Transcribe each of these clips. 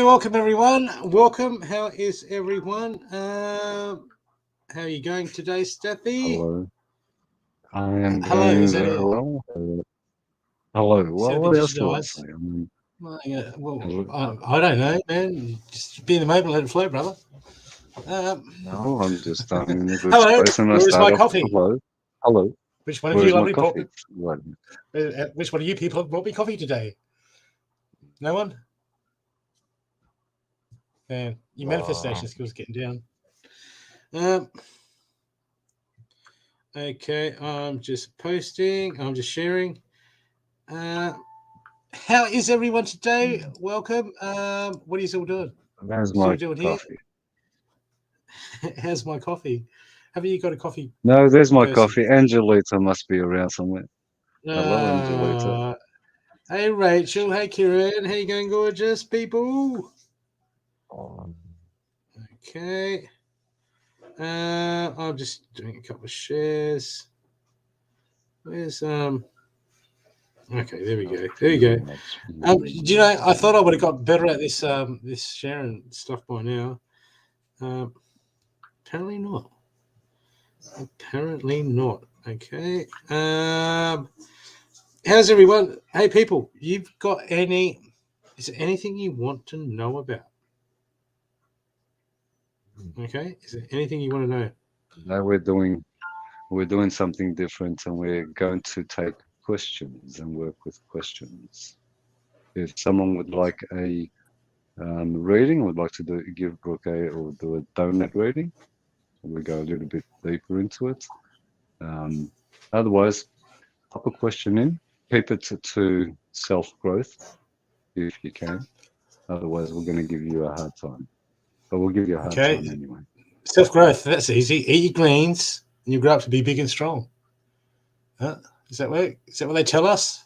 welcome everyone. Welcome. How is everyone? How are you going today, Stathi? Hello. I am Hello, going is that very it? well. Hello. Well, So what else do I digitized. say? I mean, Well, yeah, hello. I don't know, man. Just be in the moment, let it flow, brother. No, I'm just in a good Hello. space and I Where is start my off with coffee? hello. Hello. Which one of Where you is my lovely coffee? which one of you people have brought me coffee today? No one? Man, your manifestation skills are getting down. Okay, I'm just posting. I'm just sharing. How is everyone today? Welcome. What are you all doing? There's What are my you doing coffee. here? How's my coffee? Have you got a coffee No, there's my person? coffee. Angelita must be around somewhere. Hello, Angelita. Hey, Rachel. Hey, Kieran. How you going, gorgeous people? Okay. I'm just doing a couple of shares. Where's Okay, there we go. There you go. Do you know? I thought I would have got better at this this sharing stuff by now. Apparently not. Apparently not. Okay. How's everyone? Hey, people. You've got any? Is there anything you want to know about? Okay. Is there anything you want to know? Now we're doing something different and we're going to take questions and work with questions. If someone would like a reading, would like to give Brooke or do a donut reading, we go a little bit deeper into it. Otherwise, pop a question in, keep it to self-growth if you can. Otherwise, we're going to give you a hard time. But we'll give you a hard time anyway. Self-growth, that's easy. Eat your greens and you grow up to be big and strong. Huh? Is that what they tell us?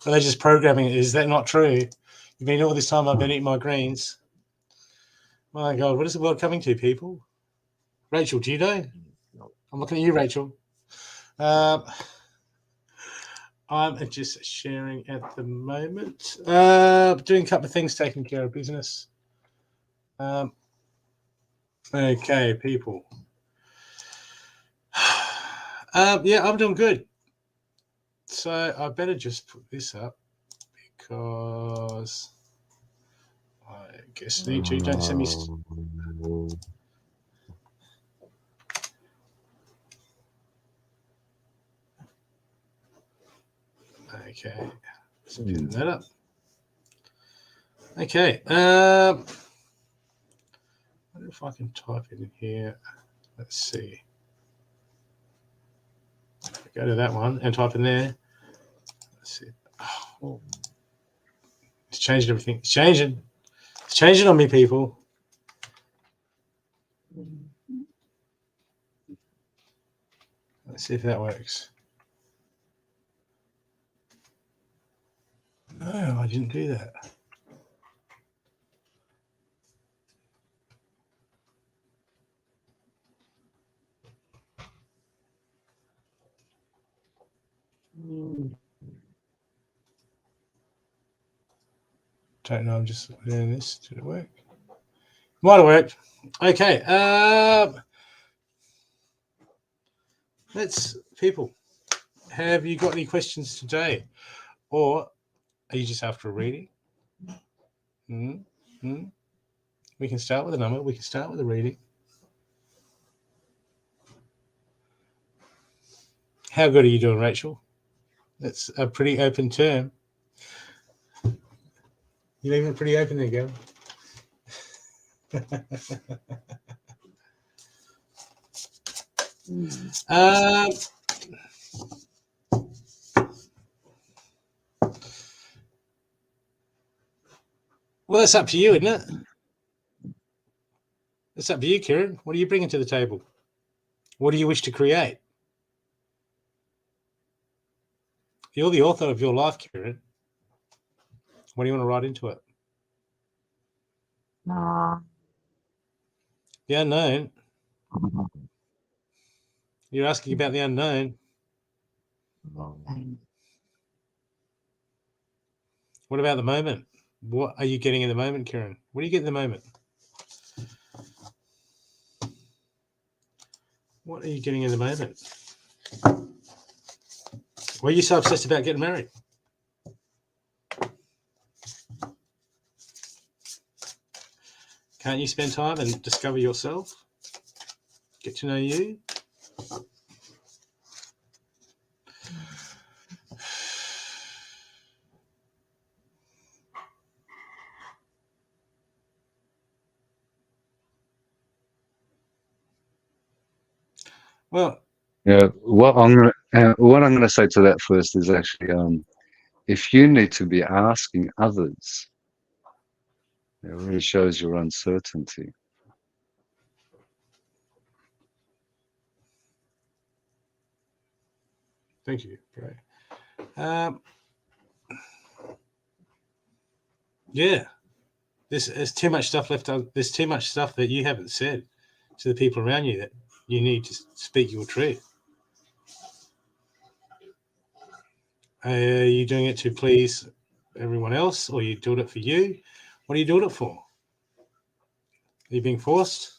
Or are they just programming it? Is that not true? You've been all this time I've been eating my greens. My God, what is the world coming to, people? Rachel, do you know? I'm looking at you, Rachel. I'm just sharing at the moment. Doing a couple of things, taking care of business. Okay, people. Yeah, I'm doing good. So I better just put this up because I guess YouTube don't send me. Okay, just getting that up. Okay, I wonder if I can type it in here. Let's see. Go to that one and type in there. Let's see. Oh, it's changing everything. It's changing. It's changing on me, people. Let's see if that works. No, I didn't do that. Don't know. I'm just doing this. Did it work? Might have worked. Okay. People. Have you got any questions today, or are you just after a reading? We can start with a number. We can start with a reading. How good are you doing, Rachel? That's a pretty open term. You're leaving it pretty open there, girl. Well, that's up to you, isn't it? It's up to you, Kieran. What are you bringing to the table? What do you wish to create? You're the author of your life, Kieran. What do you want to write into it? The unknown. You're asking about the unknown. What about the moment? What are you getting in the moment, Kieran? What do you get in the moment? What are you getting in the moment? Why are you so obsessed about getting married? Can't you spend time and discover yourself? Get to know you? Well, Yeah. What I'm gonna say to that first is actually, if you need to be asking others, it really shows your uncertainty. thank you. Great. Yeah. There's too much stuff left. There's too much stuff that you haven't said to the people around you that you need to speak your truth. Are you doing it to please everyone else, or are you doing it for you? What are you doing it for? Are you being forced?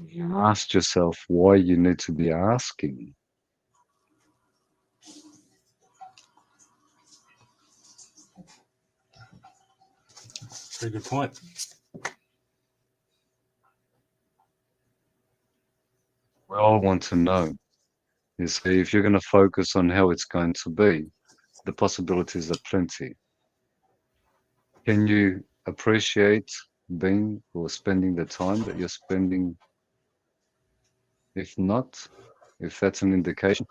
You ask yourself why you need to be asking. Very good point. We all want to know. You see, if you're going to focus on how it's going to be, the possibilities are plenty. Can you appreciate being or spending the time that you're spending? If not, if that's an indication,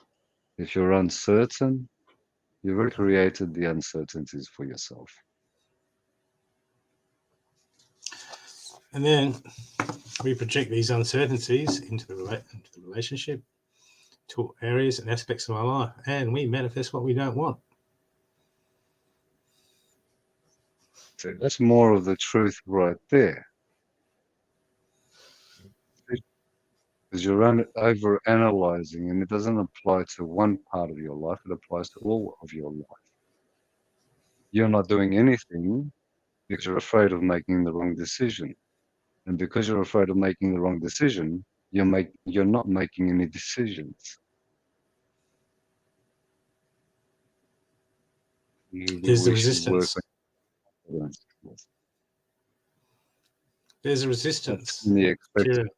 if you're uncertain, you've already created the uncertainties for yourself. And then we project these uncertainties into the relationship, to areas and aspects of our life, and we manifest what we don't want. So that's more of the truth right there. Because you're over analyzing, and it doesn't apply to one part of your life, it applies to all of your life. You're not doing anything because you're afraid of making the wrong decision. And because you're afraid of making the wrong decision, you're not making any decisions. Maybe There's the we should work resistance. on There's a that's resistance. the expected.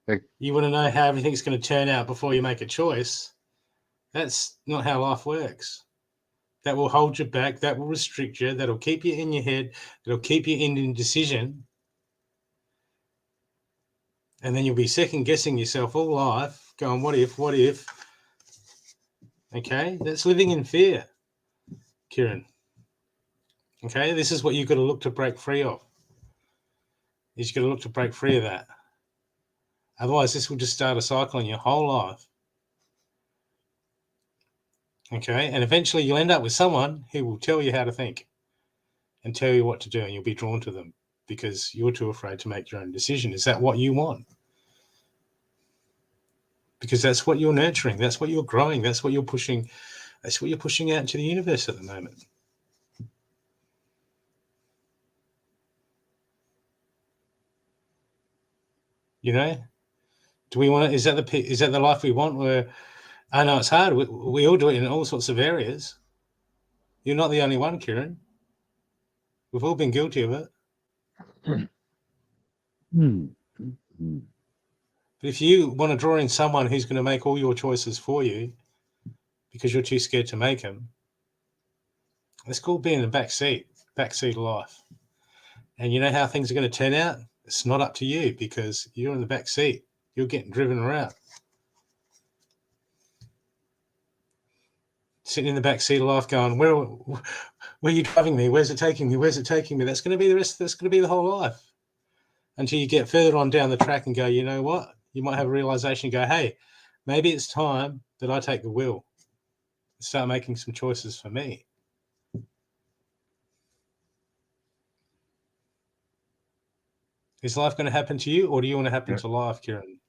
Kieran, you want to know how everything's going to turn out before you make a choice. That's not how life works. That will hold you back. That will restrict you. That'll keep you in your head. That'll keep you in indecision. And then you'll be second guessing yourself all life, going, what if, what if? Okay, that's living in fear, Kieran. Okay, this is what you've got to look to break free of. You've got to look to break free of that. Otherwise, this will just start a cycle in your whole life. Okay, and eventually you'll end up with someone who will tell you how to think and tell you what to do, and you'll be drawn to them because you're too afraid to make your own decision. Is that what you want? Because that's what you're nurturing. That's what you're growing. That's what you're pushing. That's what you're pushing out into the universe at the moment. You know, do we want to? Is that the life we want? Where I know it's hard. We all do it in all sorts of areas. You're not the only one, Kieran. We've all been guilty of it. But if you want to draw in someone who's going to make all your choices for you because you're too scared to make them, it's called being in the backseat of life. And you know how things are going to turn out? It's not up to you because you're in the back seat. You're getting driven around. Sitting in the back seat of life going, where are you driving me? Where's it taking me? Where's it taking me? That's going to be that's going to be the whole life. Until you get further on down the track and go, you know what? You might have a realization and go, hey, maybe it's time that I take the wheel and start making some choices for me. Is life going to happen to you, or do you want to happen to life, Kieran?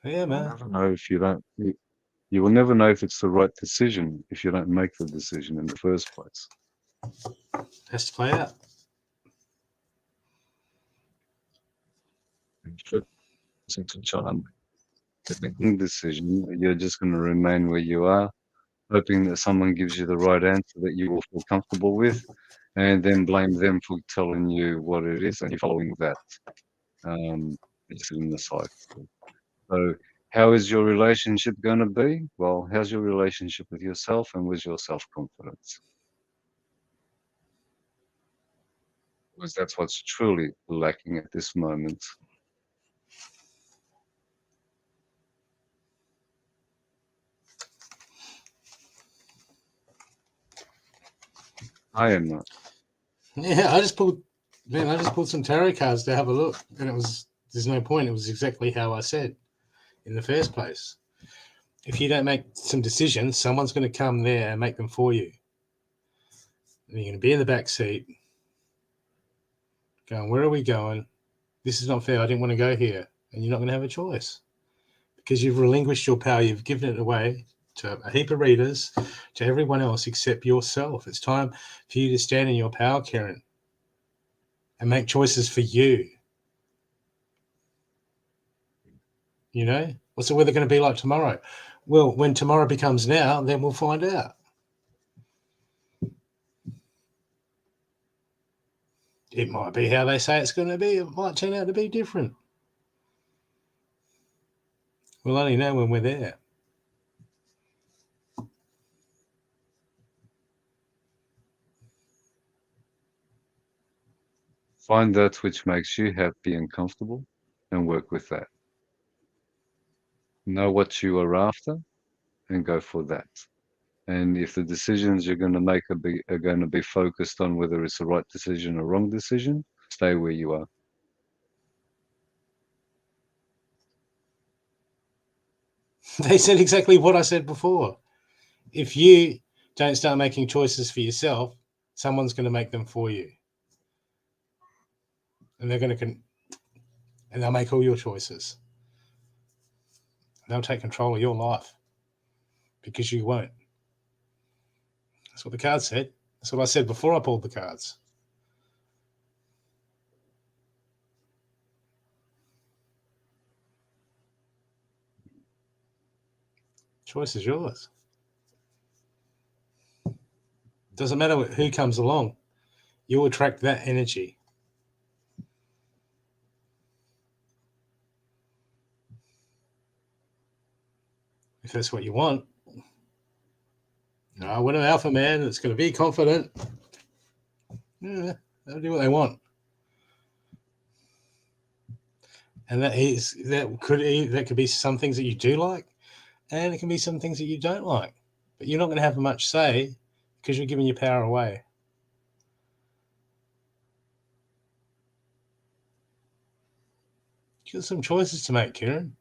Yeah, You'll man. never know if you don't. You will never know if it's the right decision if you don't make the decision in the first place. Has to play out. Decision, you're just going to remain where you are, hoping that someone gives you the right answer that you will feel comfortable with, and then blame them for telling you what it is, and you're following that. It's in the cycle. So, how is your relationship going to be? Well, how's your relationship with yourself, and where's your self-confidence? Because that's what's truly lacking at this moment. I am not. Yeah, I just pulled some tarot cards to have a look, and there's no point. It was exactly how I said in the first place. If you don't make some decisions, someone's going to come there and make them for you. And you're going to be in the back seat going, where are we going? This is not fair. I didn't want to go here. And you're not going to have a choice because you've relinquished your power. You've given it away to a heap of readers, to everyone else except yourself. It's time for you to stand in your power, Karen, and make choices for you. You know, what's the weather going to be like tomorrow? Well, when tomorrow becomes now, then we'll find out. It might be how they say it's going to be. It might turn out to be different. We'll only know when we're there. Find that which makes you happy and comfortable and work with that. Know what you are after and go for that. And if the decisions you're going to make are going to be focused on whether it's the right decision or wrong decision, stay where you are. They said exactly what I said before. If you don't start making choices for yourself, someone's going to make them for you. And they'll make all your choices. They'll take control of your life because you won't. That's what the card said. That's what I said before I pulled the cards. Choice is yours. Doesn't matter who comes along. You'll attract that energy. If that's what you want. No, I want an alpha man that's going to be confident. Yeah, they'll do what they want. And that could be some things that you do like, and it can be some things that you don't like. But you're not going to have much say because you're giving your power away. You've got some choices to make, Kieran.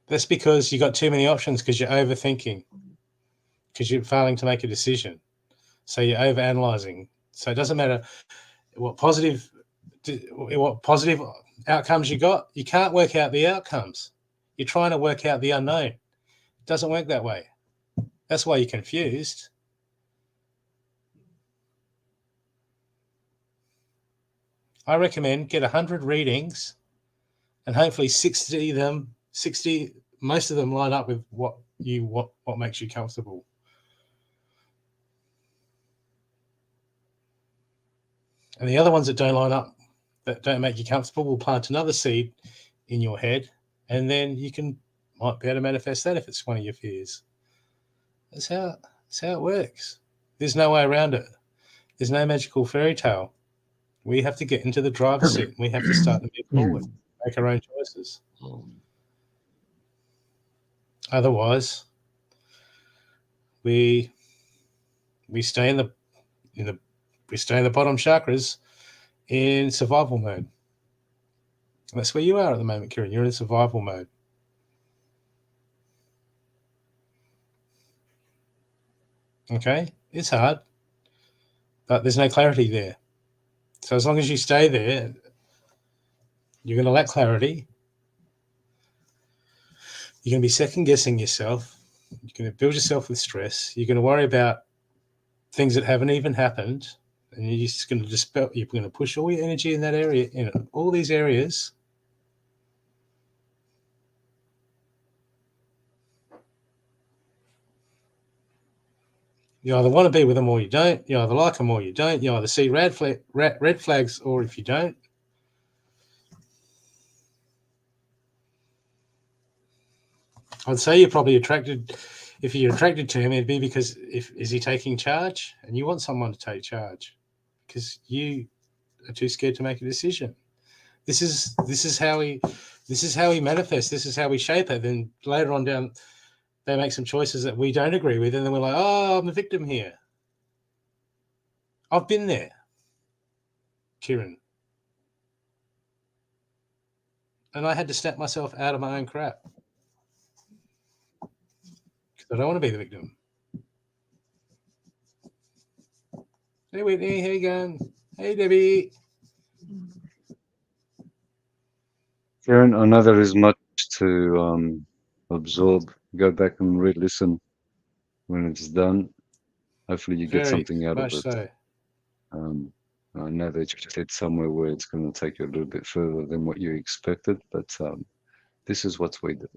That's because you got too many options because you're overthinking, because you're failing to make a decision. So you're overanalyzing. So it doesn't matter what positive outcomes you got. You can't work out the outcomes. You're trying to work out the unknown. It doesn't work that way. That's why you're confused. I recommend get 100 readings, and hopefully 60, most of them line up with what makes you comfortable. And the other ones that don't line up, that don't make you comfortable, will plant another seed in your head, and then might be able to manifest that if it's one of your fears. That's how it works. There's no way around it. There's no magical fairy tale. We have to get into the driver's seat. We have to start to move forward, make our own choices. Otherwise, we stay in the bottom chakras in survival mode. That's where you are at the moment, Kieran. You're in survival mode. Okay, it's hard, but there's no clarity there. So as long as you stay there, you're going to lack clarity. You're going to be second guessing yourself. You're going to build yourself with stress. You're going to worry about things that haven't even happened, and you're just going to dispel. You're going to push all your energy in that area, in all these areas. You either want to be with them or you don't. You either like them or you don't. You either see red flags or if you don't. I'd say you're probably attracted. If you're attracted to him, it'd be because is he taking charge, and you want someone to take charge, because you are too scared to make a decision. This is how he manifests. This is how we shape it. Then later on down, they make some choices that we don't agree with, and then we're like, "Oh, I'm the victim here." I've been there, Kieran, and I had to snap myself out of my own crap because I don't want to be the victim. Hey, Whitney, how you going? Hey, Debbie. Karen, I know there is much to absorb. Go back and re-listen when it's done. Hopefully you get Very something out of much it. so. I know that you said somewhere where it's going to take you a little bit further than what you expected, but this is what we do.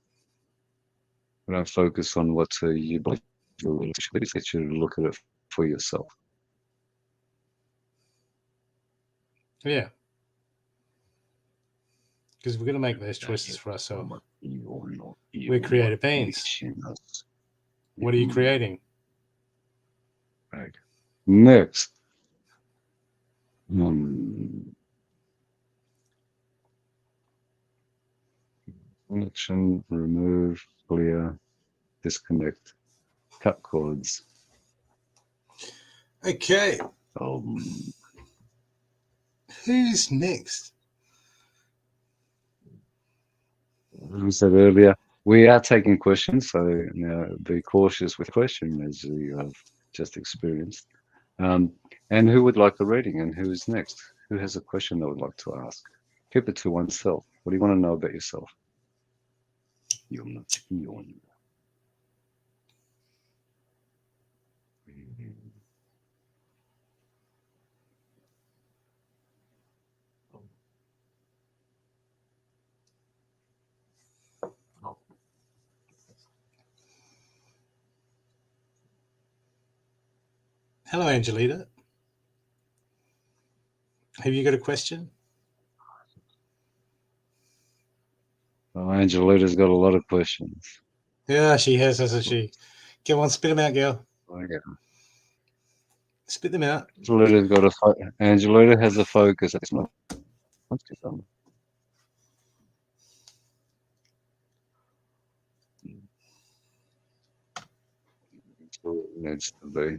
We don't focus on what you believe. Let's get you to look at it for yourself. Yeah. Because we're going to make those choices for ourselves. We're creative beings. What are you creating? Right. Next. Connection, remove, clear, disconnect, cut cords. Okay. Who's next? As we said earlier, we are taking questions, so be cautious with question as you have just experienced. And who would like a reading, and who is next? Who has a question they would like to ask? Keep it to oneself. What do you want to know about yourself? Hello, Angelita. Have you got a question? Oh, Angelita's got a lot of questions. Yeah, she has, hasn't she? Go on, spit them out, girl. Okay. Spit them out. Angelita has a focus at this moment. It needs to be.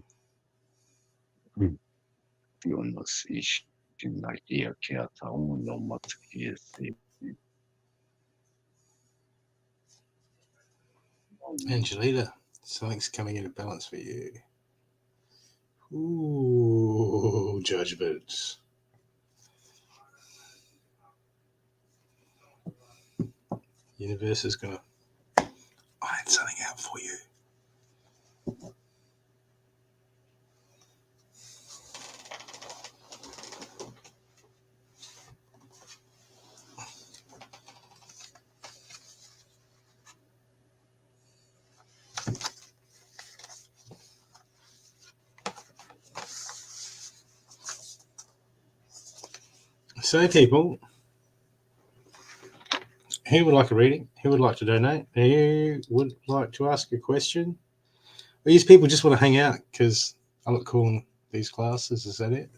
Angelita, something's coming into balance for you. Ooh, judgments. Universe is going to iron something out for you. So, people, who would like a reading? Who would like to donate? Who would like to ask a question? These people just want to hang out because I look cool in these classes. Is that it?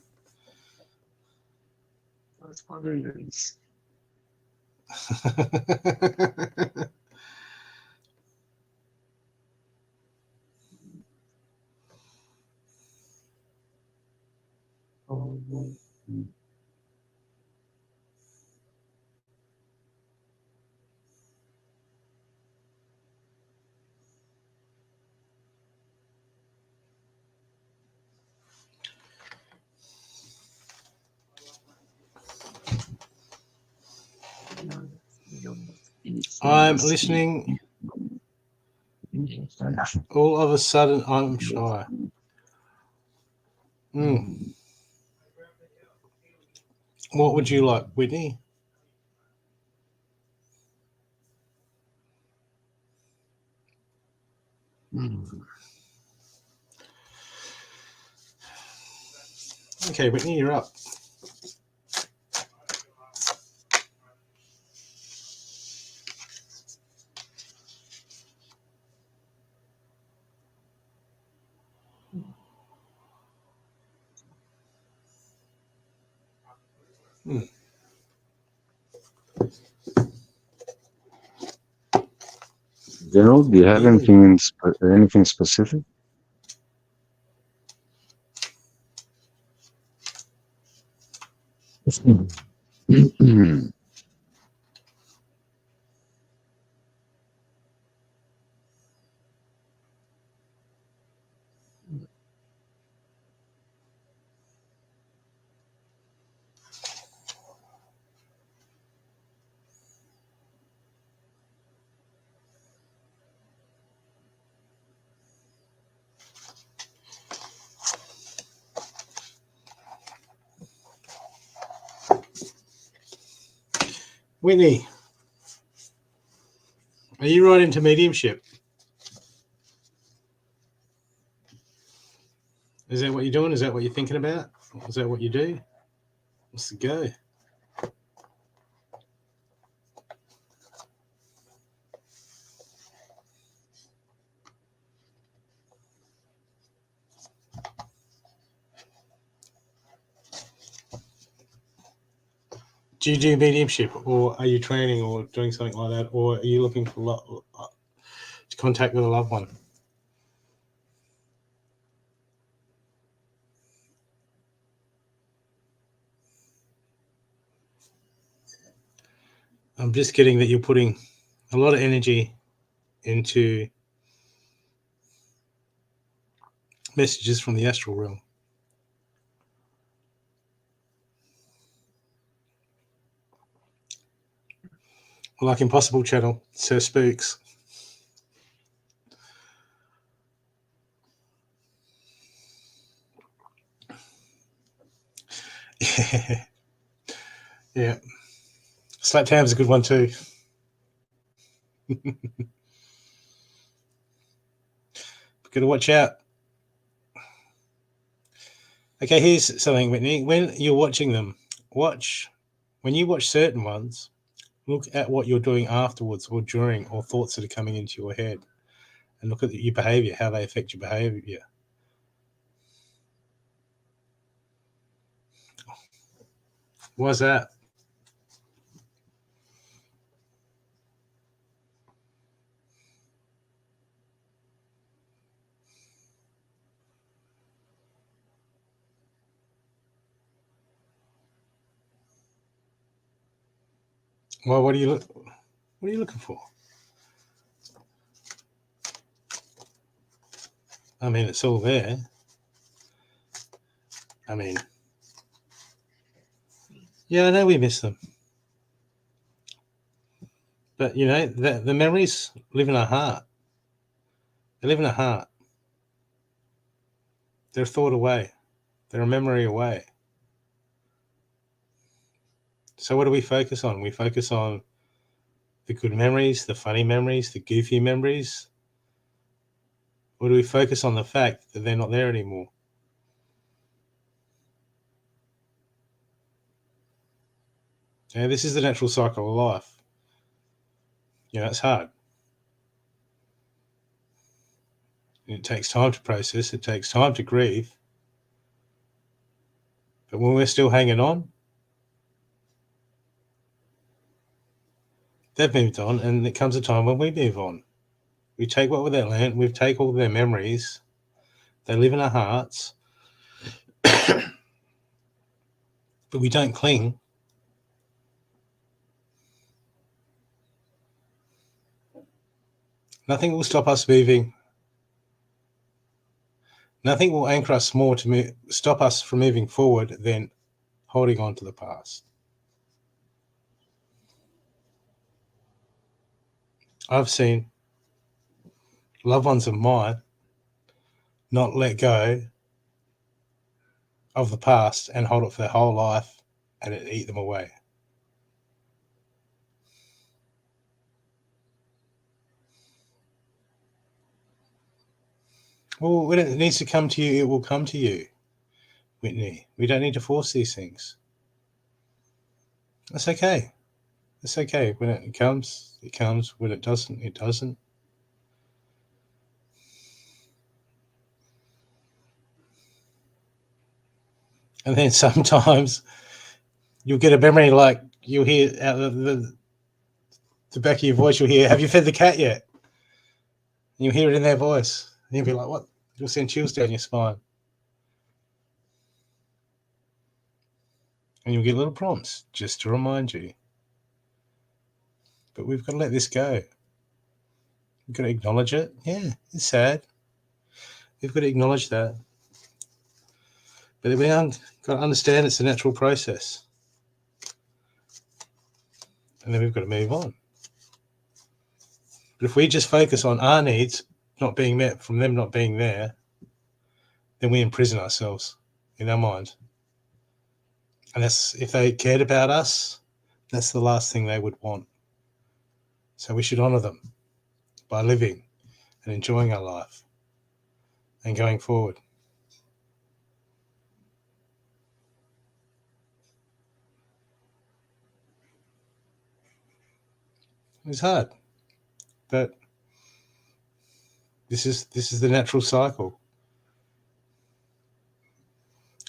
That's what it is. I'm listening. All of a sudden, I'm shy. What would you like, Whitney? Okay, Whitney, you're up. General, do you have anything specific? Whitney, are you right into mediumship? Is that what you're doing? Is that what you're thinking about? Is that what you do? What's the go? Do you do mediumship, or are you training or doing something like that, or are you looking for to contact with a loved one? I'm just getting that you're putting a lot of energy into messages from the astral realm. Like Impossible Channel, Sir Spooks. Yeah. Slap Tam's a good one too. Got to watch out. Okay, here's something, Whitney. When you're watching them, when you watch certain ones, look at what you're doing afterwards or during, or thoughts that are coming into your head, and look at your behavior, how they affect your behavior. Why's that? Well, what are you looking for? I mean, it's all there. I mean, yeah, I know we miss them, but you know, the memories live in our heart. They live in our heart. They're a thought away. They're a memory away. So what do we focus on? We focus on the good memories, the funny memories, the goofy memories. Or do we focus on the fact that they're not there anymore? Yeah, this is the natural cycle of life. You know, it's hard. It takes time to process. It takes time to grieve. But when we're still hanging on, they've moved on, and it comes a time when we move on. We take what they learned. We take all their memories. They live in our hearts. But we don't cling. Nothing will stop us moving. Nothing will anchor us more to stop us from moving forward than holding on to the past. I've seen loved ones of mine not let go of the past and hold it for their whole life, and it eat them away. Well, when it needs to come to you, it will come to you, Whitney. We don't need to force these things. That's okay. It's okay. When it comes, it comes. When it doesn't, it doesn't. And then sometimes you'll get a memory like you'll hear out of the back of your voice, you'll hear, "Have you fed the cat yet?" And you'll hear it in their voice. And you'll be like, "What?" You'll send chills down your spine. And you'll get little prompts just to remind you. But we've got to let this go. We've got to acknowledge it. Yeah, it's sad. We've got to acknowledge that. But we've got to understand it's a natural process. And then we've got to move on. But if we just focus on our needs not being met from them not being there, then we imprison ourselves in our mind. And that's, if they cared about us, that's the last thing they would want. So we should honour them by living and enjoying our life and going forward. It's hard, but this is the natural cycle.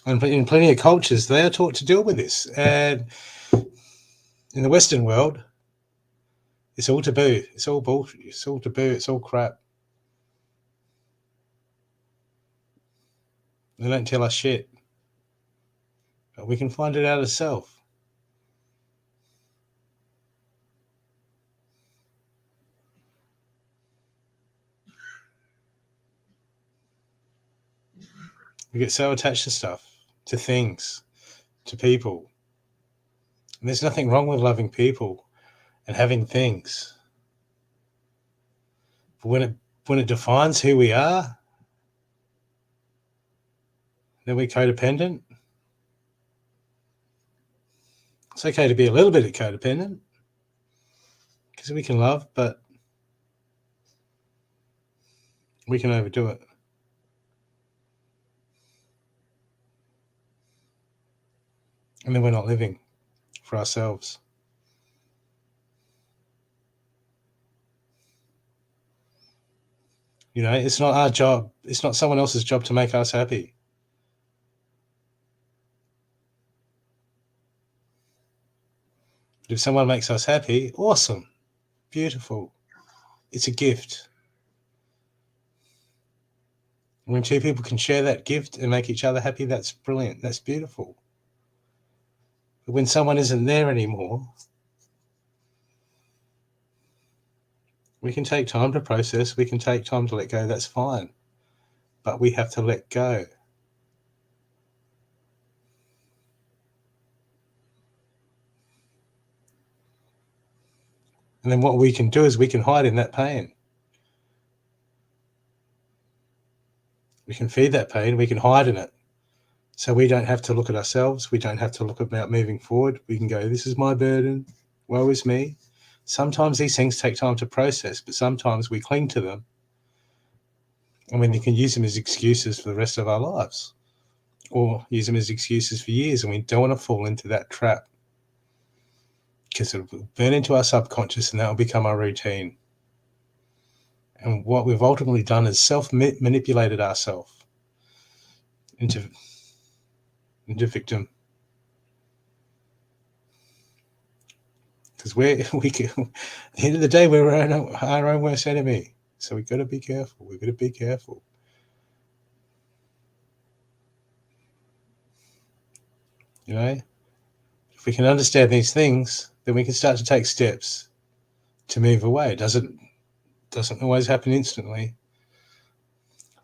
And in plenty of cultures, they are taught to deal with this. And in the Western world, it's all taboo. It's all bullshit. It's all taboo. It's all crap. They don't tell us shit. But we can find it out ourselves. We get so attached to stuff, to things, to people. And there's nothing wrong with loving people and having things. But when it defines who we are, then we're codependent. It's okay to be a little bit codependent because we can love, but we can overdo it. And then we're not living for ourselves. You know, it's not our job. It's not someone else's job to make us happy. But if someone makes us happy, awesome, beautiful. It's a gift. When two people can share that gift and make each other happy, that's brilliant. That's beautiful. But when someone isn't there anymore, we can take time to process. We can take time to let go. That's fine. But we have to let go. And then what we can do is we can hide in that pain. We can feed that pain. We can hide in it. So we don't have to look at ourselves. We don't have to look about moving forward. We can go, this is my burden. Woe is me. Sometimes these things take time to process, but sometimes we cling to them. And when you can use them as excuses for the rest of our lives, or use them as excuses for years, and we don't want to fall into that trap because it will burn into our subconscious and that will become our routine. And what we've ultimately done is self-manipulated ourselves into victim. Because we can, at the end of the day, we're our own worst enemy. So we've got to be careful. We've got to be careful. You know, if we can understand these things, then we can start to take steps to move away. It doesn't always happen instantly.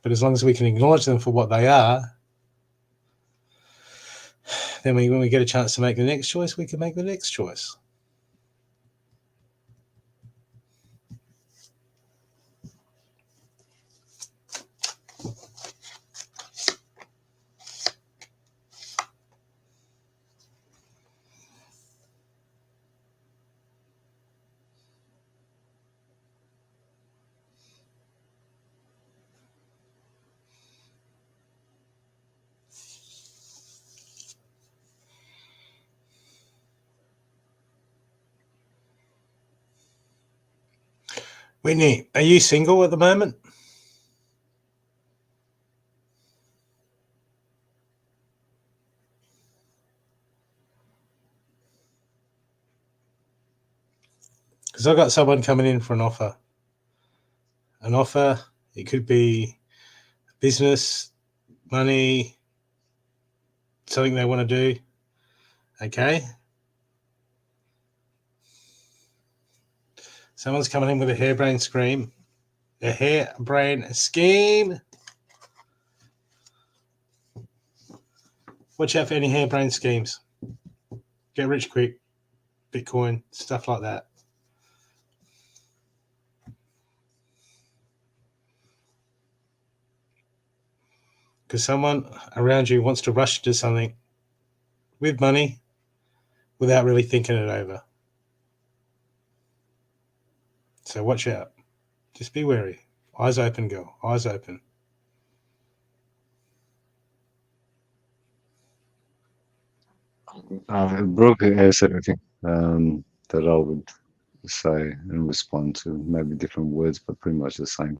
But as long as we can acknowledge them for what they are, then when we get a chance to make the next choice, we can make the next choice. Whitney, are you single at the moment? Because I've got someone coming in for an offer. An offer, it could be business, money, something they want to do. Okay. Someone's coming in with a harebrained scheme. A harebrained scheme. Watch out for any harebrained schemes. Get rich quick, Bitcoin, stuff like that. Because someone around you wants to rush to something with money without really thinking it over. So watch out. Just be wary. Eyes open, girl. Eyes open. Brooke has everything that I would say and respond to. Maybe different words, but pretty much the same.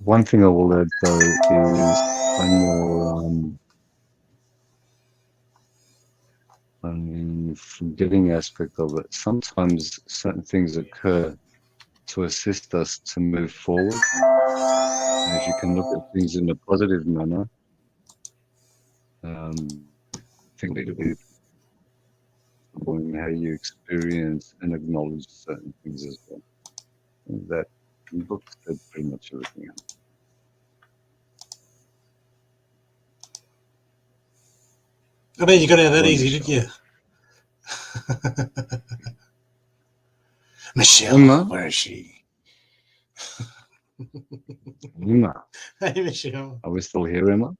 One thing I will add though is on your forgetting aspect of it. Sometimes certain things occur to assist us to move forward. And if you can look at things in a positive manner, I think it'll be in how you experience and acknowledge certain things as well. And that book said pretty much everything else. I mean, you got out that easy, didn't you? Michelle, Emma? where is she? Emma. Hey, Michelle. Are we still here, Emma?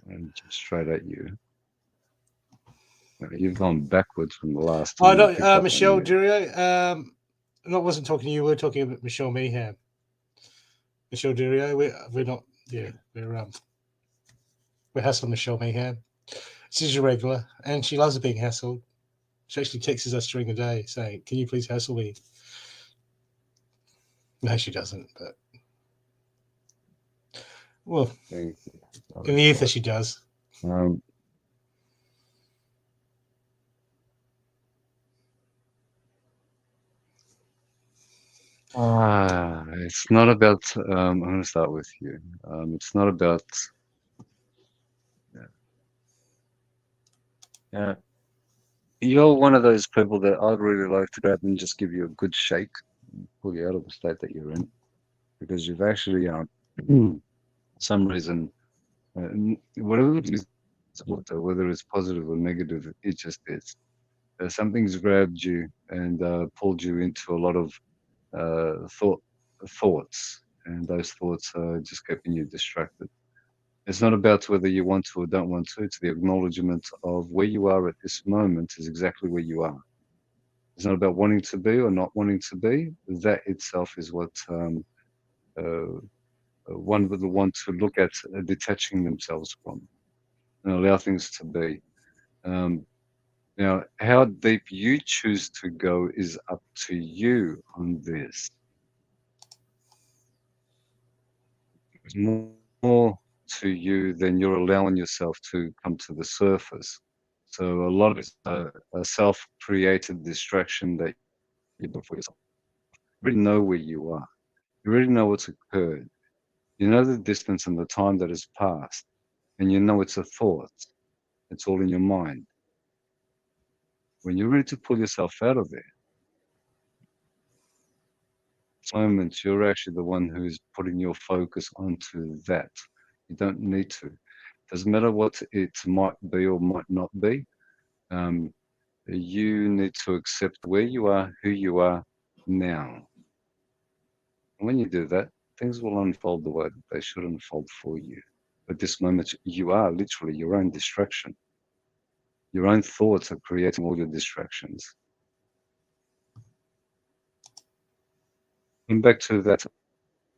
And just straight at you. You've gone backwards from the last time. No, Michelle Durio. I wasn't talking to you. We're talking about Michelle Meeham. Michelle Durio. We're not. Yeah, we're hassling Michelle Meeham. She's a regular, and she loves being hassled. She actually texts us during the day saying, "Can you please hassle me?" No, she doesn't. But well, in the ether, she does. It's not about. I'm going to start with you. It's not about. You're one of those people that I'd really like to grab and just give you a good shake, pull you out of the state that you're in, because you've actually, for some reason, whatever it is, whether it's positive or negative, it just is. Something's grabbed you and pulled you into a lot of thoughts, and those thoughts are just keeping you distracted. It's not about whether you want to or don't want to. It's the acknowledgement of where you are at this moment is exactly where you are. It's not about wanting to be or not wanting to be. That itself is what one would want to look at detaching themselves from and allow things to be. Now, how deep you choose to go is up to you on this. It's more to you than you're allowing yourself to come to the surface. So a lot of it's a self-created distraction that you do for yourself. You already know where you are. You already know what's occurred. You know the distance and the time that has passed, and you know it's a thought. It's all in your mind. When you're ready to pull yourself out of there, moment you're actually the one who's putting your focus onto that. You don't need to. Doesn't matter what it might be or might not be. You need to accept where you are, who you are now. And when you do that, things will unfold the way that they should unfold for you. At this moment, you are literally your own distraction. Your own thoughts are creating all your distractions. And back to that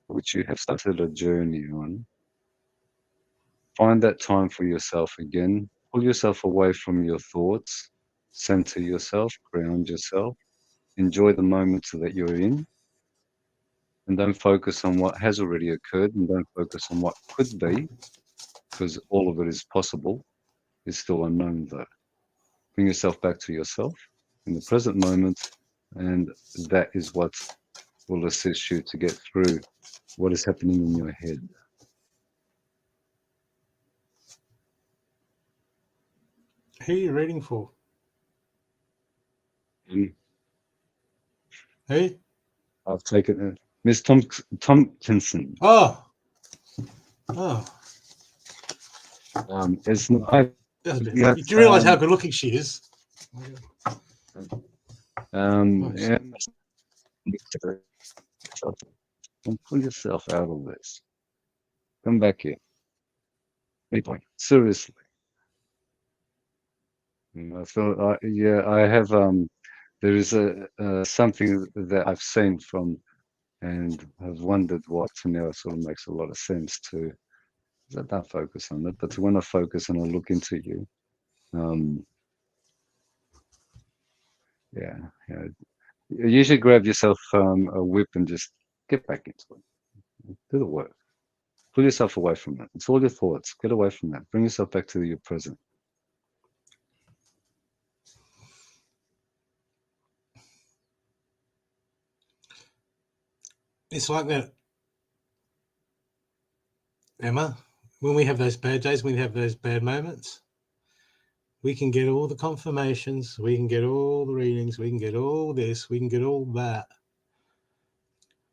which you have started a journey on. Find that time for yourself again. Pull yourself away from your thoughts center yourself, ground yourself, enjoy the moments that you're in, and don't focus on what has already occurred, and don't focus on what could be, because all of it is possible. It's still unknown, though. Bring yourself back to yourself in the present moment, and that is what will assist you to get through what is happening in your head. Who are you reading for? Mm. Who? I've taken Miss Tompkinson. Oh. It's not. Yeah, You do realise how good looking she is. Nice. Yeah, and pull yourself out of this. Come back here. Seriously. I feel, yeah, I have, there is something that I've seen from and have wondered what, and now it sort of makes a lot of sense too. I don't focus on it, but when I focus and I look into you, um, yeah, yeah, you should grab yourself a whip and just get back into it. Do the work. Pull yourself away from it. It's all your thoughts. Get away from that. Bring yourself back to your present. It's like that, Emma. When we have those bad days, when we have those bad moments, we can get all the confirmations, we can get all the readings, we can get all this, we can get all that.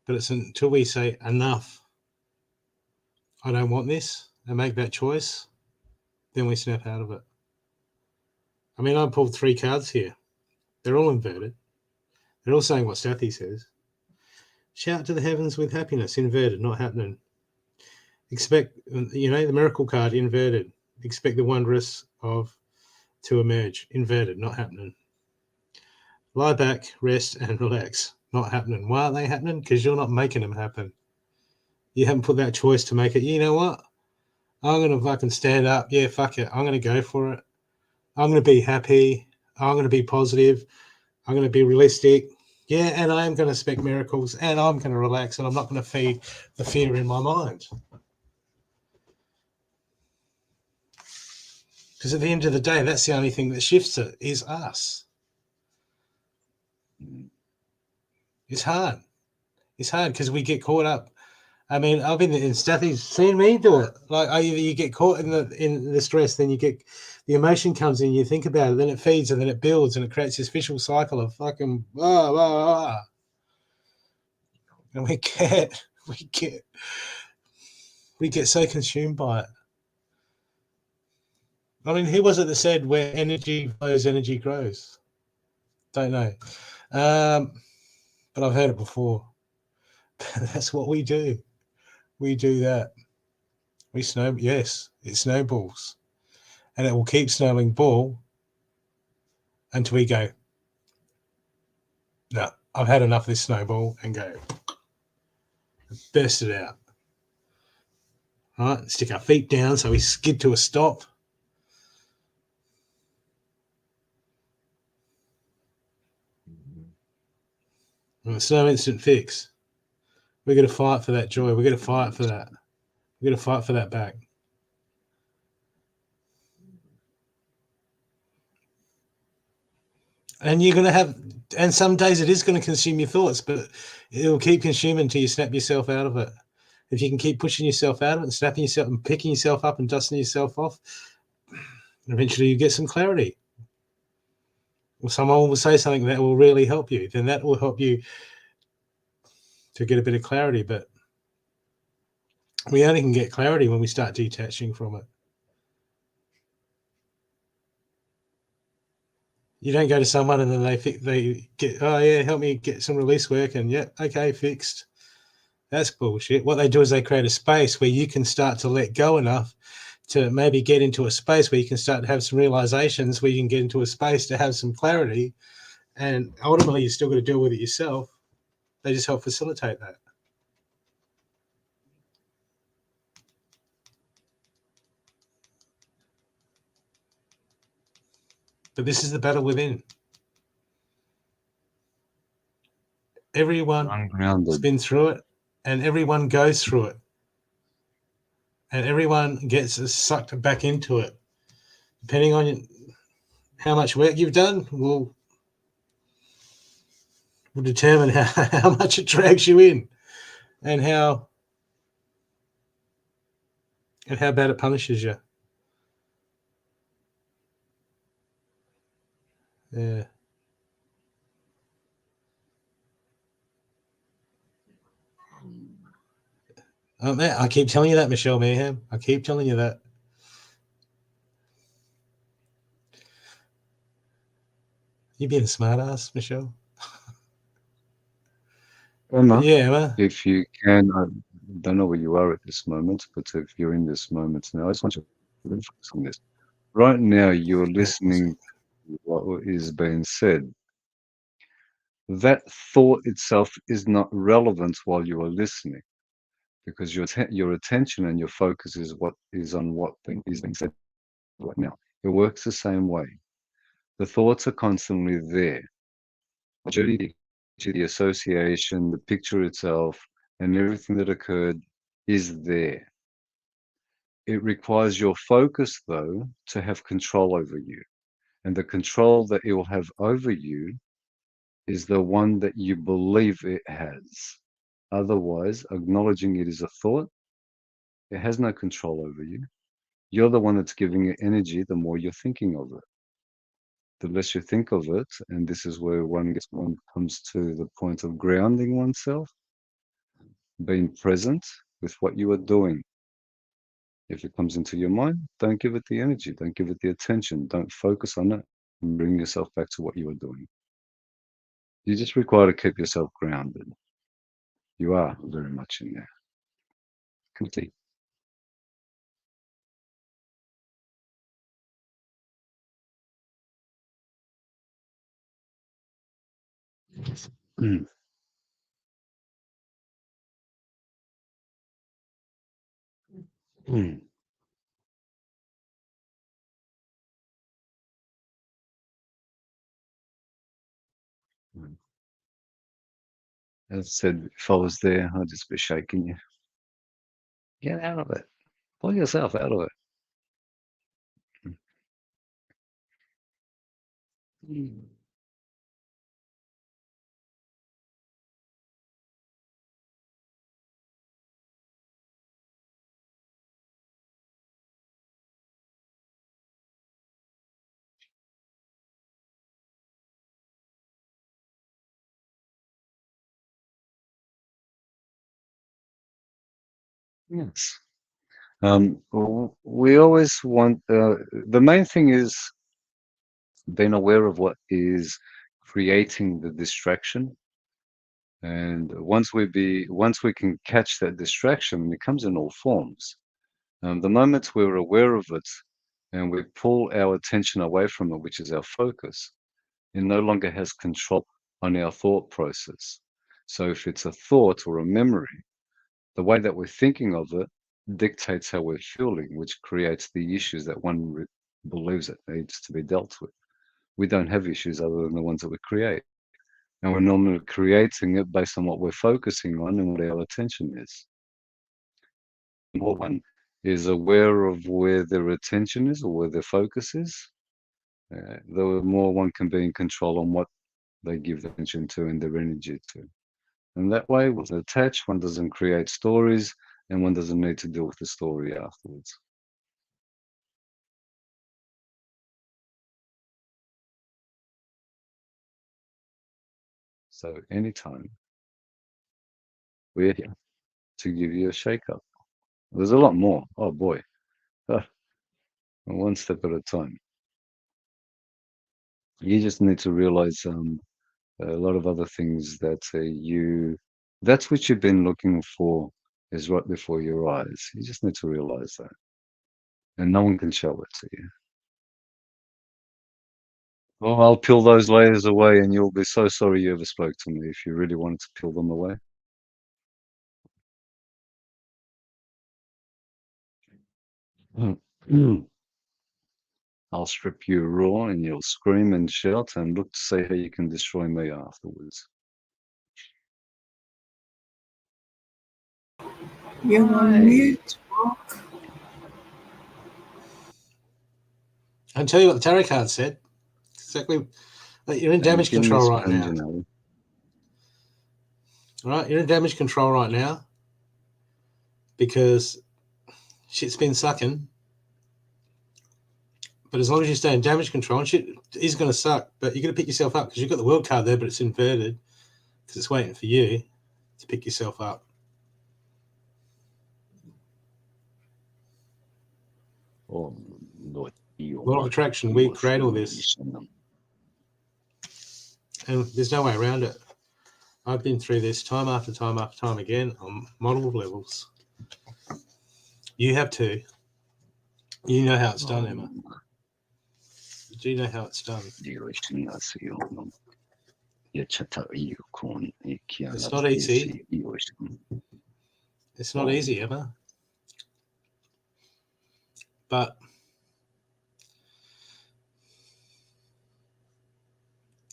But it's until we say, enough, I don't want this, and make that choice, then we snap out of it. I mean, I pulled 3 cards here. They're all inverted. They're all saying what Stathi says. Shout to the heavens with happiness, inverted, not happening. Expect, the miracle card, inverted. Expect the wondrous of to emerge, inverted, not happening. Lie back, rest, and relax, not happening. Why aren't they happening? Because you're not making them happen. You haven't put that choice to make it. You know what? I'm going to fucking stand up. Yeah, fuck it. I'm going to go for it. I'm going to be happy. I'm going to be positive. I'm going to be realistic. Yeah, and I am going to expect miracles, and I'm going to relax, and I'm not going to feed the fear in my mind. Because at the end of the day, that's the only thing that shifts it, is us. It's hard. It's hard because we get caught up. I mean, I've been in Stathi's seen me do it. Like, you get caught in the stress, then you get the emotion comes in, you think about it, then it feeds, and then it builds, and it creates this vicious cycle of fucking blah, blah, blah. And we get so consumed by it. I mean, who was it that said where energy flows, energy grows? Don't know. But I've heard it before. That's what we do. We do that. Yes, it snowballs. And it will keep snowing ball until we go, no, I've had enough of this snowball, and go, burst it out. All right, stick our feet down so we skid to a stop. And it's no instant fix. We're going to fight for that joy. We're going to fight for that. We're going to fight for that back. And you're going to have, and some days it is going to consume your thoughts, but it will keep consuming until you snap yourself out of it. If you can keep pushing yourself out of it and snapping yourself and picking yourself up and dusting yourself off, eventually you get some clarity. Or someone will say something that will really help you. Then that will help you to get a bit of clarity. But we only can get clarity when we start detaching from it. You don't go to someone and then they get, oh yeah, help me get some release work, and yeah, okay, fixed. That's bullshit. What they do is they create a space where you can start to let go enough to maybe get into a space where you can start to have some realizations, where you can get into a space to have some clarity, and ultimately you're still going to deal with it yourself. They just help facilitate that. But this is the battle within. Everyone has Ungrounded. been through it, and everyone goes through it. And everyone gets sucked back into it. Depending on how much work you've done, will determine how much it drags you in, and how bad it punishes you. Yeah. Oh, man, I keep telling you that, Michelle Mayhem. I keep telling you that. You being a smart ass, Michelle. Emma, Yeah, Emma. if you can, I don't know where you are at this moment, but if you're in this moment now, I just want you to really focus on this. Right now, you're listening to what is being said. That thought itself is not relevant while you are listening, because your attention and your focus is what is on what thing is being said right now. It works the same way. The thoughts are constantly there. The association, the picture itself, and everything that occurred is there. It requires your focus, though, to have control over you. And the control that it will have over you is the one that you believe it has. Otherwise, acknowledging it is a thought, it has no control over you. You're the one that's giving it energy the more you're thinking of it. The less you think of it, and this is where one comes to the point of grounding oneself, being present with what you are doing. If it comes into your mind, don't give it the energy, don't give it the attention, don't focus on it, and bring yourself back to what you are doing. You just require to keep yourself grounded. You are very much in there. Complete. Mm. Mm. Mm. As I said, if I was there, I'd just be shaking you. Get out of it. Pull yourself out of it. Mm. Yes. We always want, the main thing is being aware of what is creating the distraction. And once we can catch that distraction, it comes in all forms. The moment we're aware of it and we pull our attention away from it, which is our focus, it no longer has control on our thought process. So if it's a thought or a memory, the way that we're thinking of it dictates how we're feeling, which creates the issues that believes it needs to be dealt with. We don't have issues other than the ones that we create. And we're normally creating it based on what we're focusing on and what our attention is. The more one is aware of where their attention is or where their focus is, the more one can be in control on what they give attention to and their energy to. And that way, with attached, one doesn't create stories and one doesn't need to deal with the story afterwards. So anytime, we're here to give you a shake up. There's a lot more. Oh boy. One step at a time. You just need to realize a lot of other things that that's what you've been looking for is right before your eyes. You just need to realize that. And no one can show it to you. Well, I'll peel those layers away and you'll be so sorry you ever spoke to me if you really wanted to peel them away. I'll strip you raw and you'll scream and shout and look to see how you can destroy me afterwards. You're on mute, Brooke. I'll tell you what the tarot card said. Exactly. Like you're in damage control right now. All right, you're in damage control right now because shit's been sucking. But as long as you stay in damage control, and shit is going to suck, but you're going to pick yourself up because you've got the world card there, but it's inverted because it's waiting for you to pick yourself up. Oh, Lord. Law of attraction, we create all this. And there's no way around it. I've been through this time after time after time again on multiple levels. You have too. You know how it's done, Emma. Do you know how it's done? It's not easy. It's not easy, Emma. But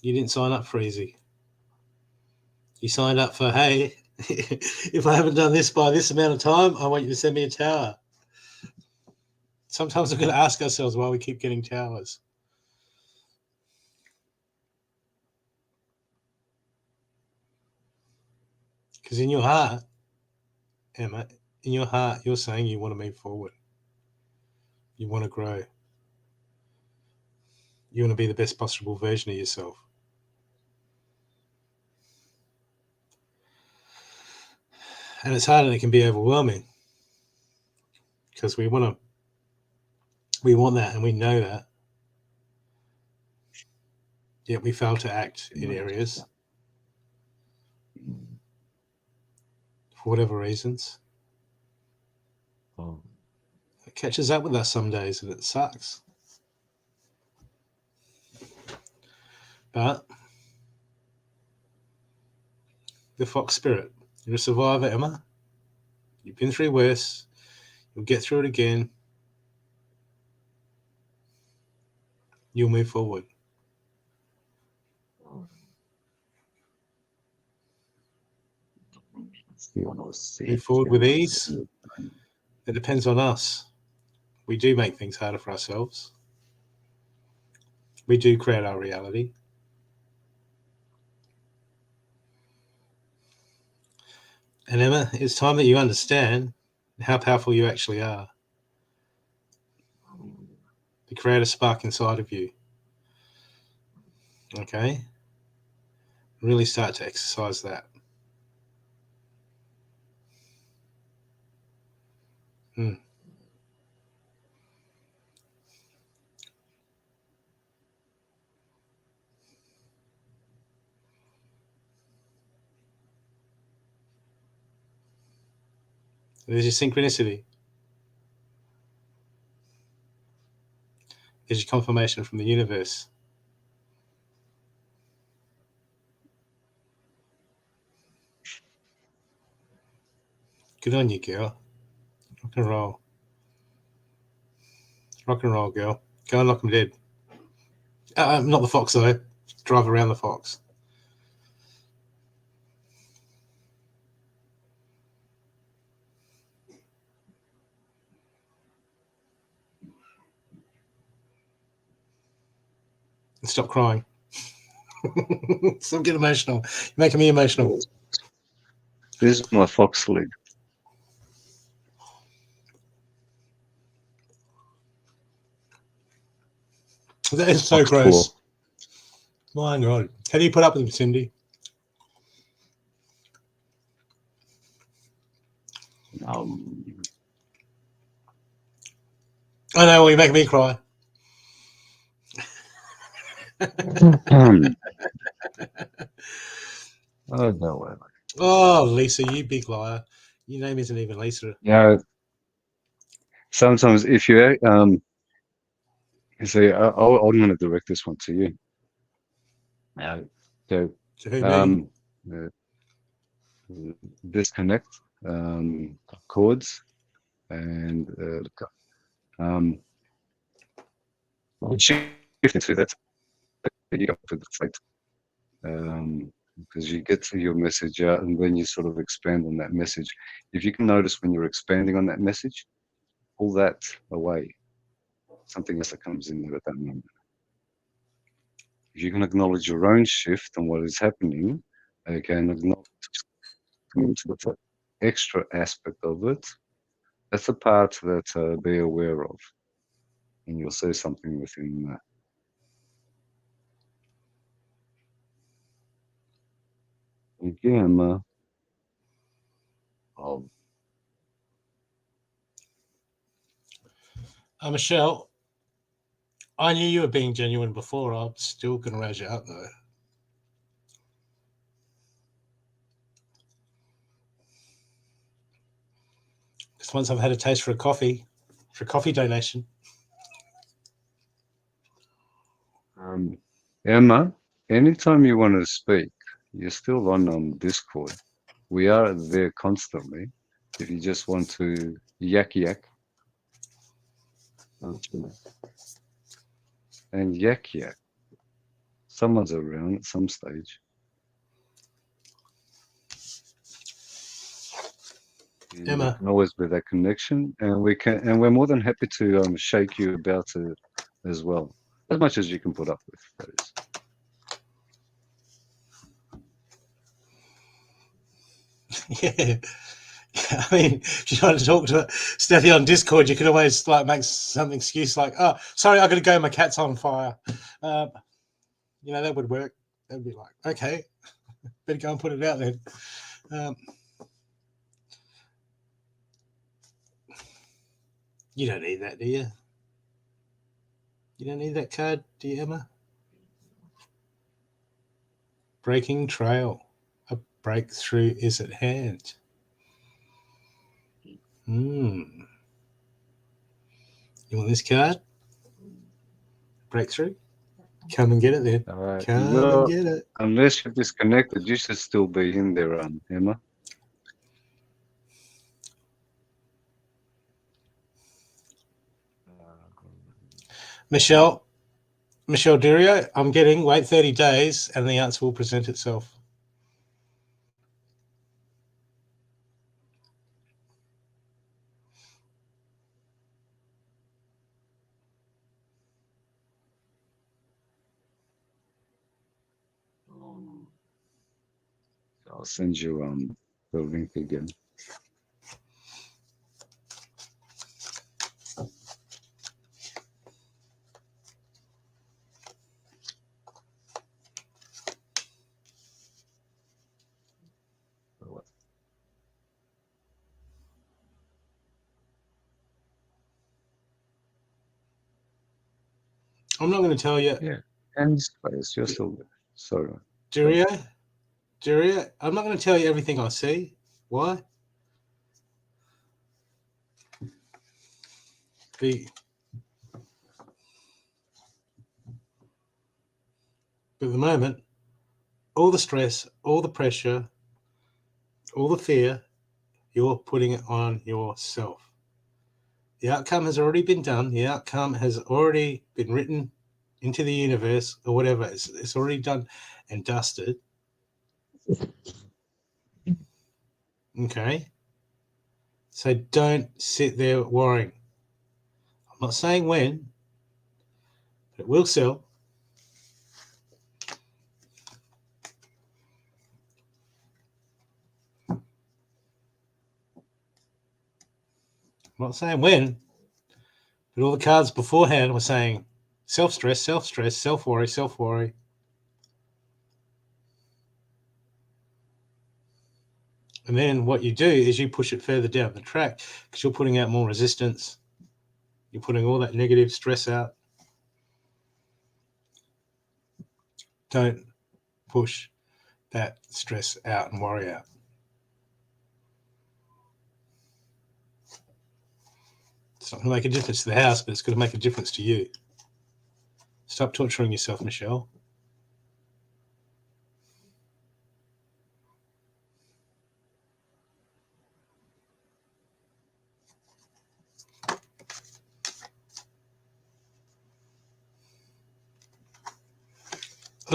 you didn't sign up for easy. You signed up for, hey, if I haven't done this by this amount of time, I want you to send me a tower. Sometimes we're going to ask ourselves why we keep getting towers. Because in your heart, Emma, in your heart, you're saying you want to move forward. You want to grow. You want to be the best possible version of yourself. And it's hard and it can be overwhelming because we want that and we know that. Yet we fail to act in areas for whatever reasons. It catches up with us some days and it sucks. But the fox spirit, you're a survivor, Emma. You've been through worse. You'll get through it again. You'll move forward. Move forward with ease. It depends on us. We do make things harder for ourselves. We do create our reality. And Emma, it's time that you understand how powerful you actually are. To create a spark inside of you. Okay? Really start to exercise that. There's your synchronicity. There's your confirmation from the universe. Good on you, girl. Rock and roll. Rock and roll, girl. Go and knock them dead. Not the fox, though. Drive around the fox. And stop crying. Stop getting emotional. You're making me emotional. This is my fox leg. That is so gross. My God. How do you put up with them, Cindy? I know, well, you make me cry. Oh, no way. Oh, Lisa, you big liar. Your name isn't even Lisa. Yeah. Sometimes if you say, I'm going to direct this one to you. So, To who, me? Disconnect cords and shift into that ego to the state. Because you get to your message out and then you sort of expand on that message. If you can notice when you're expanding on that message, pull that away. Something else that comes in there at that moment. If you can acknowledge your own shift and what is happening, again, acknowledge the extra aspect of it. That's the part that be aware of, and you'll see something within that. Again, Michelle, I knew you were being genuine before. I'm still going to raise you up, though. Just once I've had a taste for a coffee donation. Emma, anytime you want to speak, you're still on Discord. We are there constantly. If you just want to yak, and yak, someone's around at some stage. Emma. Can always be that connection, and we're more than happy to shake you about it as well, as much as you can put up with. That is. Yeah. I mean, if you want to talk to Stathi on Discord, you can always like make some excuse like, "Oh, sorry, I got to go. My cat's on fire." That would work. That'd be like, okay, better go and put it out then. You don't need that, do you? You don't need that card, do you, Emma? Breaking trail. A breakthrough is at hand. You want this card? Breakthrough? Come and get it then. All right. Come and get it. Unless you're disconnected, you should still be in there, Emma. Michelle Durio, I'm getting wait 30 days and the answer will present itself. I'll send you the link again. I'm not going to tell you. Yeah, and space, you're still there. Sorry. Durio, I'm not going to tell you everything I see. Why? But at the moment, all the stress, all the pressure, all the fear, you're putting it on yourself. The outcome has already been done. The outcome has already been written into the universe or whatever. It's already done and dusted. Okay. So don't sit there worrying. I'm not saying when, but it will sell. I'm not saying when, but all the cards beforehand were saying self-stress, self-worry, self-worry. And then what you do is you push it further down the track because you're putting out more resistance. You're putting all that negative stress out. Don't push that stress out and worry out. It's not going to make a difference to the house, but it's going to make a difference to you. Stop torturing yourself, Michelle.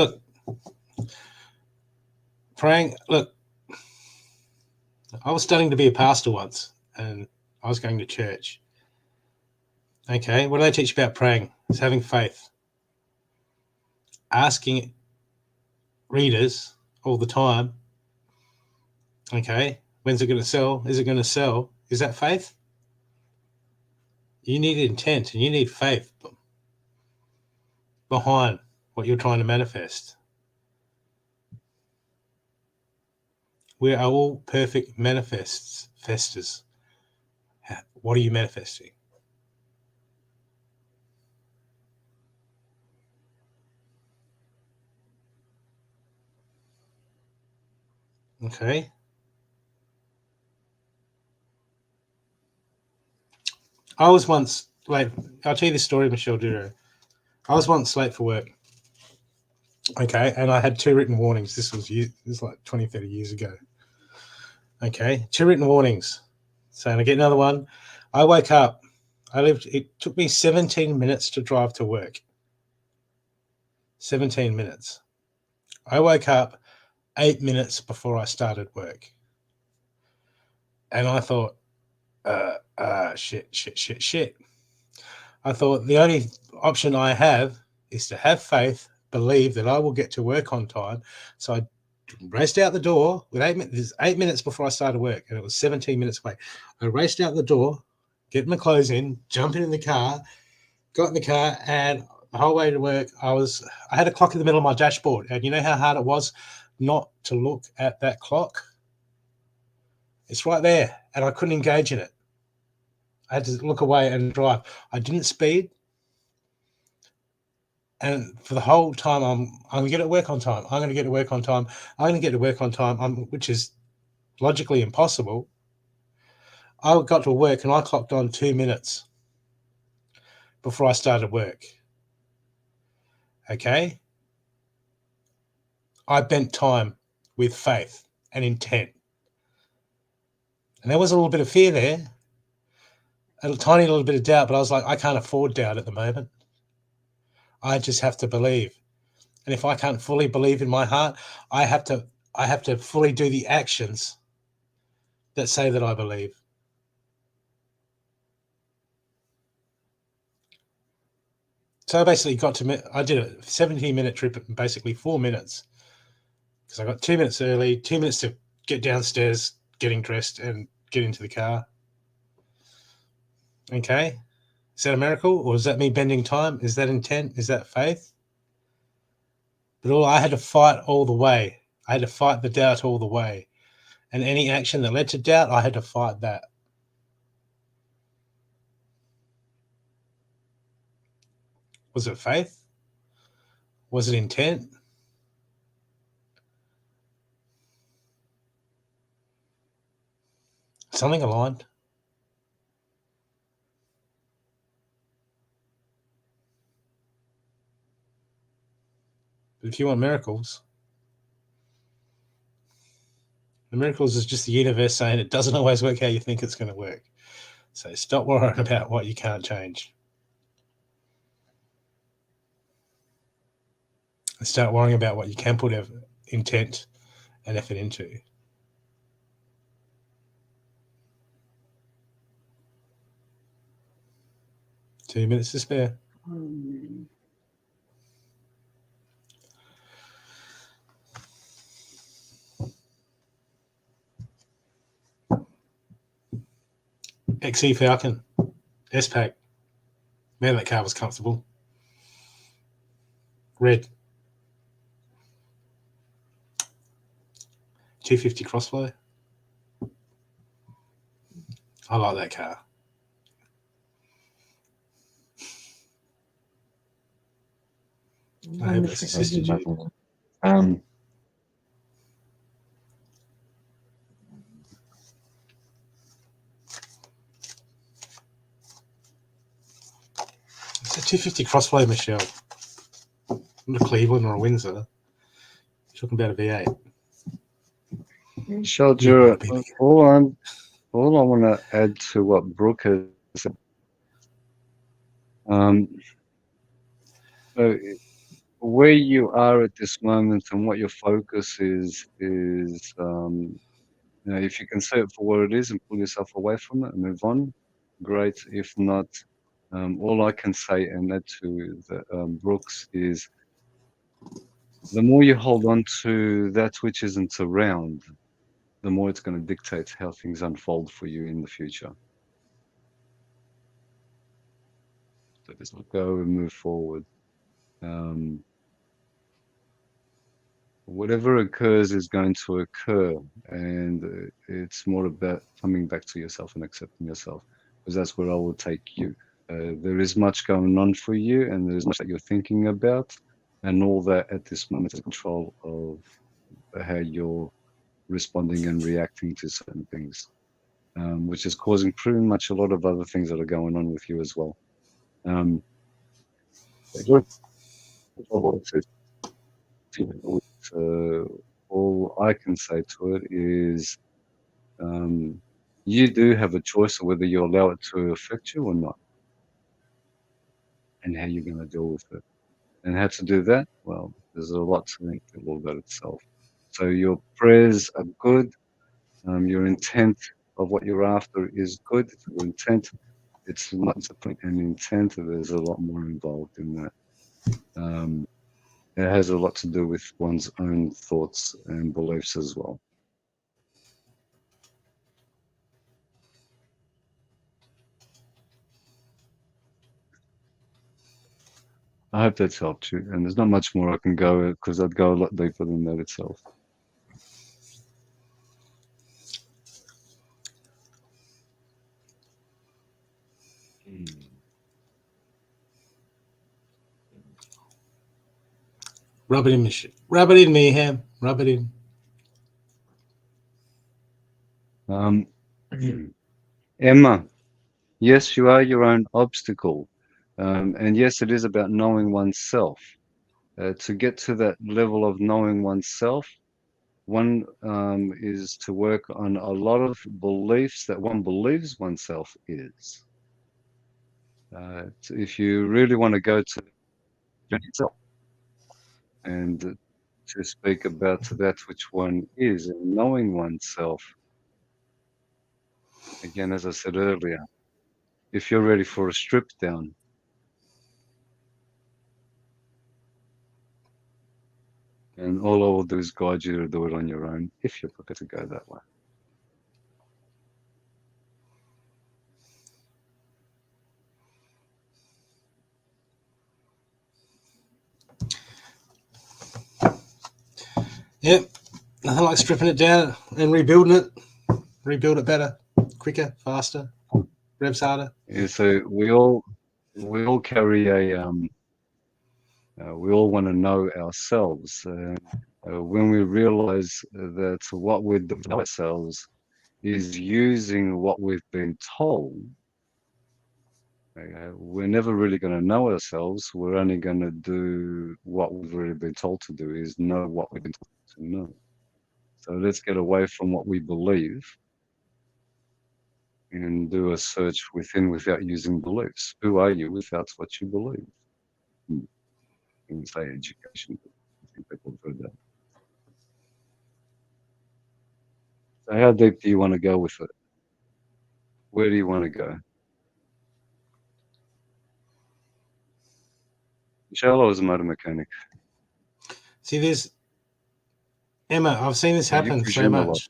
look, praying. Look, I was studying to be a pastor once, and I was going to church. Okay, what do they teach about praying? It's having faith. Asking readers all the time, okay, when's it going to sell? Is it going to sell? Is that faith? You need intent and you need faith behind what you're trying to manifest. We are all perfect manifestors. What are you manifesting? Okay. I was once late. I'll tell you this story, Michelle Duro. I was once late for work. Okay. And I had 2 written warnings. This was like 20, 30 years ago. Okay. 2 written warnings. So I get another one. I woke up. It took me 17 minutes to drive to work. 17 minutes. I woke up 8 minutes before I started work. And I thought, shit. I thought the only option I have is to have faith, believe that I will get to work on time. So I raced out the door with 8 minutes. This is 8 minutes before I started work, and it was 17 minutes away. I raced out the door, get my clothes in, jumping in the car, got in the car, and the whole way to work, I had a clock in the middle of my dashboard. And you know how hard it was not to look at that clock? It's right there, and I couldn't engage in it. I had to look away and drive. I didn't speed. And for the whole time, I'm going to get to work on time. I'm going to get to work on time. I'm going to get to work on time, which is logically impossible. I got to work and I clocked on 2 minutes before I started work. Okay? I bent time with faith and intent. And there was a little bit of fear there, a tiny little bit of doubt, but I was like, I can't afford doubt at the moment. I just have to believe. And if I can't fully believe in my heart, I have to fully do the actions that say that I believe. So I basically I did a 17-minute trip in basically 4 minutes, because I got 2 minutes early, 2 minutes to get downstairs, getting dressed and get into the car. Okay. Is that a miracle, or is that me bending time? Is that intent? Is that faith? But I had to fight all the way. I had to fight the doubt all the way. And any action that led to doubt, I had to fight that. Was it faith? Was it intent? Something aligned. But if you want miracles, the miracles is just the universe saying it doesn't always work how you think it's going to work. So stop worrying about what you can't change. And start worrying about what you can put intent and effort into. Two minutes to spare. XE Falcon, S-Pack. Man, that car was comfortable. Red. 250 Crossflow. I like that car. I hope that's assisted you. It's a 250 Crossflow, Michelle. Not a Cleveland or a Windsor. You're talking about a V8. Michelle Dura, all I want to add to what Brooke has said. So where you are at this moment and what your focus is if you can see it for what it is and pull yourself away from it and move on, great. If not, all I can say and add to the Brooks is the more you hold on to that which isn't around, the more it's going to dictate how things unfold for you in the future. So just let go and move forward. Whatever occurs is going to occur, and it's more about coming back to yourself and accepting yourself, because that's where I will take you. There is much going on for you, and there's much that you're thinking about, and all that at this moment is control of how you're responding and reacting to certain things, which is causing pretty much a lot of other things that are going on with you as well. All I can say to it is you do have a choice of whether you allow it to affect you or not, and how you're going to deal with it. And how to do that? Well, there's a lot to think that will go itself. So your prayers are good. Your intent of what you're after is good. It's a good intent. It's not an intent. There's a lot more involved in that. It has a lot to do with one's own thoughts and beliefs as well. I hope that's helped you. And there's not much more I can go because I'd go a lot deeper than that itself. Rub it in, rub it in, Mayhem. Rub it in. Emma, yes, you are your own obstacle. And yes, it is about knowing oneself. To get to that level of knowing oneself, one is to work on a lot of beliefs that one believes oneself is. If you really want to go to yourself and to speak about that which one is and knowing oneself, again, as I said earlier, if you're ready for a strip down, and all I will do is guide you to do it on your own if you're prepared to go that way. Yep. Nothing like stripping it down and rebuilding it. Rebuild it better, quicker, faster, revs harder. Yeah, so we all carry a we all want to know ourselves. When we realize that what we're doing to ourselves is using what we've been told, we're never really going to know ourselves. We're only going to do what we've really been told to do, is know what we've been told to know. So let's get away from what we believe and do a search within without using beliefs. Who are you without what you believe? You can say education. I think people have heard that. So how deep do you want to go with it? Where do you want to go? Michelle, I was a motor mechanic. See, there's Emma. I've seen this Yeah, you happen so presume a lot. much.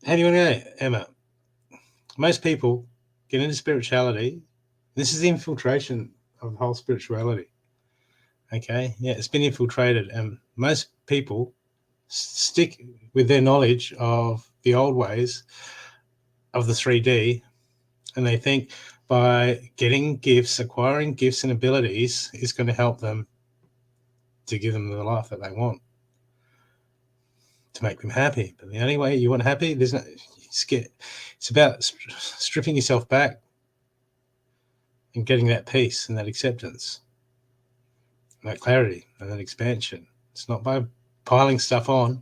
How do you want to go, Emma? Most people get into spirituality. This is the infiltration of whole spirituality. Okay, yeah, it's been infiltrated, and most people stick with their knowledge of the old ways of the 3D, and they think by getting gifts, acquiring gifts and abilities is going to help them to give them the life that they want, to make them happy. But the only way you want happy, there's no. It's about stripping yourself back and getting that peace and that acceptance, and that clarity and that expansion. It's not by piling stuff on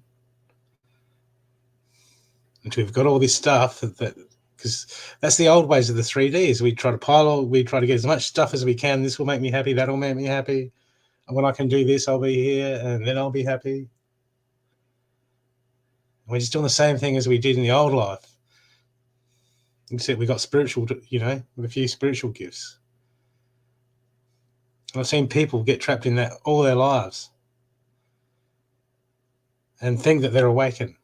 until we've got all this stuff that because that's the old ways of the 3Ds. We try to pile, we try to get as much stuff as we can. This will make me happy. That'll make me happy. And when I can do this, I'll be here, and then I'll be happy. And we're just doing the same thing as we did in the old life. Except we got spiritual, with a few spiritual gifts. And I've seen people get trapped in that all their lives and think that they're awakened.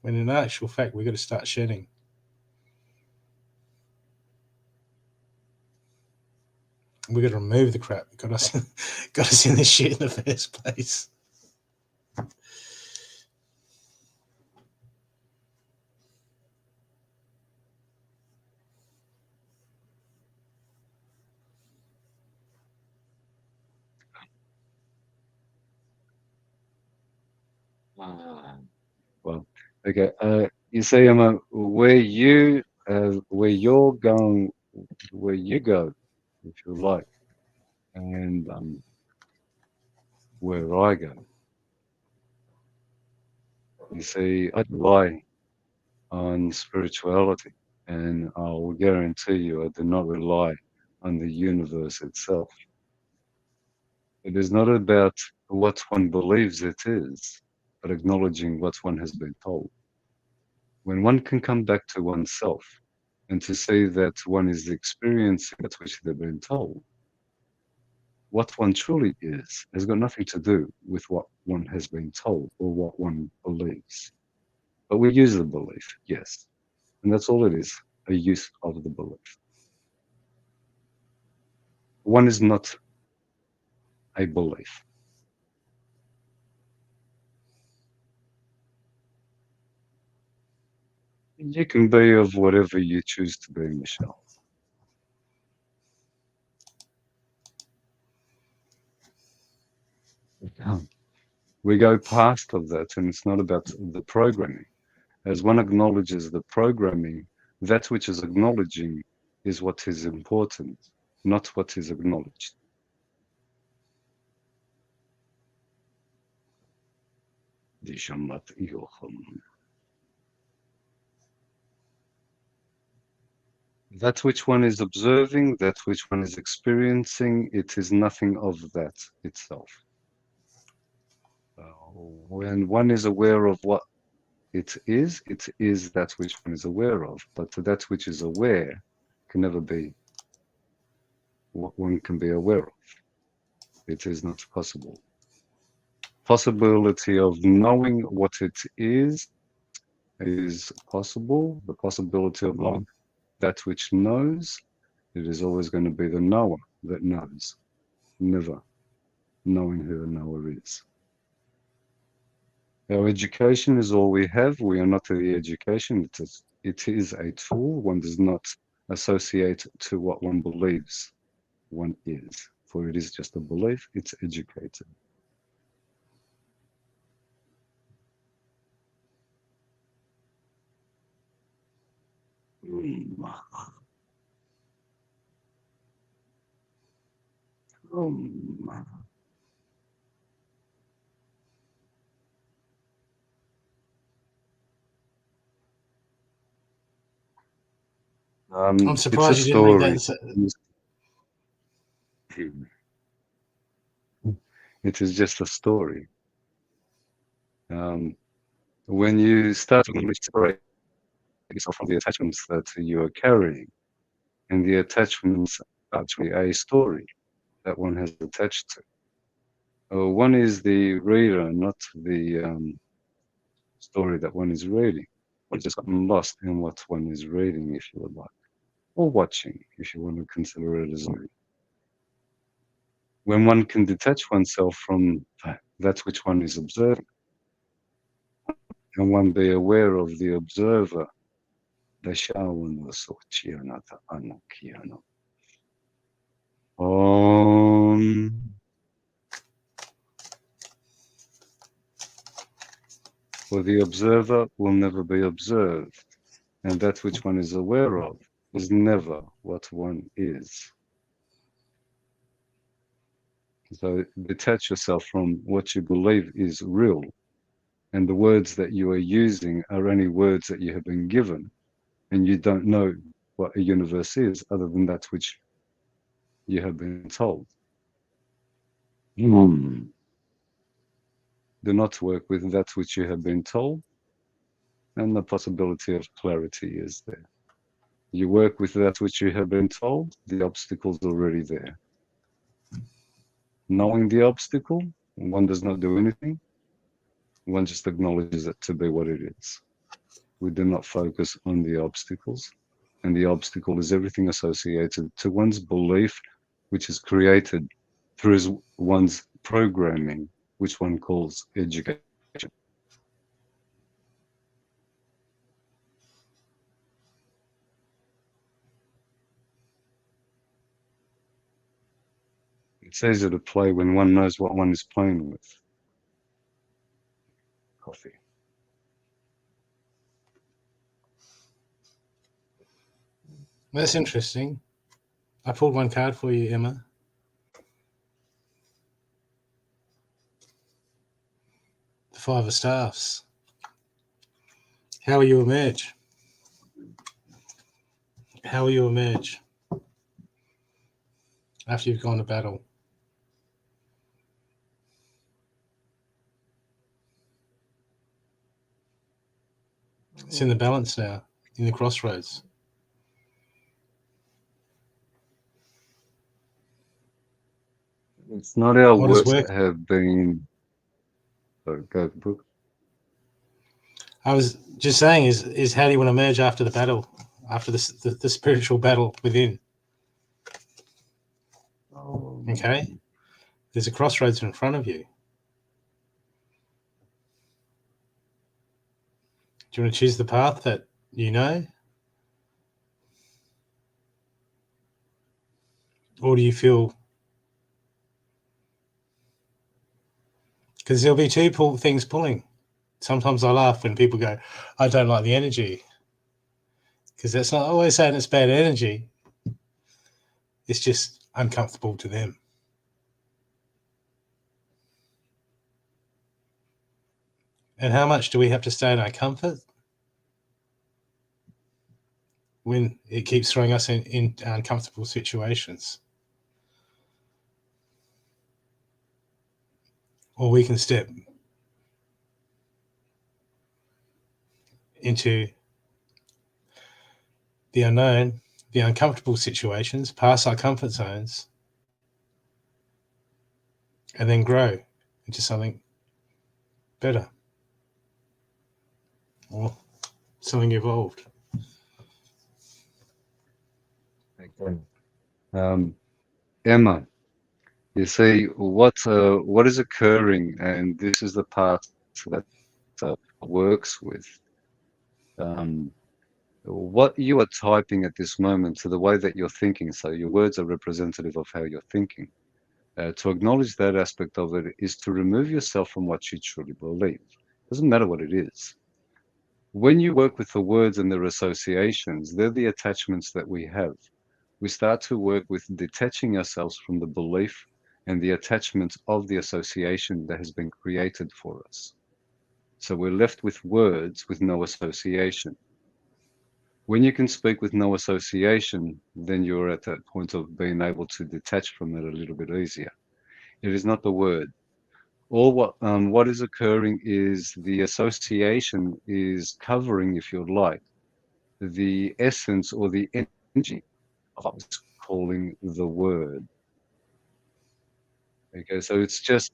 When in actual fact, we've got to start shedding. We've got to remove the crap. Got us in this shit in the first place. Well, okay. You say, Emma, where you're going, where you go, if you like, and where I go. You see, I rely on spirituality, and I will guarantee you, I do not rely on the universe itself. It is not about what one believes it is, but acknowledging what one has been told. When one can come back to oneself and to say that one is experiencing that which they've been told, what one truly is has got nothing to do with what one has been told or what one believes. But we use the belief, yes. And that's all it is, a use of the belief. One is not a belief. You can be of whatever you choose to be, Michelle. We go past of that, and it's not about the programming. As one acknowledges the programming, that which is acknowledging is what is important, not what is acknowledged. That which one is observing, that which one is experiencing, it is nothing of that itself. When one is aware of what it is that which one is aware of. But that which is aware can never be what one can be aware of. It is not possible. Possibility of knowing what it is possible. The possibility of knowing that which knows, it is always going to be the knower that knows, never knowing who the knower is. Our education is all we have. We are not the education. It is a tool. One does not associate to what one believes one is, for it is just a belief. It's educated. I'm surprised you didn't read that. It is just a story. When you start to separate yourself from the attachments that you are carrying, and the attachments are actually a story that one has attached to. One is the reader, not the story that one is reading. One just gotten lost in what one is reading, if you would like, or watching, if you want to consider it as a reading. When one can detach oneself from that which one is observing, and one be aware of the observer, for the observer will never be observed, and that which one is aware of is never what one is. So detach yourself from what you believe is real, and the words that you are using are only words that you have been given, and you don't know what a universe is other than that which you have been told. Do not work with that which you have been told, and the possibility of clarity is there. You work with that which you have been told, the obstacle's already there. Knowing the obstacle, one does not do anything, one just acknowledges it to be what it is. We do not focus on the obstacles, and the obstacle is everything associated to one's belief, which is created through one's programming, which one calls education. It's easier to play when one knows what one is playing with. Coffee. That's interesting. I pulled one card for you, Emma. The Five of Staffs. How will you emerge? How will you emerge after you've gone to battle? It's in the balance now, in the crossroads. It's not our What does words work? that have been. So go, Brooke. I was just saying, is how do you want to emerge after the battle, after the spiritual battle within? Okay, there's a crossroads in front of you. Do you want to choose the path that you know? Or do you feel... Because there'll be two things pulling. Sometimes I laugh when people go, I don't like the energy. Because that's not always saying it's bad energy. It's just uncomfortable to them. And how much do we have to stay in our comfort when it keeps throwing us in uncomfortable situations? Or we can step into the unknown, the uncomfortable situations, past our comfort zones, and then grow into something better or something evolved. Okay. Emma, you see what is occurring, and this is the part that works with what you are typing at this moment to the way that you're thinking. So your words are representative of how you're thinking. To acknowledge that aspect of it is to remove yourself from what you truly believe. Doesn't matter what it is. When you work with the words and their associations, they're the attachments that we have. We start to work with detaching ourselves from the belief and the attachments of the association that has been created for us. So we're left with words with no association. When you can speak with no association, then you're at that point of being able to detach from it a little bit easier. It is not the word. All what is occurring is the association is covering, if you like, the essence or the energy of what is calling the word. Okay, so it's just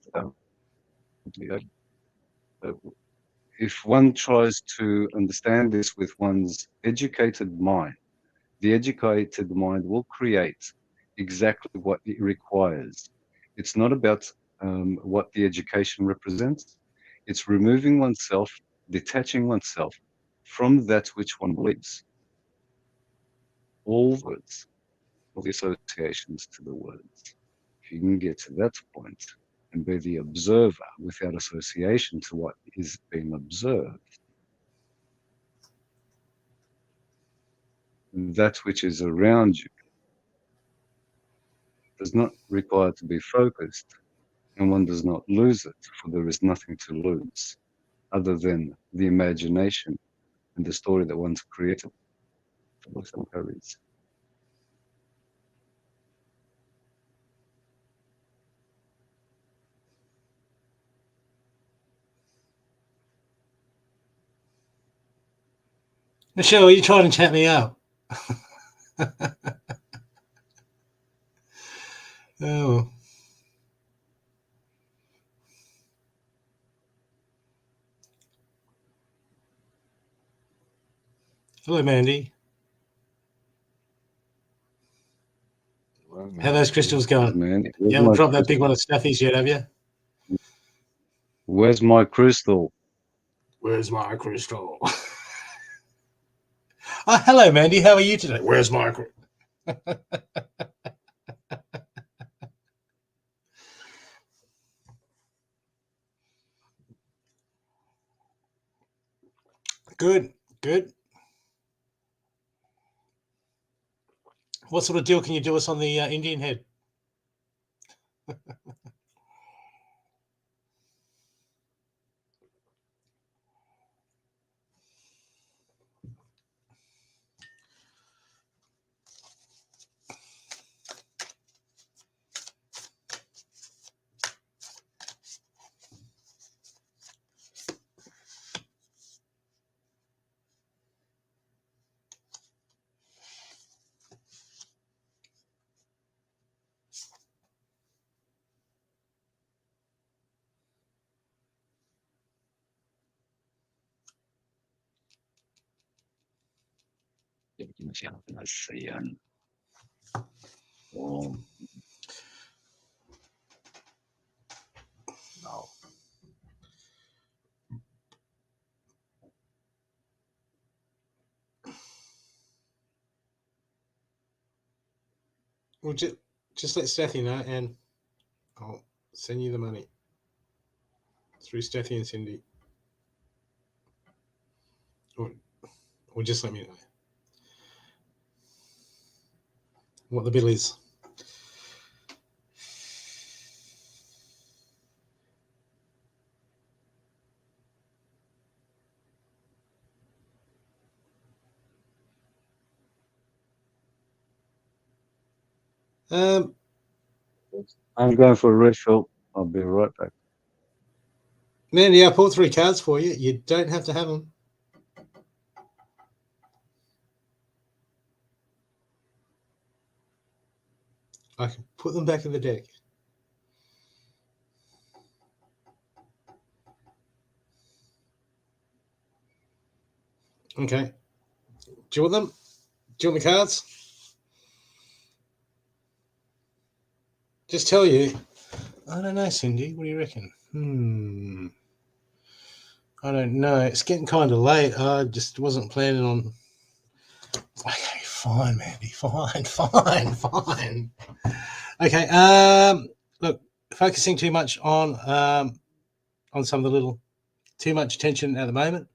if one tries to understand this with one's educated mind, the educated mind will create exactly what it requires. It's not about what the education represents. It's removing oneself, detaching oneself from that which one believes. All words, all the associations to the words. If you can get to that point and be the observer without association to what is being observed, that which is around you does not require to be focused. and one does not lose it, for there is nothing to lose other than the imagination and the story that one's created for some carries. Michelle, are you trying to chat me up? Oh. Hello, Mandy. How those crystals going? Man, You haven't dropped that big one of Stathi's yet, have you? Where's my crystal? Where's my crystal? Oh, hello, Mandy. How are you today? Where's my crystal? Good, good. What sort of deal can you do us on the Indian head? No. Well, just let Stathi know, and I'll send you the money through Stathi and Cindy. Or just let me know what the bill is. I'm going for a refill. I'll be right back. Mandy, I pulled 3 cards for you. You don't have to have them. I can put them back in the deck. Okay. Do you want them? Do you want the cards? Just tell you. I don't know, Cindy. What do you reckon? I don't know. It's getting kind of late. I just wasn't planning on. Okay, fine, Mandy. Fine. Okay. Look, focusing too much on some of the little, too much attention at the moment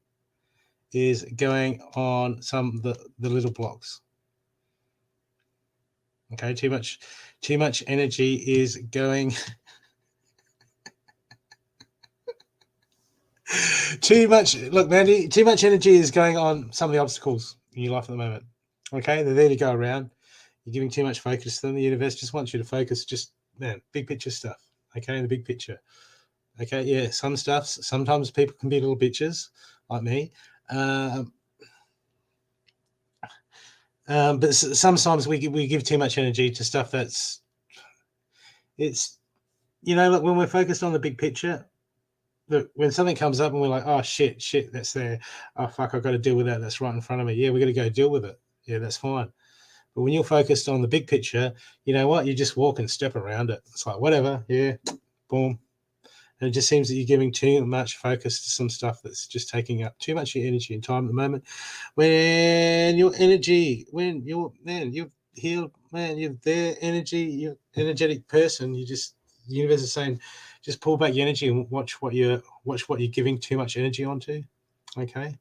is going on some of the little blocks. Okay, too much energy is going. Too much. Look, Mandy. Too much energy is going on some of the obstacles in your life at the moment. Okay, they're there to go around. You're giving too much focus to them. The universe just wants you to focus, just big picture stuff. Okay, the big picture. Okay, yeah, some stuff. Sometimes people can be little bitches like me. But sometimes we give too much energy to stuff that's, it's, look, when we're focused on the big picture, look, when something comes up and we're like, oh, shit, that's there. Oh, fuck, I've got to deal with that. That's right in front of me. Yeah, we got to go deal with it. Yeah, that's fine. But when you're focused on the big picture, you know what? You just walk and step around it. It's like, whatever. Yeah, boom. And it just seems that you're giving too much focus to some stuff that's just taking up too much of your energy and time at the moment. When your energy, you've healed, you're there, energy, you're an energetic person. The universe is saying, just pull back your energy and watch what you're giving too much energy onto. Okay.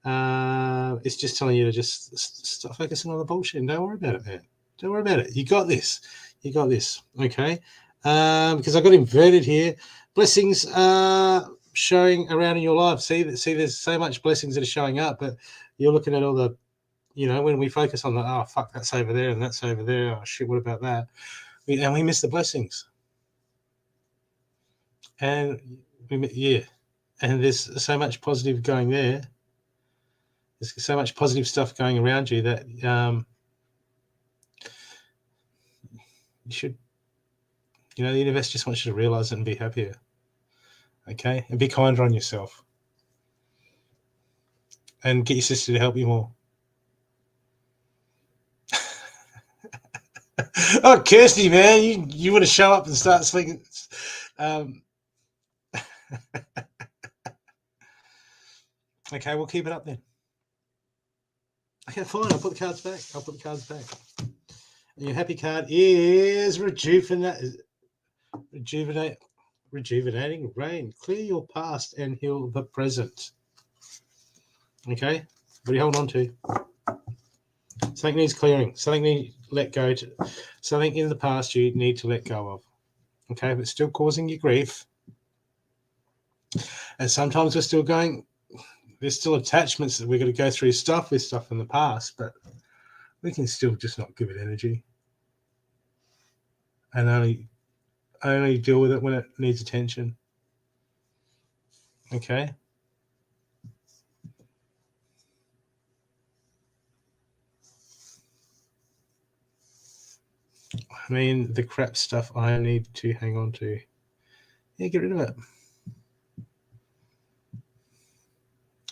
It's just telling you to just stop focusing on the bullshit and don't worry about it, man. Don't worry about it. You got this. Okay. because I got inverted here. Blessings are showing around in your life. See, there's so much blessings that are showing up, but you're looking at all the, when we focus on the, oh, fuck, that's over there and that's over there. Oh, shit, what about that? And we miss the blessings. And and there's so much positive going there. There's so much positive stuff going around you that you should, the universe just wants you to realize it and be happier. Okay? And be kinder on yourself. And get your sister to help you more. Oh, Kirsty, man, you want to show up and start slinging. Okay, we'll keep it up then. Okay, fine. I'll put the cards back. And your happy card is rejuvenating rain. Clear your past and heal the present. Okay, what are you holding on to? Something needs clearing. Something needs let go. Something in the past you need to let go of. Okay, but it's still causing you grief. And sometimes we're still going. There's still attachments that we're going to go through stuff in the past, but we can still just not give it energy and only deal with it when it needs attention. Okay. I mean, the crap stuff I need to hang on to. Yeah, get rid of it.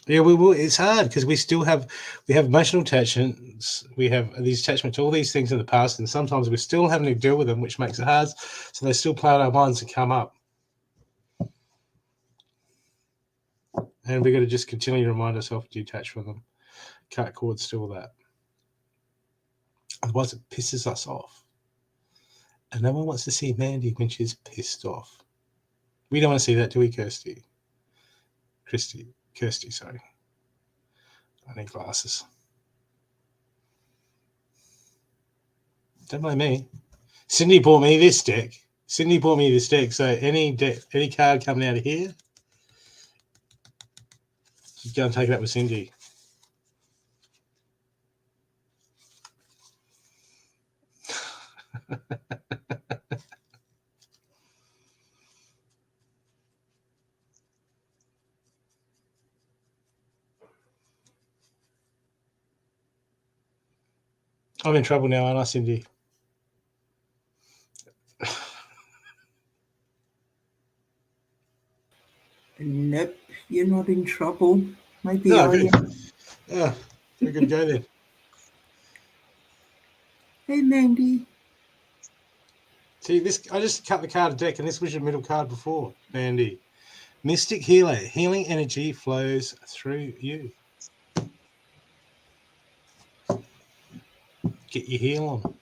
Yeah, we will. It's hard because we have emotional attachments. We have these attachments to all these things in the past, and sometimes we're still having to deal with them, which makes it hard. So they still play on our minds to come up. And we've got to just continually remind ourselves to detach from them. Cut cords to all that. Otherwise, it pisses us off. And no one wants to see Mandy when she's pissed off. We don't want to see that, do we, Kirsty? Kirsty, sorry. I need glasses. Don't mind me. Cindy bought me this deck. So any card coming out of here, she's going to take it up with Cindy. I'm in trouble now, aren't I, Cindy? Nope, you're not in trouble. Maybe No, I good. am. Yeah, we're good to go then. Hey, Mandy. See, I just cut the card deck, and this was your middle card before, Mandy. Mystic Healer. Healing energy flows through you. Get your heal on.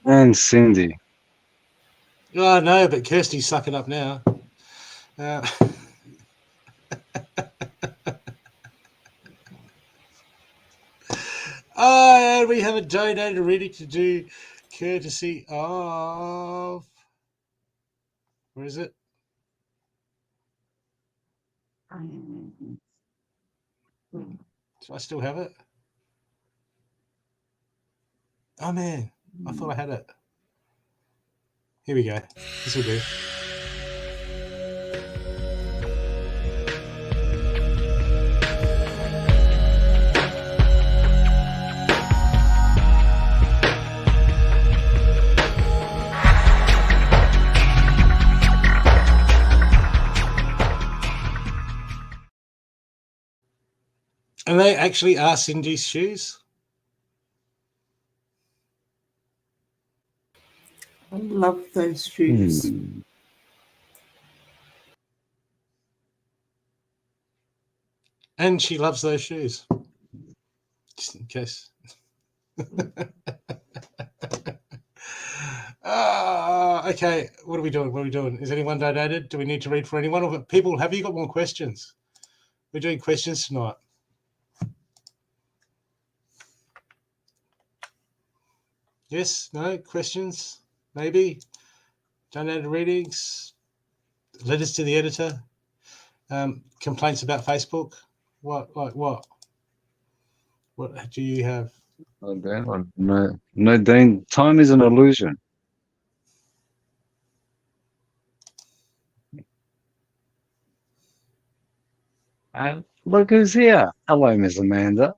And Cindy. Oh, no, but Kirsty's sucking up now. And we have a donator ready to do courtesy of... Where is it? Do I still have it? Oh, man. I thought I had it. Here we go. This will do. And they actually are Cindy's shoes. I love those shoes. And she loves those shoes. Just in case. Okay. What are we doing? Is anyone donated? Do we need to read for anyone? Or people, have you got more questions? We're doing questions tonight. Yes, no, questions, maybe. Donated readings, letters to the editor, complaints about Facebook. What, like what? What do you have? Oh, damn. No, Dane, time is an illusion. Look who's here. Hello, Miss Amanda.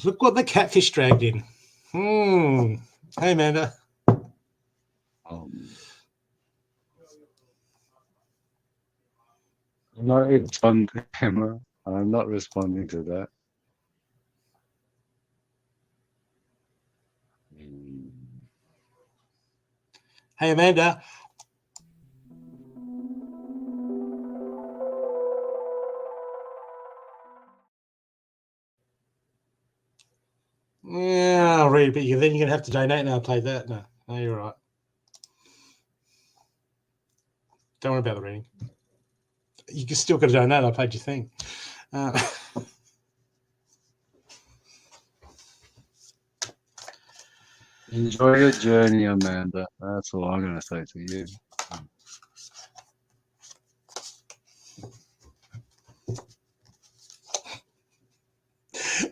Look what the catfish dragged in. Hey, Amanda. No, it's on camera. I'm not responding to that. Hey, Amanda. Yeah, I'll read, but then you're going to have to donate and I'll play that. No, you're right. Don't worry about the reading. You can still got to donate. I played your thing. Enjoy your journey, Amanda. That's all I'm going to say to you.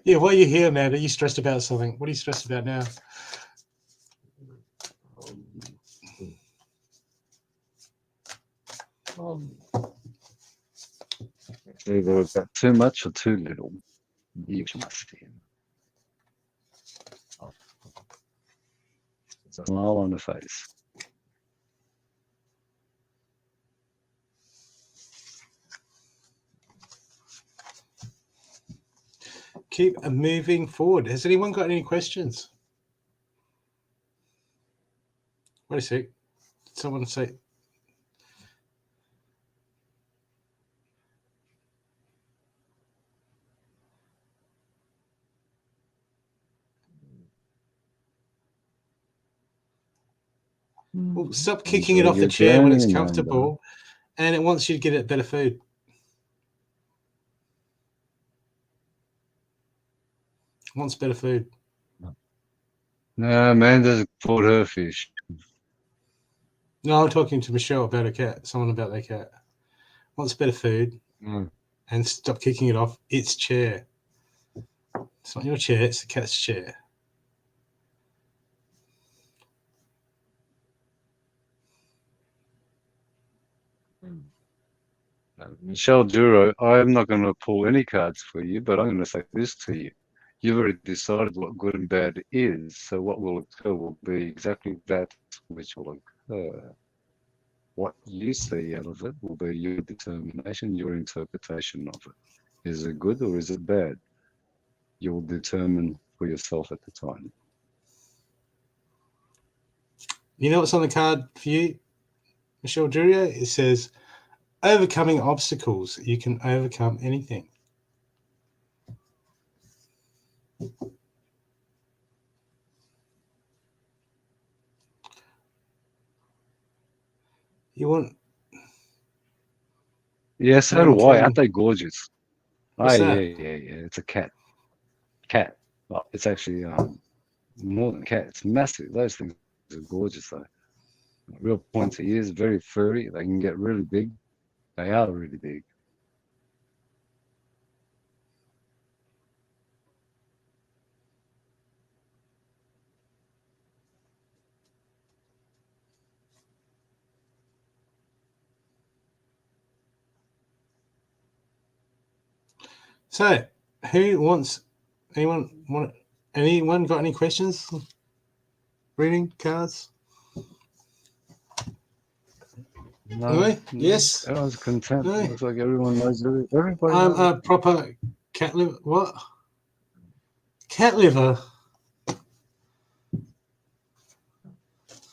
Yeah, while you're here, Amanda, are you stressed about something? What are you stressed about now? It's either got too much or too little. You must see. It's a smile on the face. Keep moving forward. Has anyone got any questions? Wait a sec. Did someone say? Well, stop kicking it Enjoy off the your chair when journey, it's Amanda. comfortable, and it wants you to get it better food. It wants better food. No, Amanda's caught her fish. No, I'm talking to Michelle about a cat. Someone about their cat. Wants better food, and stop kicking it off its chair. It's not your chair. It's the cat's chair. Michelle Duro, I'm not going to pull any cards for you, but I'm going to say this to you. You've already decided what good and bad is, so what will occur will be exactly that which will occur. What you see out of it will be your determination, your interpretation of it. Is it good or is it bad? You'll determine for yourself at the time. You know what's on the card for you, Michelle Duria? It says, overcoming obstacles. You can overcome anything. You want? Yeah, so do I. Aren't they gorgeous? What's that? Yeah. It's a cat. Cat. Well, it's actually more than a cat. It's massive. Those things are gorgeous, though. Real pointy ears, very furry. They can get really big. They are really big. So, who wants? Anyone got any questions? Reading cards? No, Really? Yes. Everyone's content. No. Looks like everyone knows everybody. I'm knows. a proper cat liver. What? Cat liver?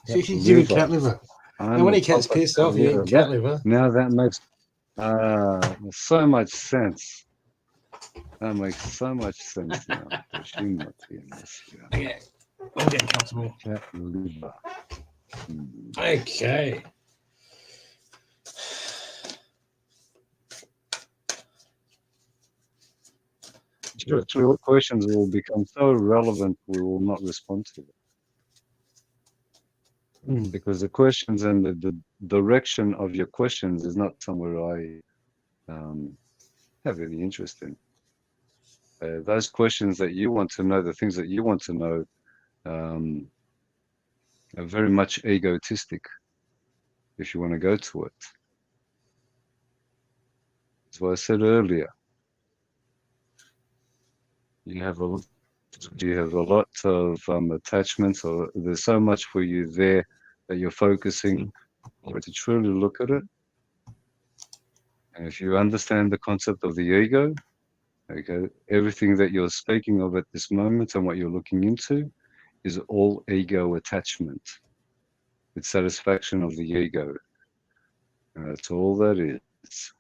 You give me cat liver. And when he gets pissed off, you eat cat liver. Now that makes so much sense. That makes so much sense now. She must be in this. Okay, I'll get comfortable. Cat liver. Okay. Actually, questions will become so irrelevant we will not respond to them. Because the questions and the direction of your questions is not somewhere I have any interest in. Those questions that you want to know, the things that you want to know, are very much egotistic if you want to go to it. That's what I said earlier. You have a lot of attachments, or there's so much for you there that you're focusing to truly look at it. And if you understand the concept of the ego, okay, everything that you're speaking of at this moment and what you're looking into is all ego attachment. It's satisfaction of the ego. And that's all that is.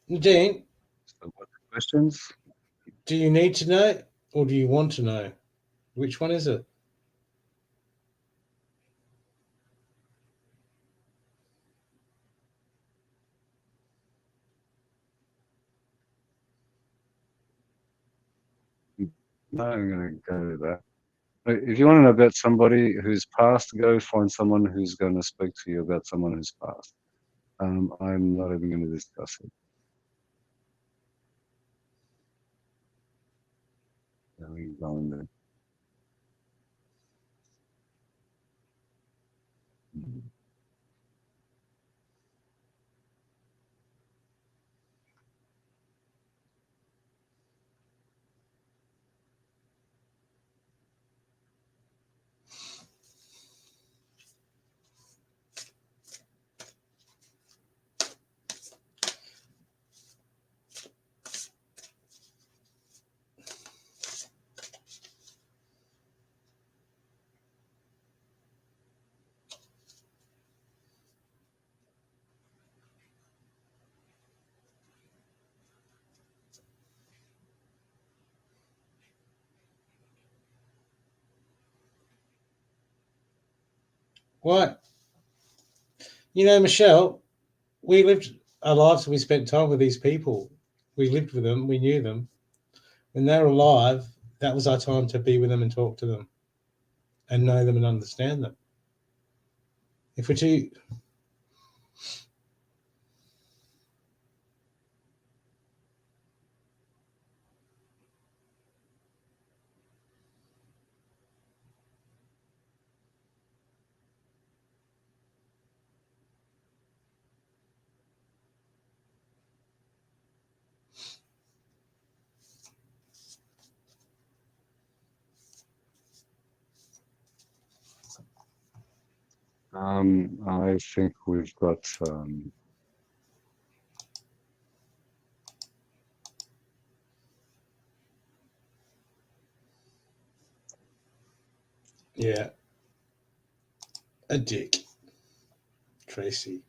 Nadine, So what questions? do you need to know or do you want to know? Which one is it? No, I'm going to go to that. If you want to know about somebody who's passed, go find someone who's going to speak to you about someone who's passed. I'm not even going to discuss it. We go in there. What? You know, Michelle, we lived our lives, we spent time with these people. We lived with them, we knew them. When they were alive, that was our time to be with them and talk to them and know them and understand them. If we're too... I think we've got Yeah. A dick. Tracy.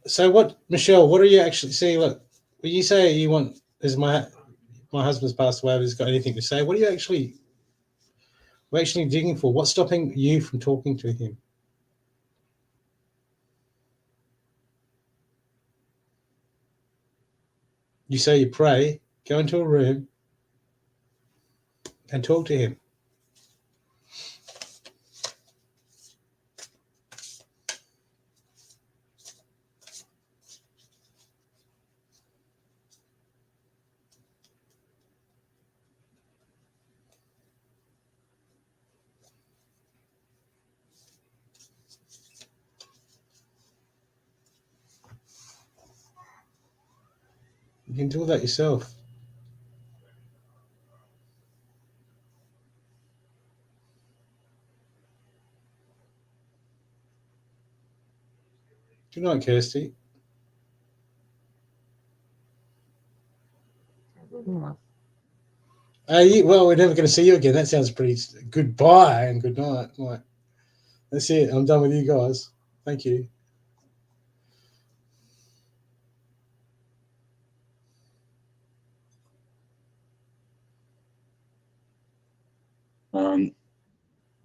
So what, Michelle, what are you actually see? Look, when you say you want, is my husband's passed away, has got anything to say? What are you actually, we're actually digging for? What's stopping you from talking to him? You say you pray, go into a room and talk to him. You can do that yourself. Good night, Kirsty. Well, we're never going to see you again. That sounds pretty. Goodbye and good night. Right. That's it. I'm done with you guys. Thank you. There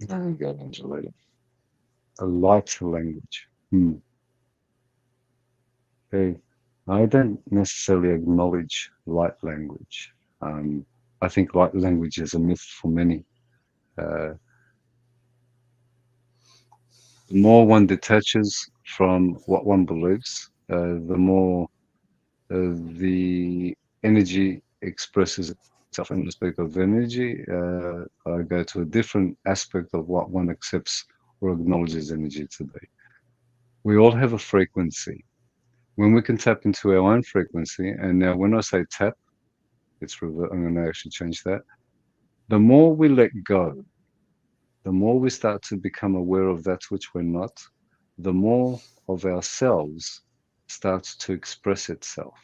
you go, Angela. A light language. Okay. I don't necessarily acknowledge light language. I think light language is a myth for many. Uh, the more one detaches from what one believes, the more the energy expresses itself. And to speak of energy, I go to a different aspect of what one accepts or acknowledges energy to be. We all have a frequency. When we can tap into our own frequency, and now when I say tap, I'm going to actually change that. The more we let go, the more we start to become aware of that which we're not, the more of ourselves starts to express itself.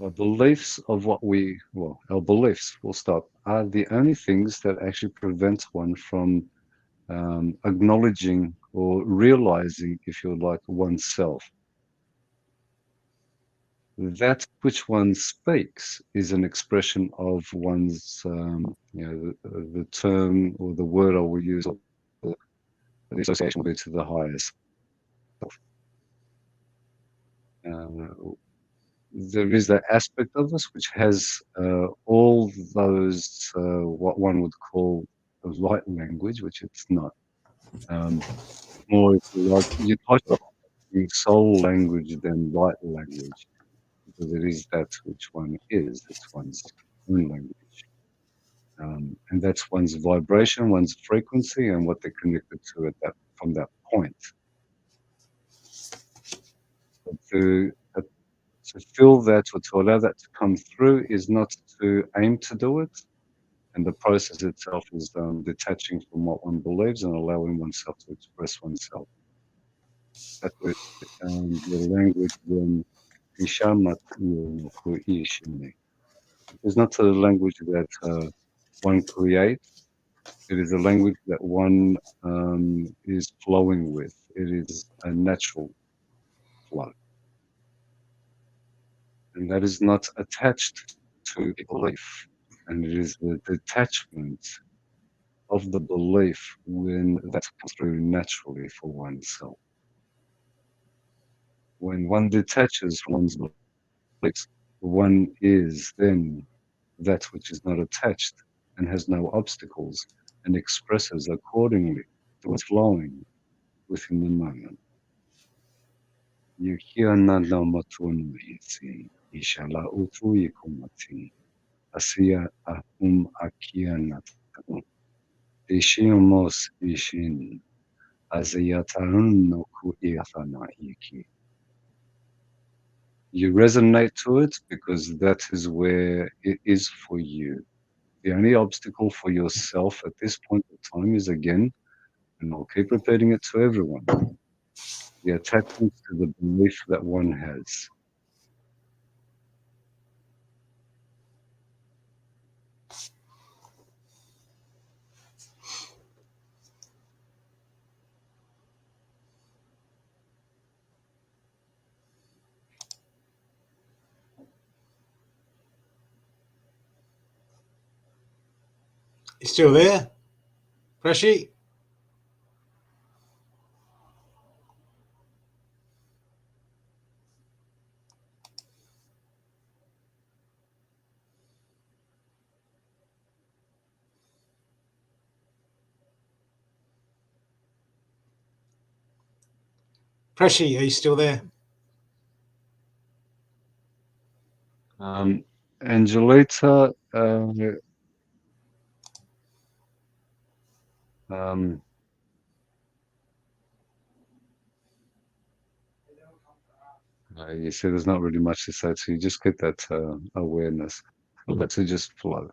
Our beliefs of our beliefs, full stop, are the only things that actually prevent one from acknowledging or realizing, if you like, oneself. That which one speaks is an expression of one's, the term or the word I will use, or the association will be to the highest. There is that aspect of us which has all those, what one would call the light language, which it's not. More, if you like, you touch on soul language than light language, because it is that which one is. It's one's own language. And that's one's vibration, one's frequency, and what they're connected to from that point. But to feel that or to allow that to come through is not to aim to do it. And the process itself is detaching from what one believes and allowing oneself to express oneself. That's what the language when Ishamat Ishime. It's not a language that one creates. It is a language that one is flowing with. It is a natural flow. And that is not attached to belief. And it is the detachment of the belief when that comes through naturally for oneself. When one detaches from one's beliefs, one is then that which is not attached and has no obstacles and expresses accordingly to what's flowing within the moment. Ishala utuikumati asia akianatakum ishimos ishin aziyatanuku iki. You resonate to it because that is where it is for you. The only obstacle for yourself at this point in time is, again, and I'll keep repeating it to everyone, the attachment to the belief that one has. You still there, Freshy? Freshy, are you still there? Angelita, you said there's not really much to say, so you just get that awareness. Let it just flow.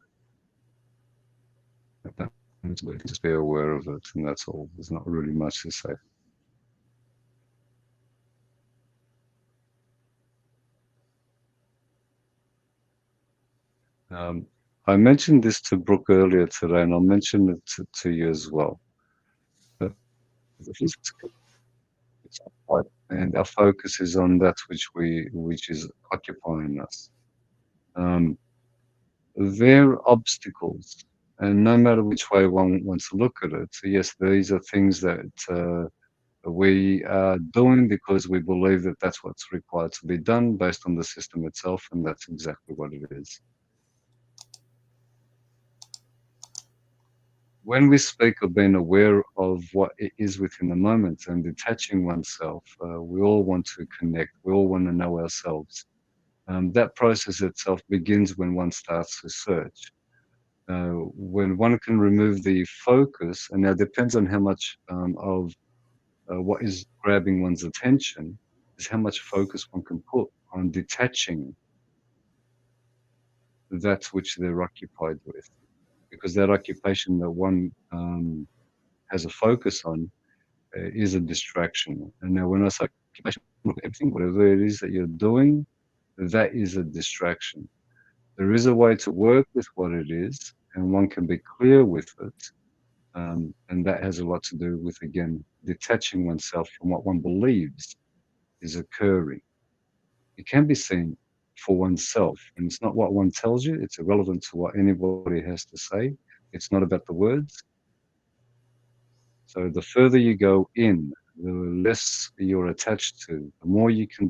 Just be aware of it, and that's all. There's not really much to say. I mentioned this to Brooke earlier today, and I'll mention it to you as well. And our focus is on that which is occupying us. they're obstacles. And no matter which way one wants to look at it, so yes, these are things that we are doing because we believe that that's what's required to be done based on the system itself, and that's exactly what it is. When we speak of being aware of what it is within the moment and detaching oneself, we all want to connect, we all want to know ourselves. That process itself begins when one starts to search. When one can remove the focus, and now it depends on how much of what is grabbing one's attention, is how much focus one can put on detaching that which they're occupied with. Because that occupation that one has a focus on is a distraction. And now, when I say occupation, everything, whatever it is that you're doing, that is a distraction. There is a way to work with what it is, and one can be clear with it. And that has a lot to do with, again, detaching oneself from what one believes is occurring. It can be seen for oneself, and it's not what one tells you, it's irrelevant to what anybody has to say. It's not about the words. So the further you go in, the less you're attached to, the more you can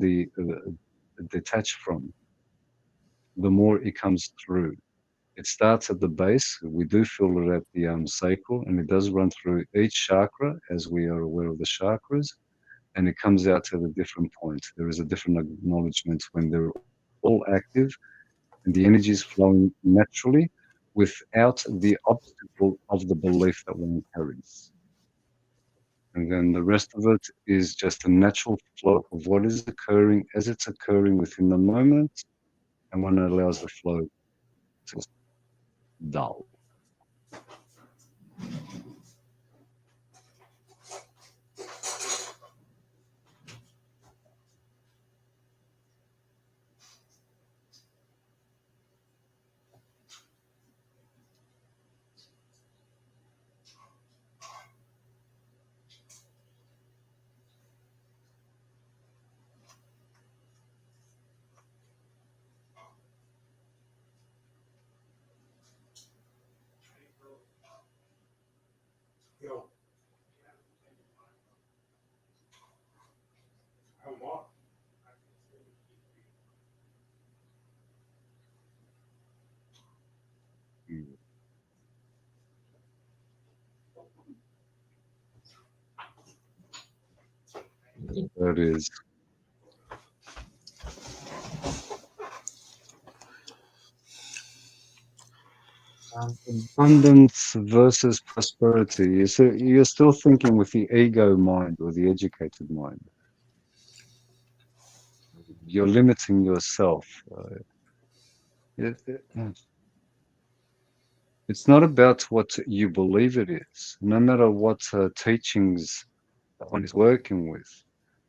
detach from, the more it comes through. It starts at the base. We do feel it at the sacral, and it does run through each chakra, as we are aware of the chakras, and it comes out at a different point. There is a different acknowledgement when they're all active and the energy is flowing naturally without the obstacle of the belief that one carries. And then the rest of it is just a natural flow of what is occurring as it's occurring within the moment, and one allows the flow to dull. That is abundance versus prosperity. So you're still thinking with the ego mind or the educated mind. You're limiting yourself. It's not about what you believe it is, no matter what teachings that one is working with.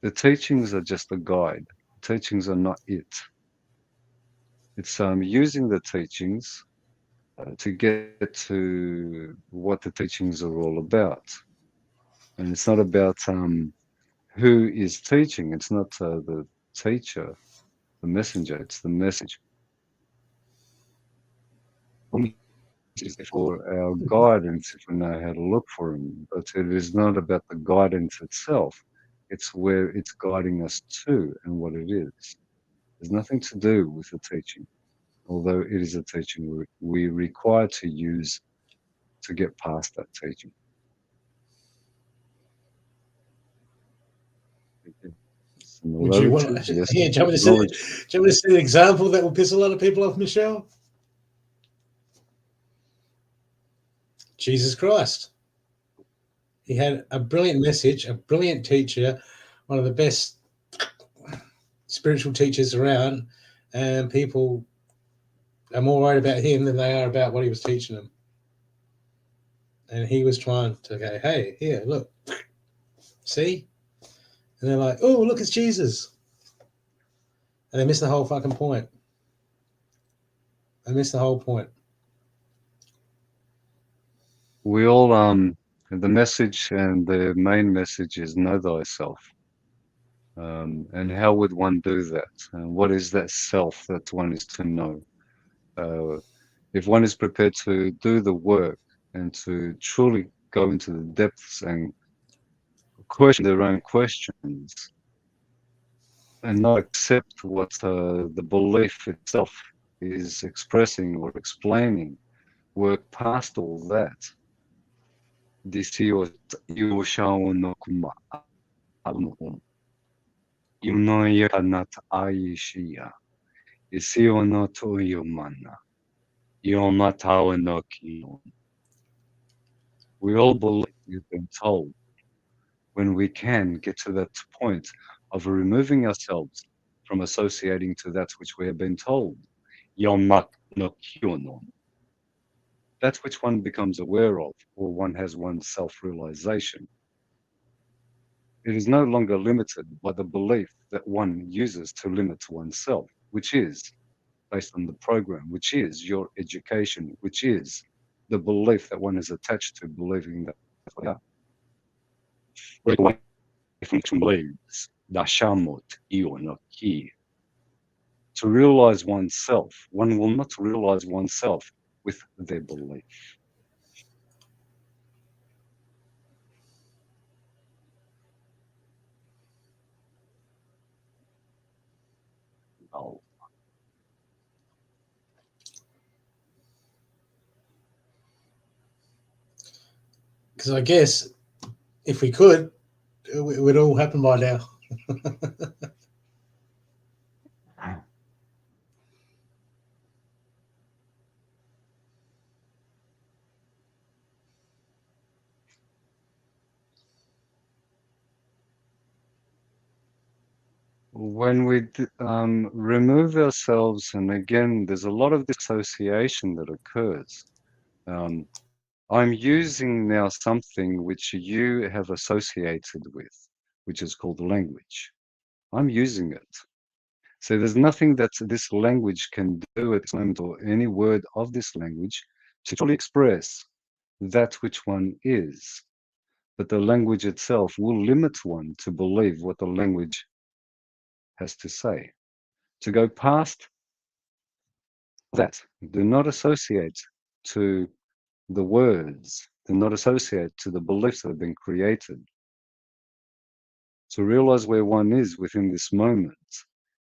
The teachings are just a guide. Teachings are not it. It's using the teachings to get to what the teachings are all about. And it's not about who is teaching. It's not the teacher, the messenger. It's the message. Is for our guidance if we know how to look for him. But it is not about the guidance itself. It's where it's guiding us to and what it is. There's nothing to do with the teaching, although it is a teaching we require to use to get past that teaching. Would you want? Yes, Yeah, do you want me to see an example that will piss a lot of people off, Michelle? Jesus Christ. He had a brilliant message, a brilliant teacher, one of the best spiritual teachers around, and people are more worried about him than they are about what he was teaching them. And he was trying to go, hey, here, look, see? And they're like, oh, look, it's Jesus. And they miss the whole fucking point. They miss the whole point. We all the message and the main message is know thyself. And how would one do that? What is that self that one is to know? If one is prepared to do the work and to truly go into the depths and question their own questions and not accept what the belief itself is expressing or explaining, work past all that. Disio yushao no kuma almuhum. Yunoya kanat aishia. Isio no toyumana. Yomatawa no kiyon. We all believe we've been told when we can get to that point of removing ourselves from associating to that which we have been told. Yomak no kyonon. That which one becomes aware of, or one has one's self realization. It is no longer limited by the belief that one uses to limit oneself, which is based on the program, which is your education, which is the belief that one is attached to believing that we are. Break away from beliefs, dashamot iyo no ki. To realize oneself, one will not realize oneself with their belief. No. Because I guess if we could, it would all happen by now. When we remove ourselves, and again, there's a lot of dissociation that occurs. I'm using now something which you have associated with, which is called language. I'm using it. So there's nothing that this language can do at this moment, or any word of this language, to truly express that which one is. But the language itself will limit one to believe what the language has to say. To go past that, do not associate to the words, do not associate to the beliefs that have been created. To realize where one is within this moment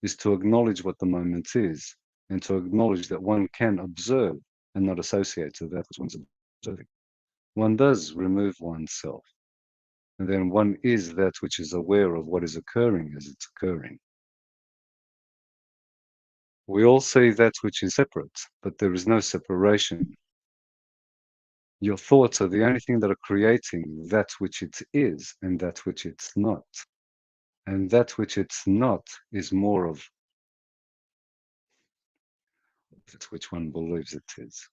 is to acknowledge what the moment is, and to acknowledge that one can observe and not associate to that which one's observing. One does remove oneself, and then one is that which is aware of what is occurring as it's occurring. We all see that which is separate, but there is no separation. Your thoughts are the only thing that are creating that which it is and that which it's not. And that which it's not is more of that which one believes it is.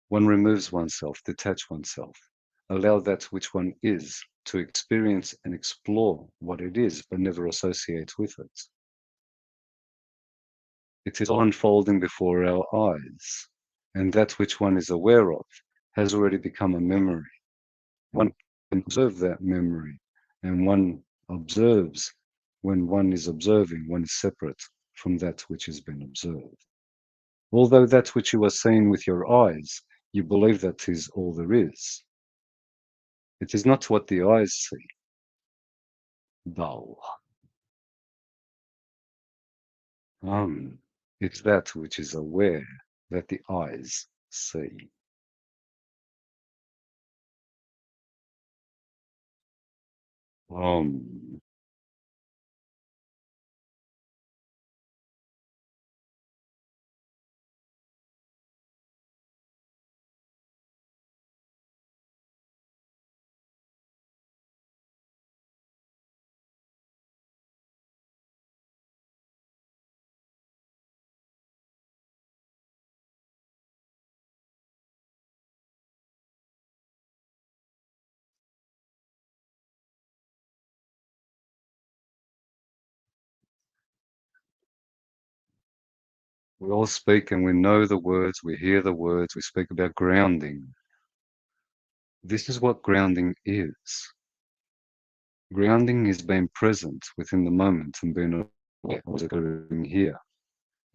One removes oneself, detach oneself, allow that which one is to experience and explore what it is, but never associate with it. It is all unfolding before our eyes, and that which one is aware of has already become a memory. One can observe that memory, and one observes when one is observing, one is separate from that which has been observed. Although that which you are seeing with your eyes, you believe that is all there is. It is not what the eyes see. Dao. It's that which is aware that the eyes see. Um, we all speak and we know the words, we hear the words, we speak about grounding. This is what grounding is. Grounding is being present within the moment and being aware of what's occurring here.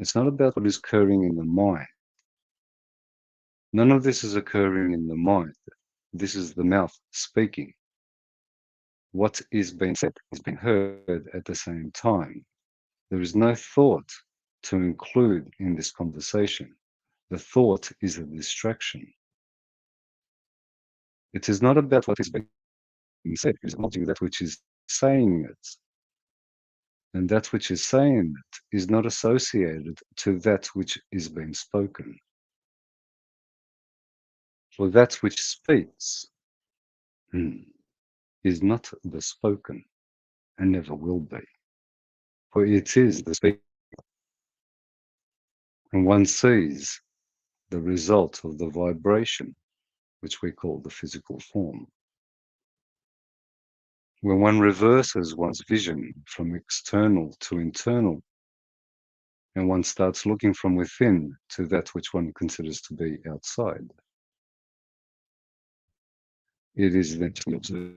It's not about what is occurring in the mind. None of this is occurring in the mind. This is the mouth speaking. What is being said is being heard at the same time. There is no thought to include in this conversation. The thought is a distraction. It is not about what is being said, it is acknowledging that which is saying it. And that which is saying it is not associated to that which is being spoken. For that which speaks is not the spoken and never will be. For it is the speaking. And one sees the result of the vibration, which we call the physical form. When one reverses one's vision from external to internal, and one starts looking from within to that which one considers to be outside, it is then to be observed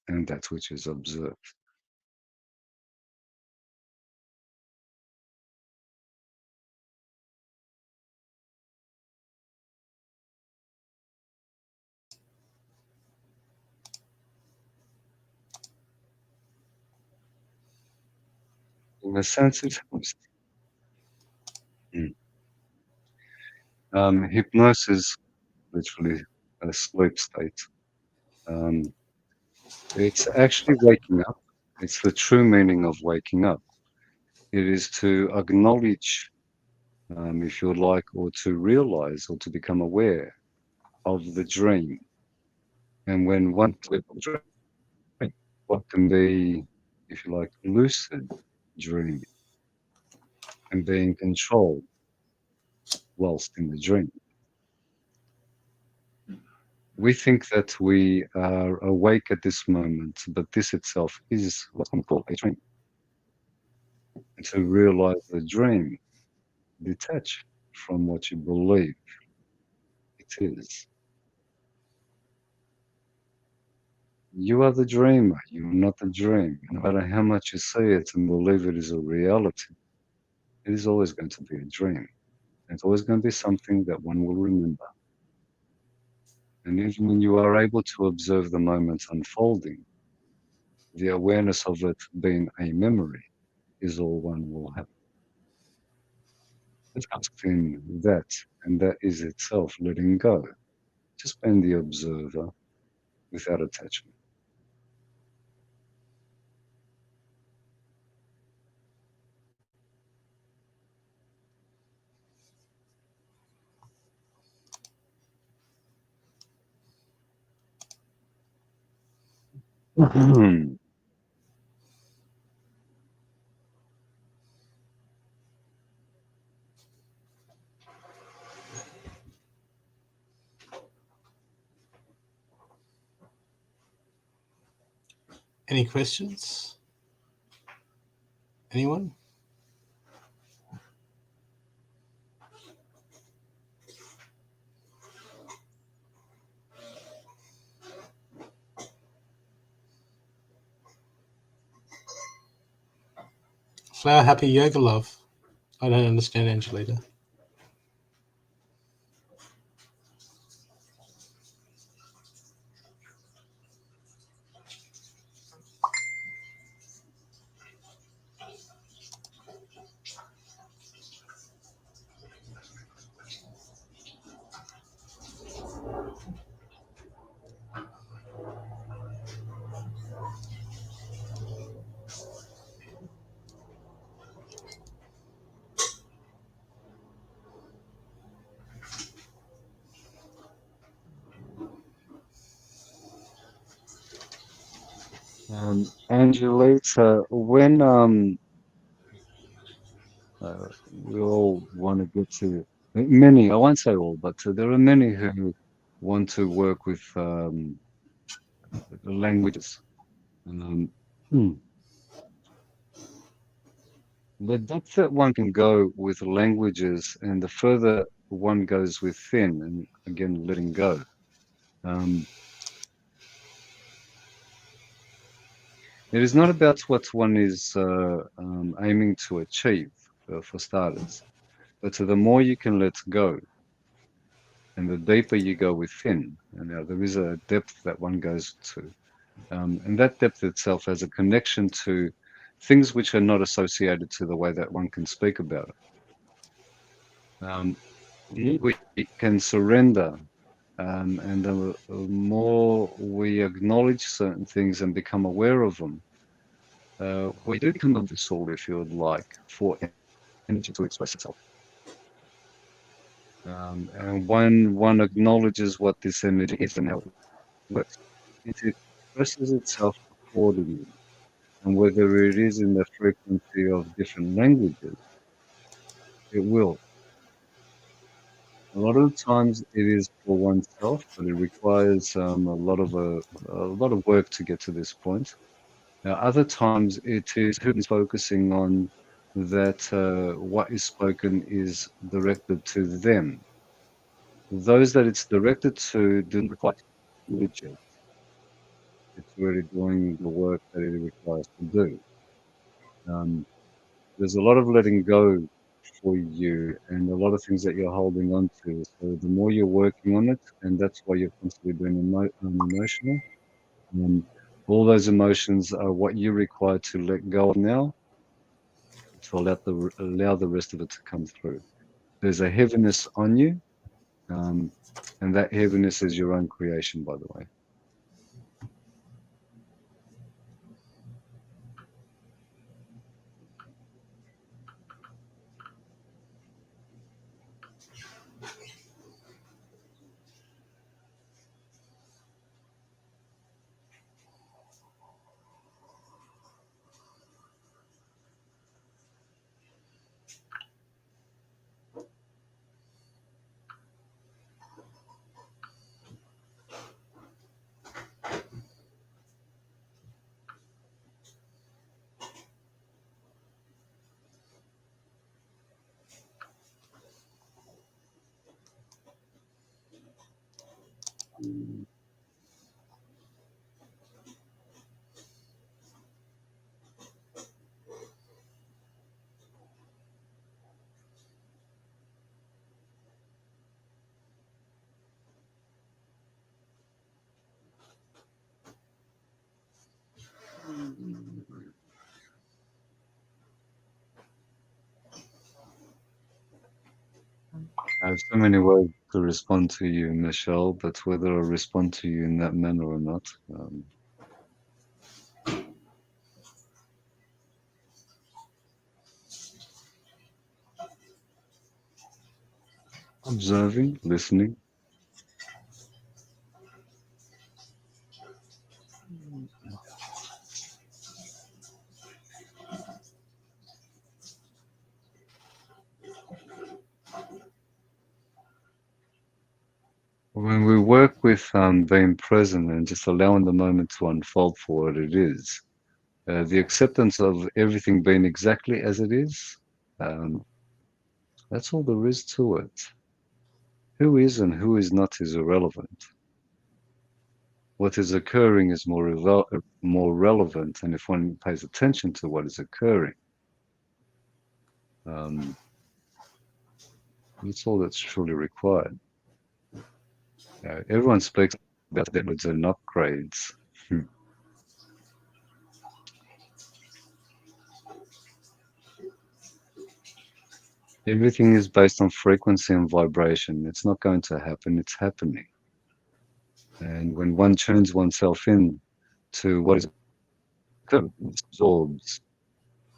and that which is observed. In a sense, it's hypnosis, literally a sleep state. It's actually waking up. It's the true meaning of waking up. It is to acknowledge, if you like, or to realize or to become aware of the dream. And when one sleeps of dream, what can be, if you like, lucid dreaming and being controlled whilst in the dream. We think that we are awake at this moment, but this itself is what we call a dream. And to realize the dream, detach from what you believe it is. You are the dreamer, you are not the dream. No matter how much you see it and believe it is a reality, it is always going to be a dream. It's always going to be something that one will remember. And even when you are able to observe the moment unfolding, the awareness of it being a memory is all one will have. It's in that, and that is itself letting go. Just being the observer without attachment. Any questions? Anyone? Flower Happy Yoga Love. I don't understand, Angelita. Angelica, when we all want to get to many, I won't say all, but there are many who want to work with languages. Um, hmm. The depth that one can go with languages and the further one goes within, and again, letting go. It is not about what one is aiming to achieve, for starters, but the more you can let go And the deeper you go within, and now there is a depth that one goes to, and that depth itself has a connection to things which are not associated to the way that one can speak about it. We can surrender, and the more we acknowledge certain things and become aware of them, we do become a vessel, if you would like, for energy to express itself. And when one acknowledges what this energy is and how it works, it expresses itself accordingly. And whether it is in the frequency of different languages, it will. A lot of times it is for oneself, but it requires a lot of work to get to this point. Now, other times it is who is focusing on that what is spoken is directed to them. Those that it's directed to didn't require reject. It's really doing the work that it requires to do. Um, there's a lot of letting go for you and a lot of things that you're holding on to. So the more you're working on it, and that's why you're constantly being emotional, um, all those emotions are what you require to let go of now to allow the rest of it to come through. There's a heaviness on you, um, and that heaviness is your own creation, by the way. I have so many ways to respond to you, Michelle, but whether I respond to you in that manner or not, observing, listening. When we work with being present and just allowing the moment to unfold for what it is, the acceptance of everything being exactly as it is, um, that's all there is to it. Who is and who is not is irrelevant. What is occurring is more relevant, and if one pays attention to what is occurring, um, that's all that's truly required. Everyone speaks about downloads and upgrades. Everything is based on frequency and vibration. It's not going to happen, it's happening. And when one turns oneself in to what is occurring, it absorbs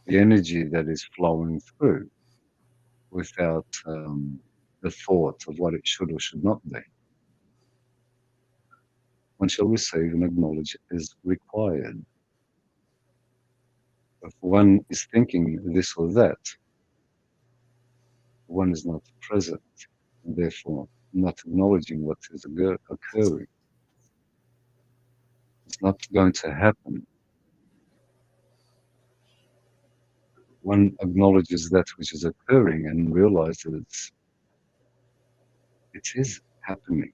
the energy that is flowing through without the thought of what it should or should not be. One shall receive and acknowledge as required. If one is thinking this or that, one is not present, and therefore not acknowledging what is occurring. It's not going to happen. One acknowledges that which is occurring and realizes it is happening.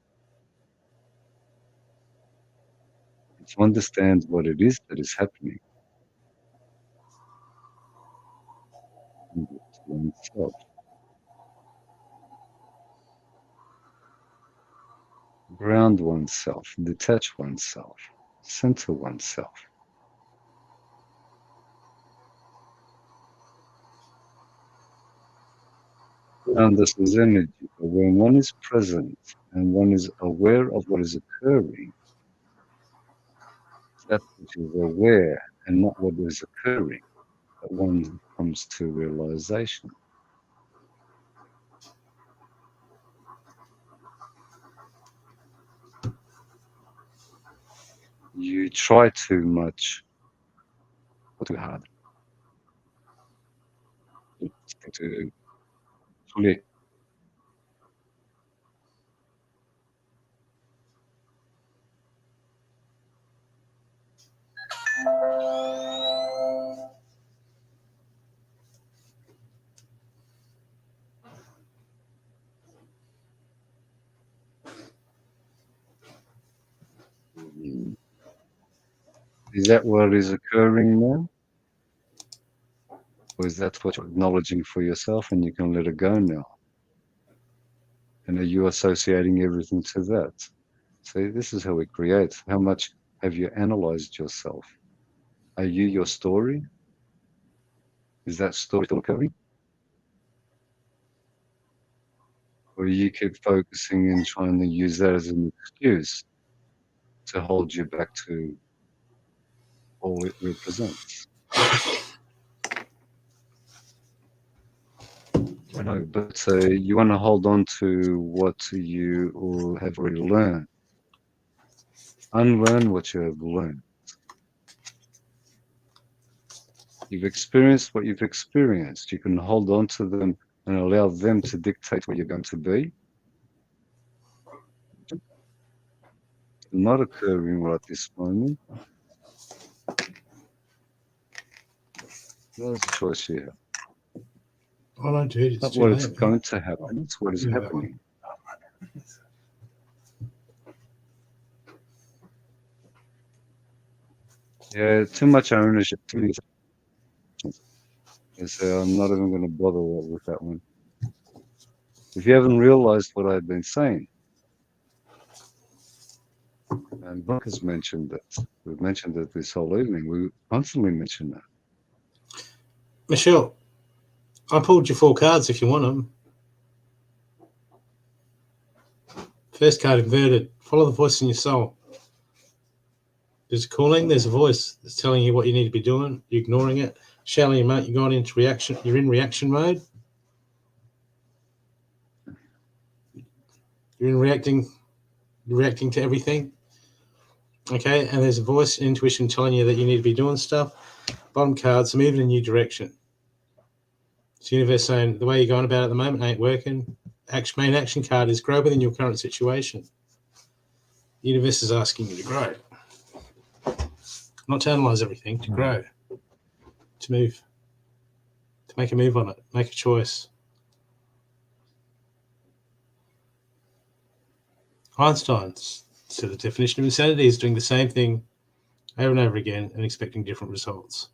And to understand what it is that is happening to oneself. ground oneself, detach oneself, center oneself. And this is energy. But when one is present and one is aware of what is occurring, that which is aware and not what is occurring, that one comes to realization. You try too much or too hard to fully. Is that what is occurring now? Or is that what you're acknowledging for yourself and you can let it go now? And are you associating everything to that? See, this is how we create. How much have you analyzed yourself? Are you your story? Is that story still occurring? Or you keep focusing and trying to use that as an excuse to hold you back to all it represents? I know, but you want to hold on to what you or have already learned. Unlearn what you have learned. You've experienced what you've experienced. You can hold on to them and allow them to dictate what you're going to be. Not occurring right this moment. There's a choice here. I don't do it. It's Not too what late. it's going to happen, it's what is Yeah. happening. Yeah, too much ownership. Too many assumptions. So I'm not even going to bother with that one. If you haven't realized what I've been saying, and Brooke has mentioned it, we've mentioned it this whole evening, we constantly mention that. Michelle, I pulled you 4 cards if you want them. First card inverted. Follow the voice in your soul. There's a calling, there's a voice that's telling you what you need to be doing. You're ignoring it. Shouting your mate, you're going into reaction. You're in reaction mode. You're reacting to everything. Okay, and there's a voice, intuition telling you that you need to be doing stuff. Bottom cards, moving in a new direction. It's the universe saying the way you're going about it at the moment ain't working. Main action card is grow within your current situation. The universe is asking you to grow. Not to analyze everything, to grow. To move. To make a move on it. Make a choice. Einstein said the definition of insanity is doing the same thing over and over again and expecting different results.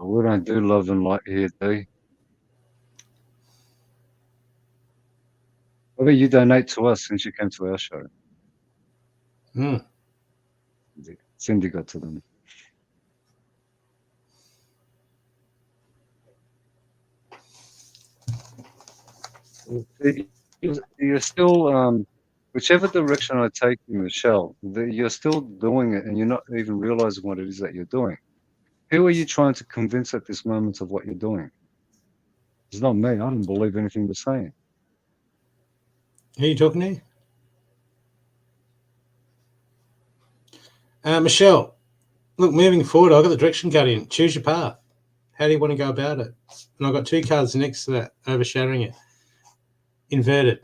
We don't do love and light here, do we? What about you donate to us since you came to our show? Cindy got to them. You're still, whichever direction I take you, Michelle, you're still doing it and you're not even realizing what it is that you're doing. Who are you trying to convince at this moment of what you're doing? It's not me. I don't believe anything you're saying. Who are you talking to? Michelle, look, moving forward, I've got the direction card in. Choose your path. How do you want to go about it? And I've got 2 cards next to that, overshadowing it. Inverted.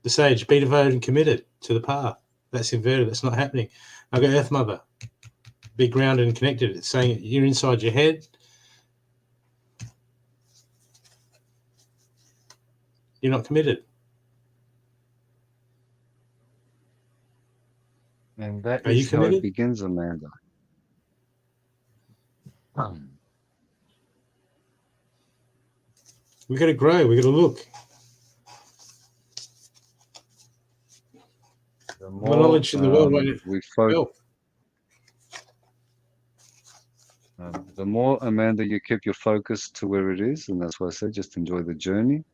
The Sage, be devoted and committed to the path. That's inverted. That's not happening. I've got Earth Mother. Be grounded and connected. It's saying you're inside your head. You're not committed. And that Are you is how committed? it begins, Amanda. We've got to grow. We've got to look. The More knowledge in the world won't we focus, help. the more, Amanda, you keep your focus to where it is, and that's why I said just enjoy the journey,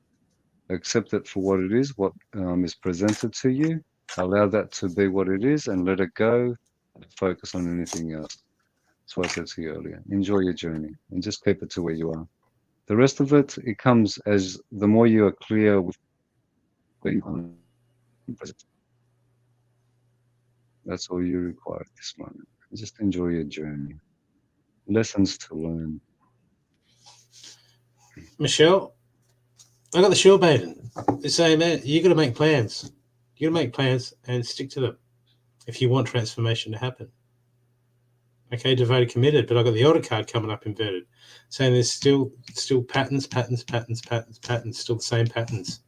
accept it for what it is, what is presented to you, allow that to be what it is, and let it go. And focus on anything else. That's what I said to you earlier. Enjoy your journey and just keep it to where you are. The rest of it, it comes as the more you are clear with being on present. That's all you require at this moment. Just enjoy your journey. Lessons to learn. Michelle, I got the Shore Maiden. They're saying, man, you got to make plans. You got to make plans and stick to them if you want transformation to happen. Okay, devoted, committed, but I got the Elder card coming up inverted, saying there's still patterns, still the same patterns,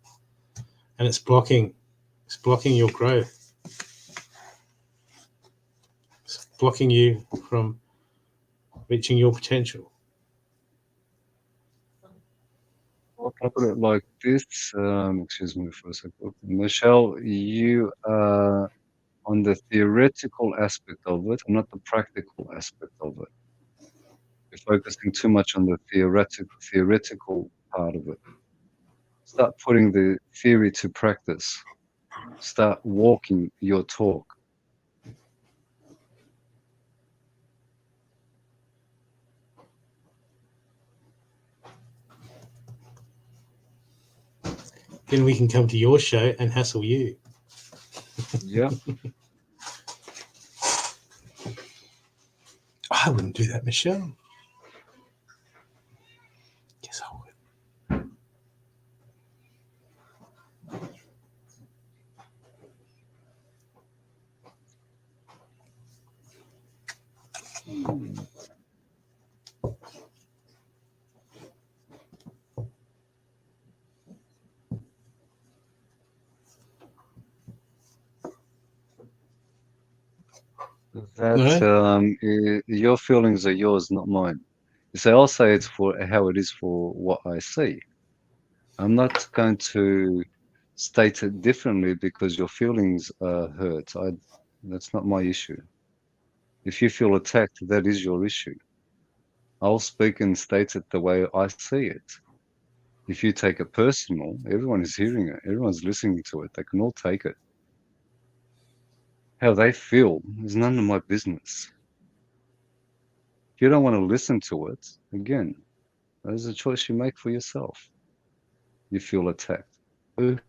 and it's blocking your growth. It's blocking you from reaching your potential. I'll put it like this. Excuse me for a second. Michelle, you are on the theoretical aspect of it, not the practical aspect of it. You're focusing too much on the theoretical part of it. Start putting the theory to practice. Start walking your talk. Then we can come to your show and hassle you. Yeah. I wouldn't do that, Michelle. Yes, I would. That your feelings are yours, not mine. You say, I'll say it's for how it is for what I see. I'm not going to state it differently because your feelings are hurt. That's not my issue. If you feel attacked, that is your issue. I'll speak and state it the way I see it. If you take it personal, everyone is hearing it. Everyone's listening to it. They can all take it. How they feel is none of my business. If you don't want to listen to it, again, that is a choice you make for yourself. You feel attacked. Your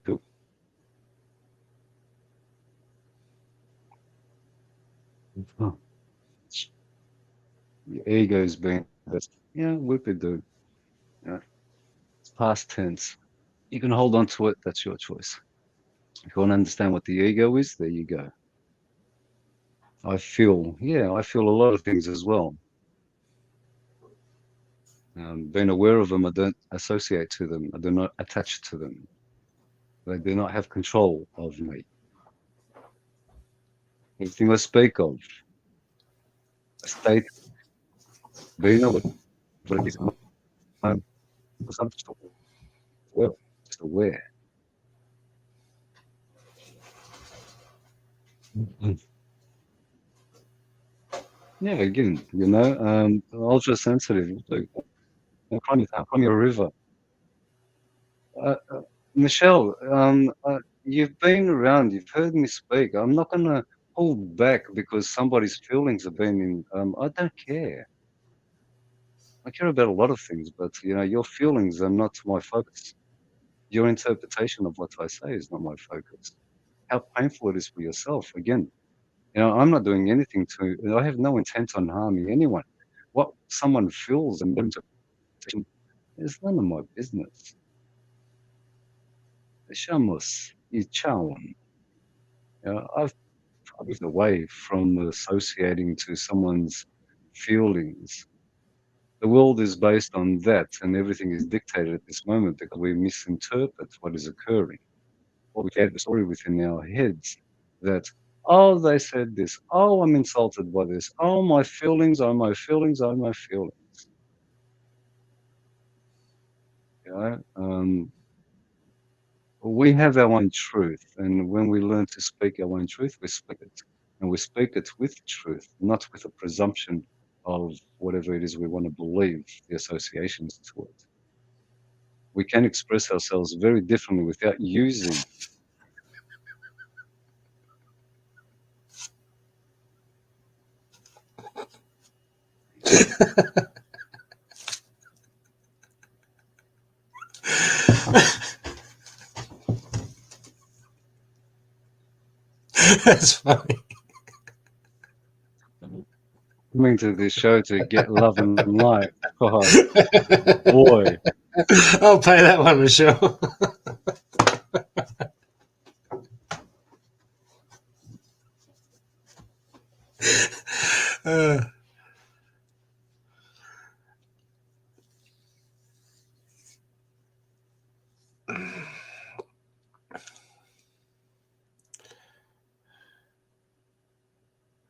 ego is being best. Yeah, whippy dude. Yeah. It's past tense. You can hold on to it. That's your choice. If you want to understand what the ego is, there you go. I feel a lot of things as well. Being aware of them, I don't associate to them. I do not attach to them. They do not have control of me. Everything I speak of, a state, being aware, but it is I'm just aware. Just aware. Yeah, again, ultra sensitive. Like, climb a river. Michelle, you've been around, you've heard me speak. I'm not going to hold back because somebody's feelings have been in. I don't care. I care about a lot of things, but your feelings are not my focus. Your interpretation of what I say is not my focus. How painful it is for yourself. Again, I'm not doing anything I have no intent on harming anyone. What someone feels and their interpretation is none of my business. Shamus, Ichawan. I've moved away from associating to someone's feelings. The world is based on that, and everything is dictated at this moment because we misinterpret what is occurring. Or we create the story within our heads that, oh, they said this. Oh, I'm insulted by this. Oh, my feelings are my feelings are my feelings. We have our own truth, and when we learn to speak our own truth, we speak it. And we speak it with truth, not with a presumption of whatever it is we want to believe, the associations to it. We can express ourselves very differently without using. That's funny. Coming to this show to get love and light. Oh, boy. I'll pay that one, Michelle. uh,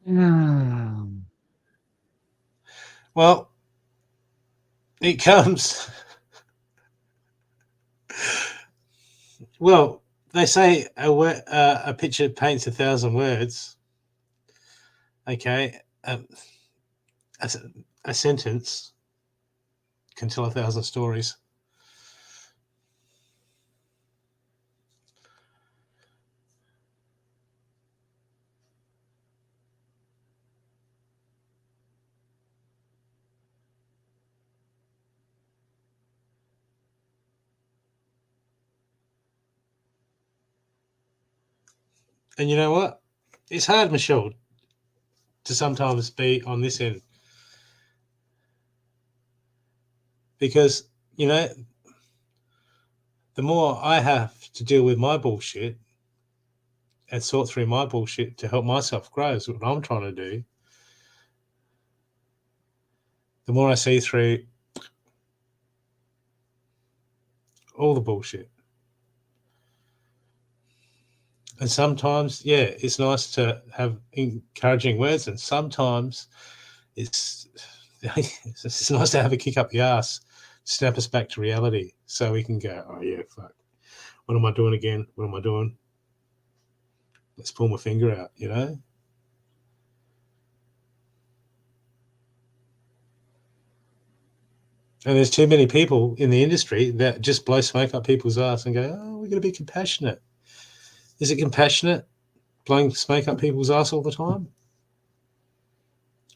Yeah. well, it comes. Well, they say a picture paints 1,000 words. Okay, a, a sentence can tell 1,000 stories. And you know what? It's hard, Michelle, to sometimes be on this end because, you know, the more I have to deal with my bullshit and sort through my bullshit to help myself grow is what I'm trying to do, the more I see through all the bullshit. And sometimes, yeah, it's nice to have encouraging words, and sometimes it's it's nice to have a kick up the ass, snap us back to reality, so we can go, oh yeah, fuck, what am I doing again? What am I doing? Let's pull my finger out, you know. And there's too many people in the industry that just blow smoke up people's ass and go, oh, we're going to be compassionate. Is it compassionate blowing smoke up people's ass all the time?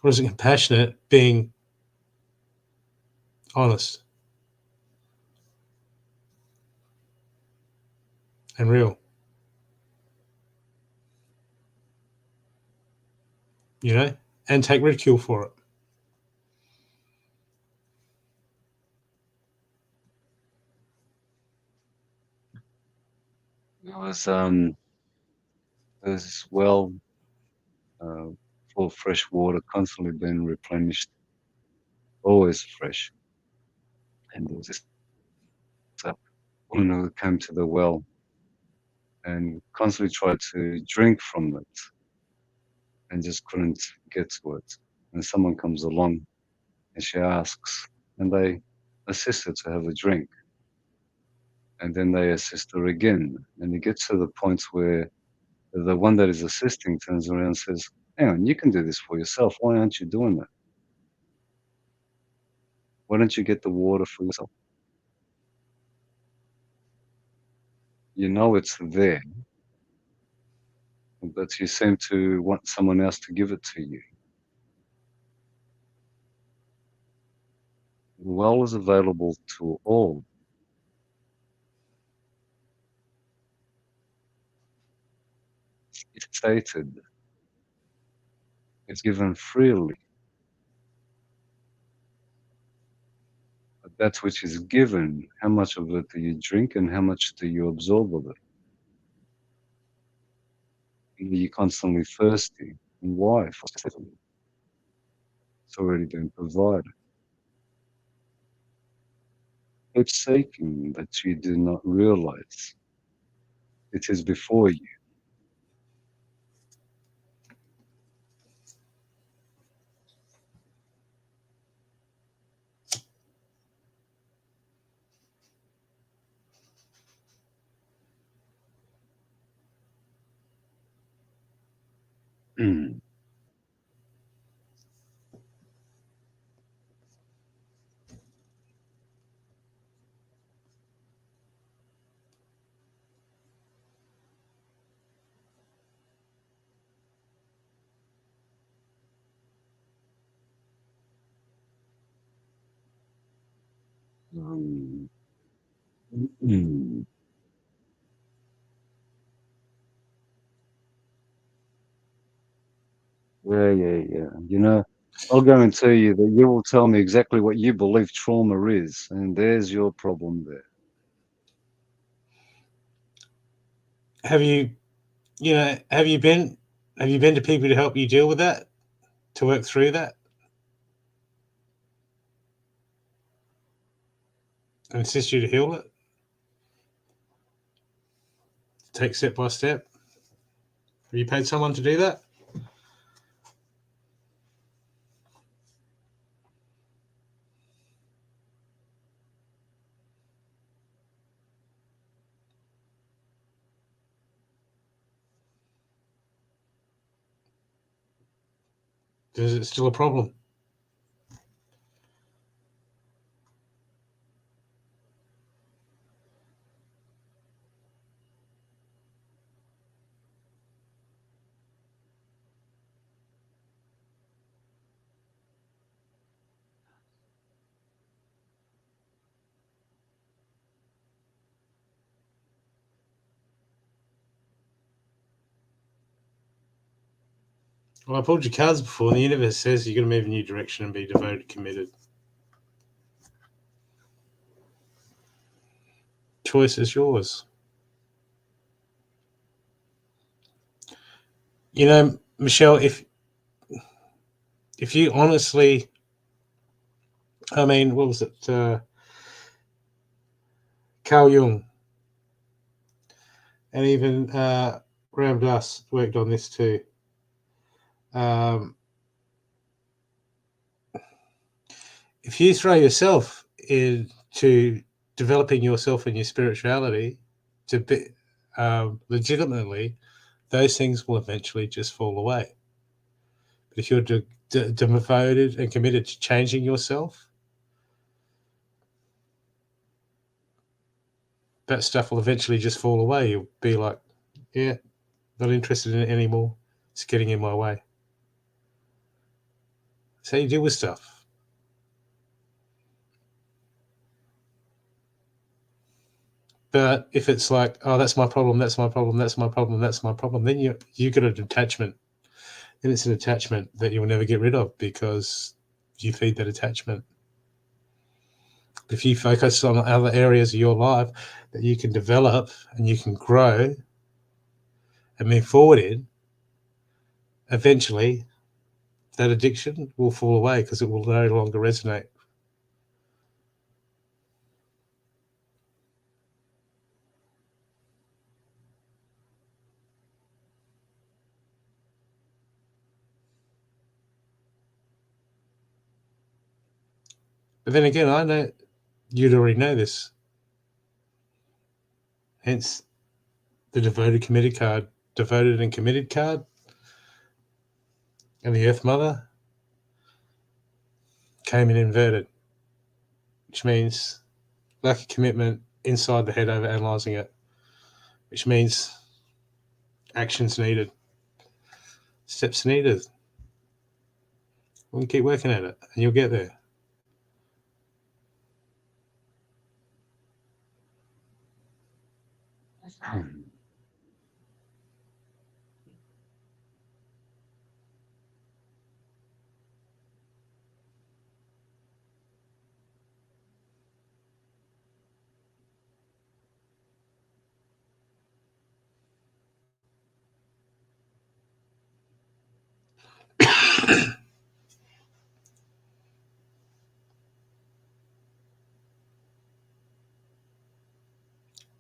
Or is it compassionate being honest and real? You know, and take ridicule for it. It was this well uh, full of fresh water, constantly being replenished, always fresh. And there was this woman who came to the well and constantly tried to drink from it and just couldn't get to it. And someone comes along and she asks, and they assist her to have a drink. And then they assist her again. And it gets to the point where the one that is assisting turns around and says, hang on, you can do this for yourself. Why aren't you doing that? Why don't you get the water for yourself? You know it's there, but you seem to want someone else to give it to you. The well is available to all. It's stated, it's given freely. But that which is given, how much of it do you drink and how much do you absorb of it? Are you constantly thirsty? And why? It's already been provided. Keep seeking that you do not realize it is before you. Mm. Um, mm. Yeah, yeah, yeah. You know, I'll guarantee you that you will tell me exactly what you believe trauma is, and there's your problem there. Have you, have you been to people to help you deal with that, to work through that, and assist you to heal it, take step by step? Have you paid someone to do that? Is it still a problem? Well, I pulled your cards before, and the universe says you're going to move in a new direction and be devoted, committed. Choice is yours. You know, Michelle, if you honestly, I mean, what was it? Carl Jung and even Ram Dass worked on this too. If you throw yourself into developing yourself and your spirituality to be legitimately, those things will eventually just fall away. But if you're devoted and committed to changing yourself, that stuff will eventually just fall away. You'll be like, yeah, not interested in it anymore. It's getting in my way. That's how you deal with stuff. But if it's like, oh, that's my problem, that's my problem, that's my problem, that's my problem, then you get an attachment. Then it's an attachment that you'll never get rid of because you feed that attachment. If you focus on other areas of your life that you can develop and you can grow and move forward in, eventually that addiction will fall away because it will no longer resonate. But then again, I know you'd already know this. Hence the devoted and committed card, and the Earth Mother came in inverted, which means lack of commitment inside the head over analysing it, which means actions needed, steps needed. We can keep working at it and you'll get there.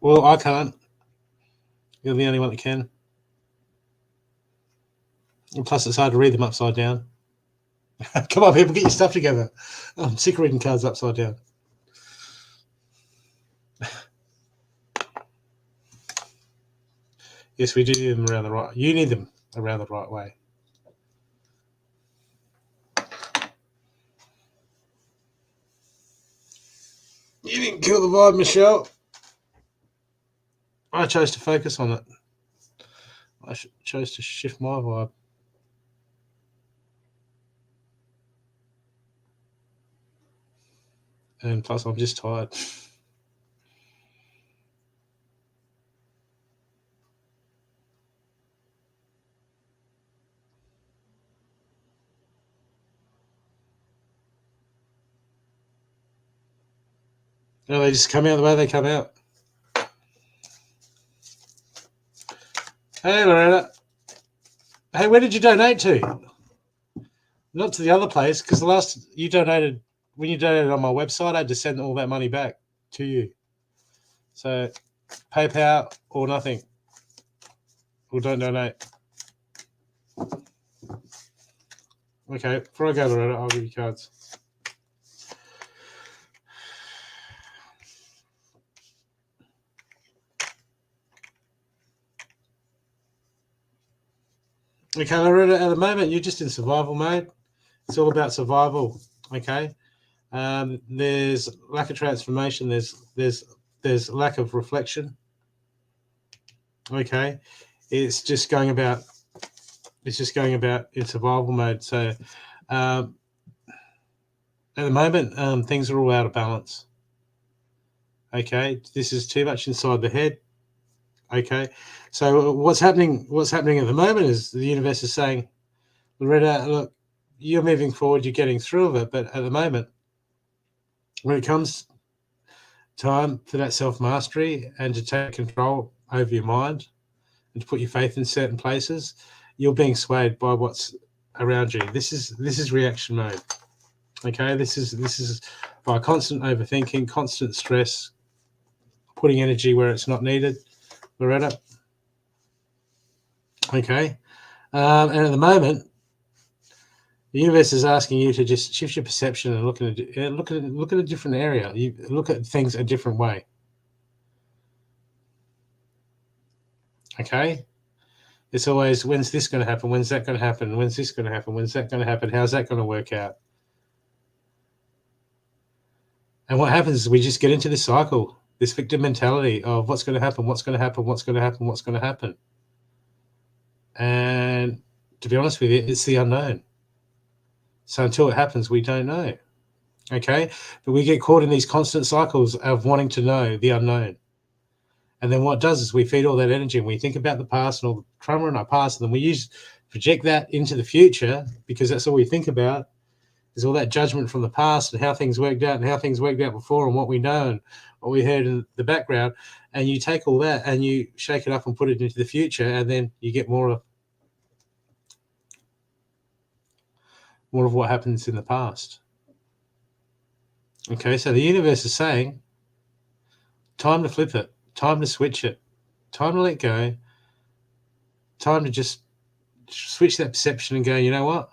Well, I can't. You're the only one that can. And plus, it's hard to read them upside down. Come on, people, get your stuff together. Oh, I'm sick of reading cards upside down. Yes, we do need them around the right. You need them around the right way. You didn't kill the vibe, Michelle. I chose to focus on it. I chose to shift my vibe. And plus, I'm just tired. No, they just come out the way they come out. Hey, Loretta. Hey, where did you donate to? Not to the other place, because the last you donated, when you donated on my website, I had to send all that money back to you. So, PayPal or nothing. Or don't donate. Okay, before I go, Loretta, I'll give you cards. Okay, Loretta, at the moment, you're just in survival mode. It's all about survival, okay? There's lack of transformation. There's lack of reflection, okay? It's just going about in survival mode. So at the moment, things are all out of balance, okay? This is too much inside the head, okay? So what's happening at the moment is the universe is saying, Loretta, look, you're moving forward, you're getting through of it, but at the moment, when it comes time for that self-mastery and to take control over your mind and to put your faith in certain places, you're being swayed by what's around you. This is reaction mode, okay? This is by constant overthinking, constant stress, putting energy where it's not needed, Loretta. Okay, and at the moment, the universe is asking you to just shift your perception and look at a different area. You look at things a different way. Okay, it's always, when's this going to happen? When's that going to happen? When's this going to happen? When's that going to happen? How's that going to work out? And what happens is we just get into this cycle, this victim mentality of what's going to happen, what's going to happen, what's going to happen, what's going to happen. And to be honest with you, it's the unknown. So until it happens, we don't know. Okay? But we get caught in these constant cycles of wanting to know the unknown. And then what it does is we feed all that energy and we think about the past and all the trauma in our past, and then we project that into the future, because that's all we think about. There's all that judgment from the past and how things worked out and how things worked out before and what we know and what we heard in the background. And you take all that and you shake it up and put it into the future, and then you get more of what happens in the past. Okay, so the universe is saying, time to flip it, time to switch it, time to let go, time to just switch that perception and go, you know what?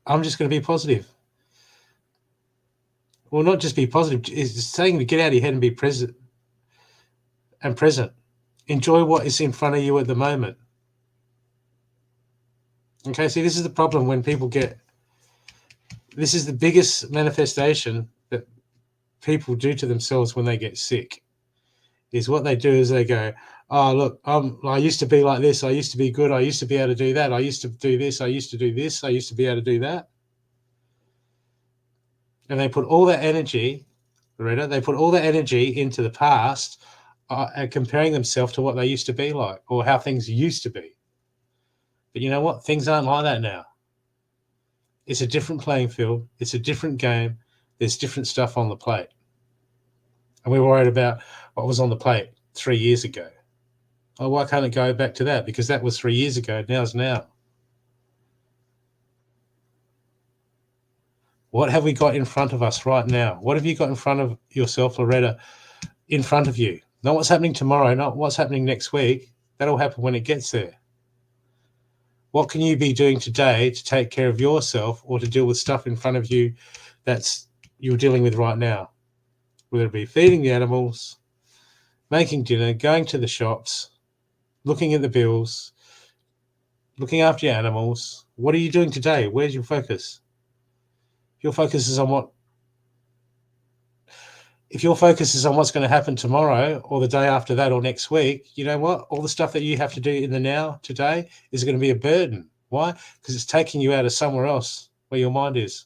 I'm just going to be positive. Well, not just be positive, it's saying to get out of your head and be present. Enjoy what is in front of you at the moment. Okay, see, this is the problem when people this is the biggest manifestation that people do to themselves when they get sick, is what they do is they go, oh, look, I used to be like this, I used to be good, I used to be able to do that, I used to do this, I used to do this, I used to be able to do that. And they put all that energy, Loretta, into the past, comparing themselves to what they used to be like or how things used to be. But you know what? Things aren't like that now. It's a different playing field. It's a different game. There's different stuff on the plate. And we're worried about what was on the plate 3 years ago. Oh, why can't it go back to that? Because that was 3 years ago. Now's now. What have we got in front of us right now? What have you got in front of yourself, Loretta, in front of you? Not what's happening tomorrow, not what's happening next week. That'll happen when it gets there. What can you be doing today to take care of yourself or to deal with stuff in front of you that's you're dealing with right now? Whether it be feeding the animals, making dinner, going to the shops, looking at the bills, looking after your animals. What are you doing today? Where's your focus? your focus is on what's going to happen tomorrow or the day after that or next week, you know what? All the stuff that you have to do in the now today is going to be a burden. Why? Because it's taking you out of somewhere else where your mind is.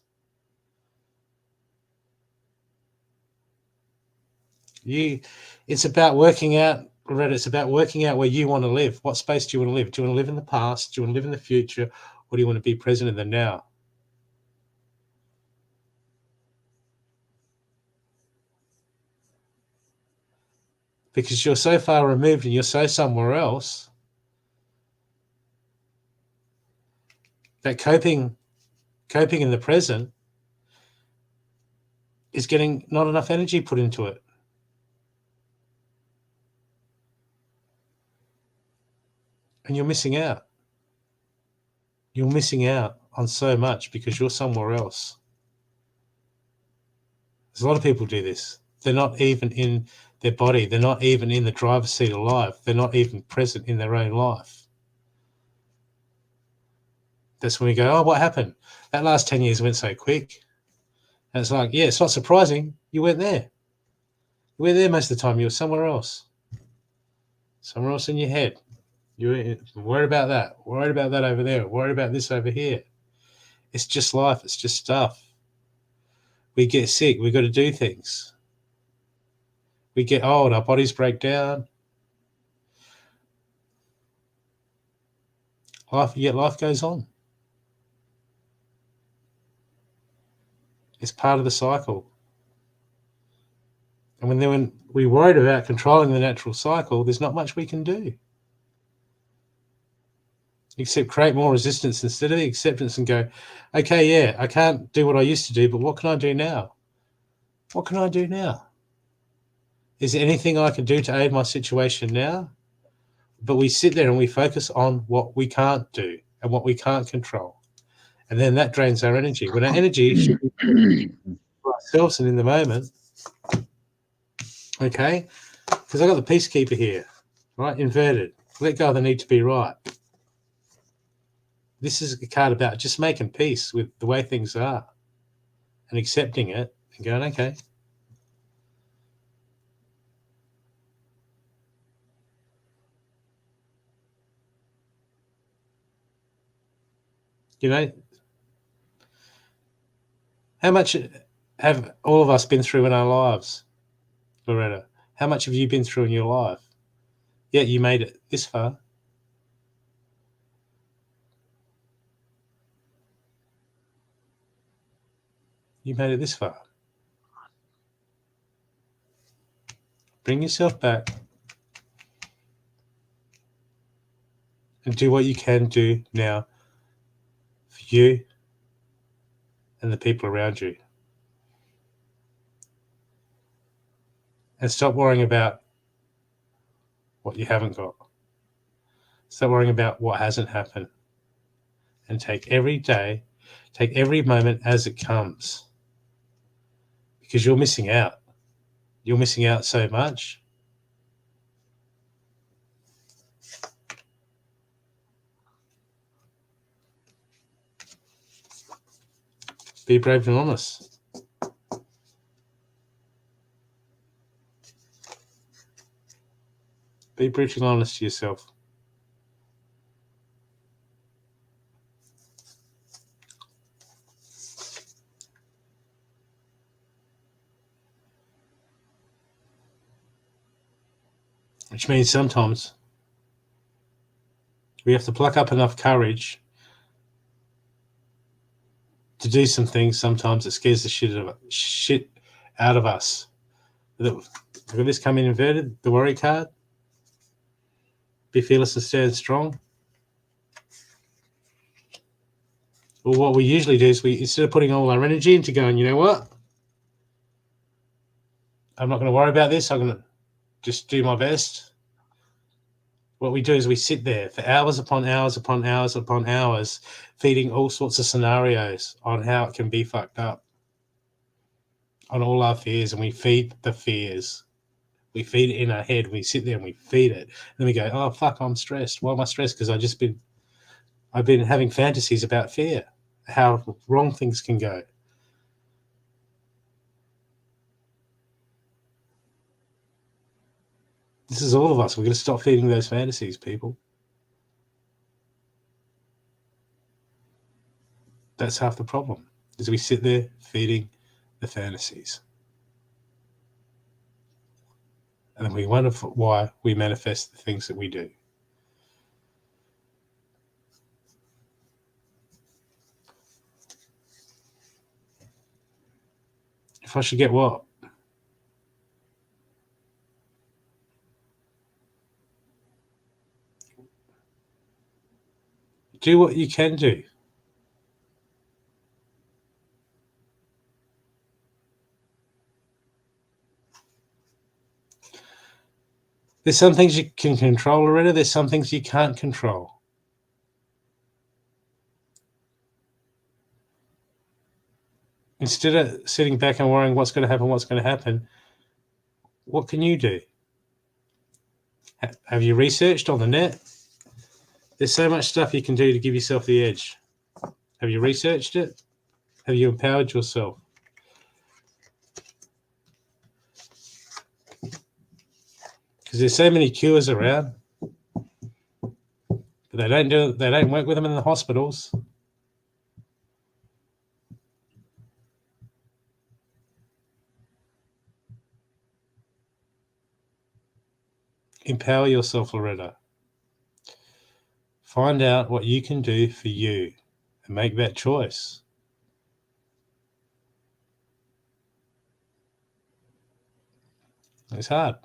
It's about working out, Loretta, it's about working out where you want to live. What space do you want to live? Do you want to live in the past? Do you want to live in the future? Or do you want to be present in the now? Because you're so far removed and you're so somewhere else that coping in the present is getting not enough energy put into it. And you're missing out. You're missing out on so much because you're somewhere else. There's a lot of people do this. They're not even in their body. They're not even in the driver's seat of life. They're not even present in their own life. That's when we go, oh, what happened? That last 10 years went so quick. And it's like, yeah, it's not surprising. You weren't there. You weren't there most of the time. You were somewhere else. Somewhere else in your head. You were worried about that. Worried about that over there. Worried about this over here. It's just life. It's just stuff. We get sick. We've got to do things. We get old. Our bodies break down. Life goes on. It's part of the cycle. And when we're worried about controlling the natural cycle, there's not much we can do. Except create more resistance instead of the acceptance and go, okay, yeah, I can't do what I used to do, but what can I do now? What can I do now? Is there anything I can do to aid my situation now? But we sit there and we focus on what we can't do and what we can't control. And then that drains our energy. When our energy should be for ourselves and in the moment, okay? Because I got the peacekeeper here, right? Inverted. Let go of the need to be right. This is a card about just making peace with the way things are and accepting it and going, okay. You know, how much have all of us been through in our lives, Loretta? How much have you been through in your life? Yeah, you made it this far. You made it this far. Bring yourself back and do what you can do now for you and the people around you. And stop worrying about what you haven't got. Stop worrying about what hasn't happened. And take every day, take every moment as it comes. Because you're missing out. You're missing out so much. Be brave and honest. Be brutally honest to yourself. Which means sometimes we have to pluck up enough courage to do some things sometimes that scares the shit out of us. Look at this come in inverted, the worry card. Be fearless and stand strong. Well, what we usually do is instead of putting all our energy into going, you know what? I'm not going to worry about this. I'm going to just do my best. What we do is we sit there for hours upon hours upon hours upon hours, feeding all sorts of scenarios on how it can be fucked up, on all our fears, and we feed the fears. We feed it in our head. We sit there and we feed it. And then we go, oh, fuck, I'm stressed. Why am I stressed? Because I've been having fantasies about fear, how wrong things can go. This is all of us. We're going to stop feeding those fantasies, people. That's half the problem, is we sit there feeding the fantasies. And then we wonder why we manifest the things that we do. If I should get what? Do what you can do. There's some things you can control, Loretta. There's some things you can't control. Instead of sitting back and worrying what's going to happen, what can you do? Have you researched on the net? There's so much stuff you can do to give yourself the edge. Have you researched it? Have you empowered yourself? Because there's so many cures around, but they don't work with them in the hospitals. Empower yourself, Loretta. Find out what you can do for you and make that choice. It's hard.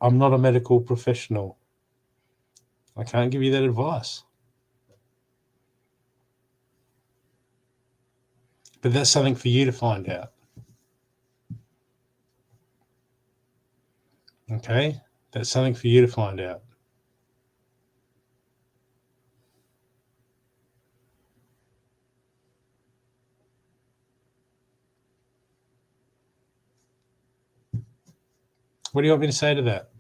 I'm not a medical professional. I can't give you that advice. But that's something for you to find out. Okay? That's something for you to find out. What do you want me to say to that?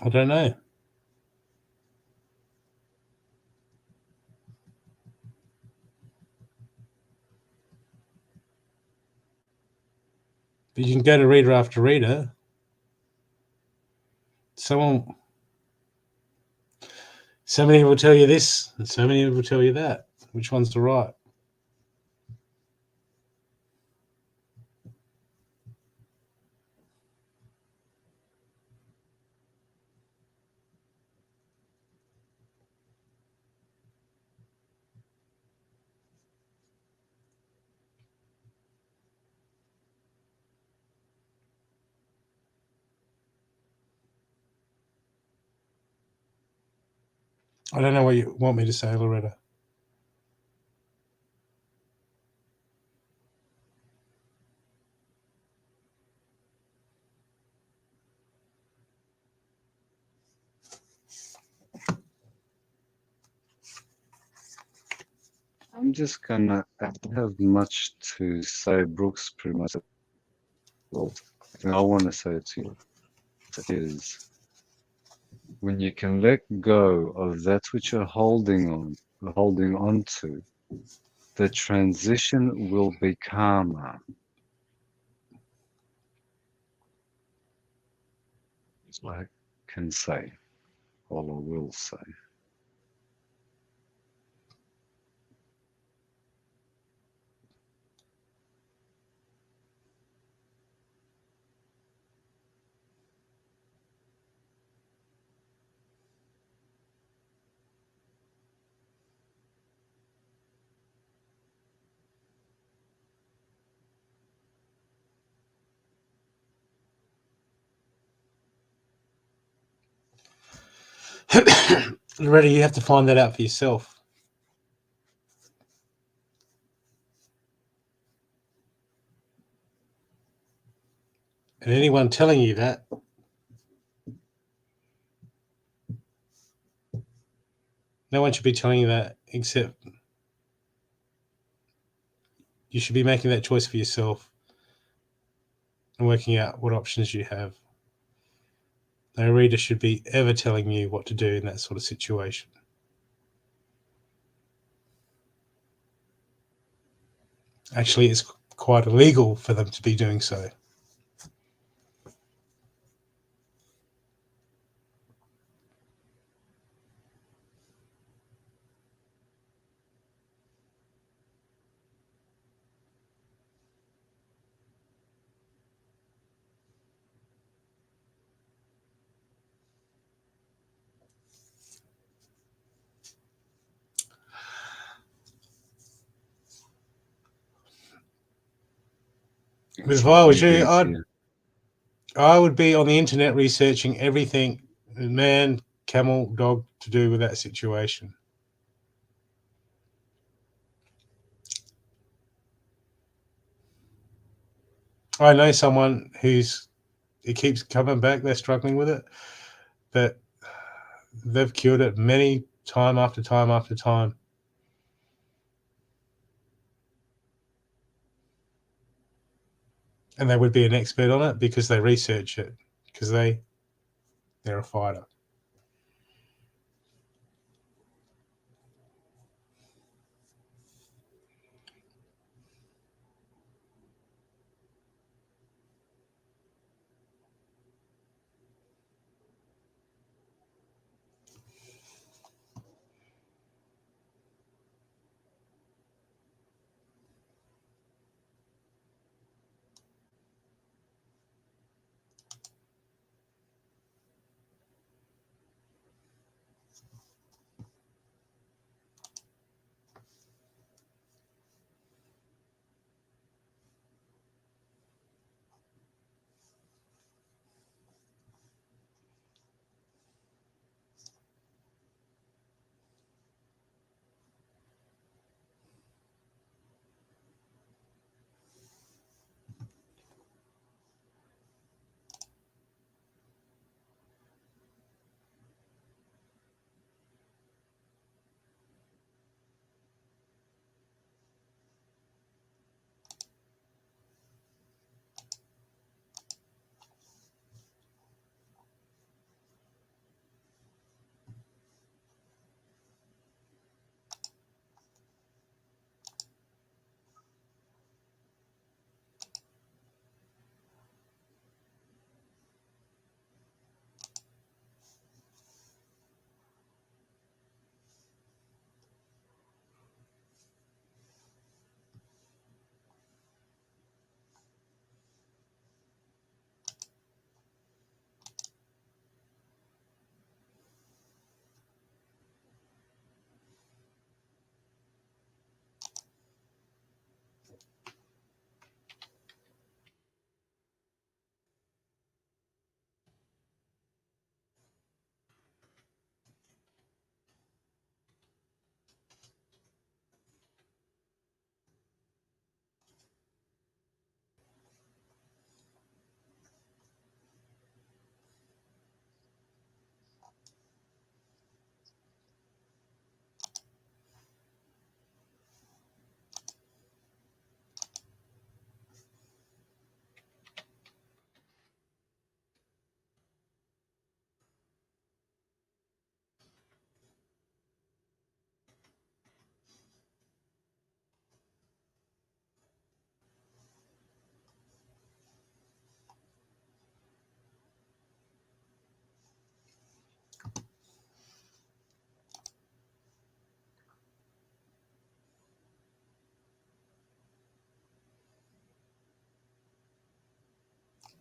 I don't know. But you can go to reader after reader. So many will tell you this, and so many will tell you that. Which one's the right? I don't know what you want me to say, Loretta. I'm just gonna have much to say. Brooks pretty much. Well, I want to say it to you is when you can let go of that which you're holding on to, the transition will be calmer. That's what I can say, or I will say. Loretta, you have to find that out for yourself. And anyone telling you that, no one should be telling you that except you should be making that choice for yourself and working out what options you have. No reader should be ever telling you what to do in that sort of situation. Actually, it's quite illegal for them to be doing so. If I was you, I would be on the internet researching everything man, camel, dog to do with that situation. I know someone it keeps coming back. They're struggling with it, but they've cured it many time after time after time. And they would be an expert on it because they research it, because they're a fighter.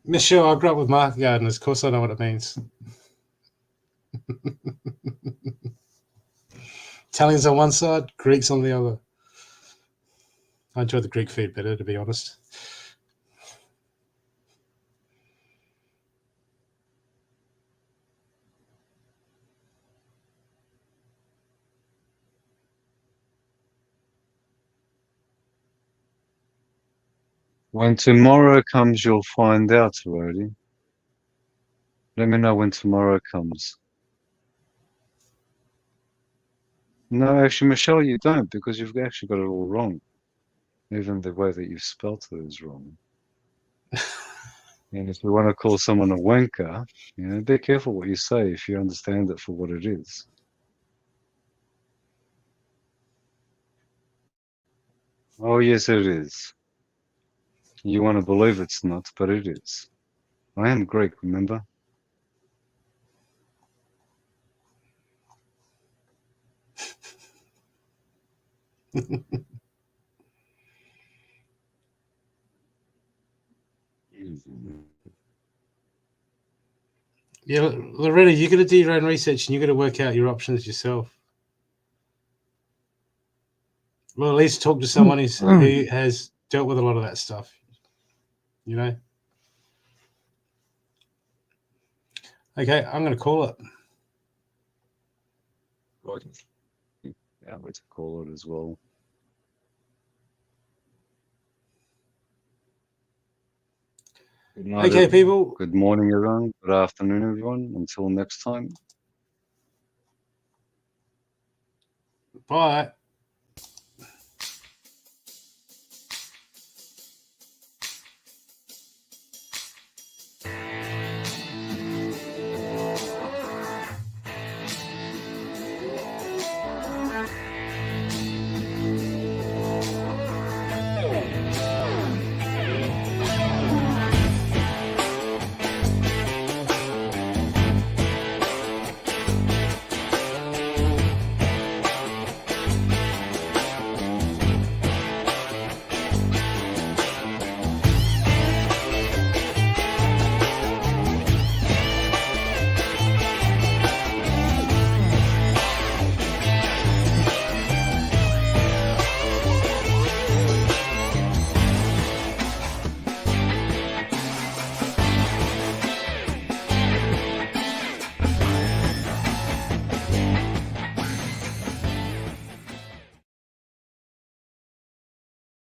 Michelle, I grew up with market gardeners. Of course I know what it means. Italians on one side, Greeks on the other. I enjoy the Greek food better, to be honest. When tomorrow comes, you'll find out already. Let me know when tomorrow comes. No, actually, Michelle, you don't, because you've actually got it all wrong. Even the way that you've spelt it is wrong. And if you want to call someone a wanker, you know, be careful what you say if you understand it for what it is. Oh, yes, it is. You want to believe it's not, but it is. I am Greek, remember? Yeah, Loretta, you got to do your own research and you got to work out your options yourself. Well, at least talk to someone who has dealt with a lot of that stuff. You know. Okay, I'm going to call it. Yeah, let's call it as well. Good night, Okay, everyone. people. Good morning, everyone. Good afternoon, everyone. Until next time. Bye.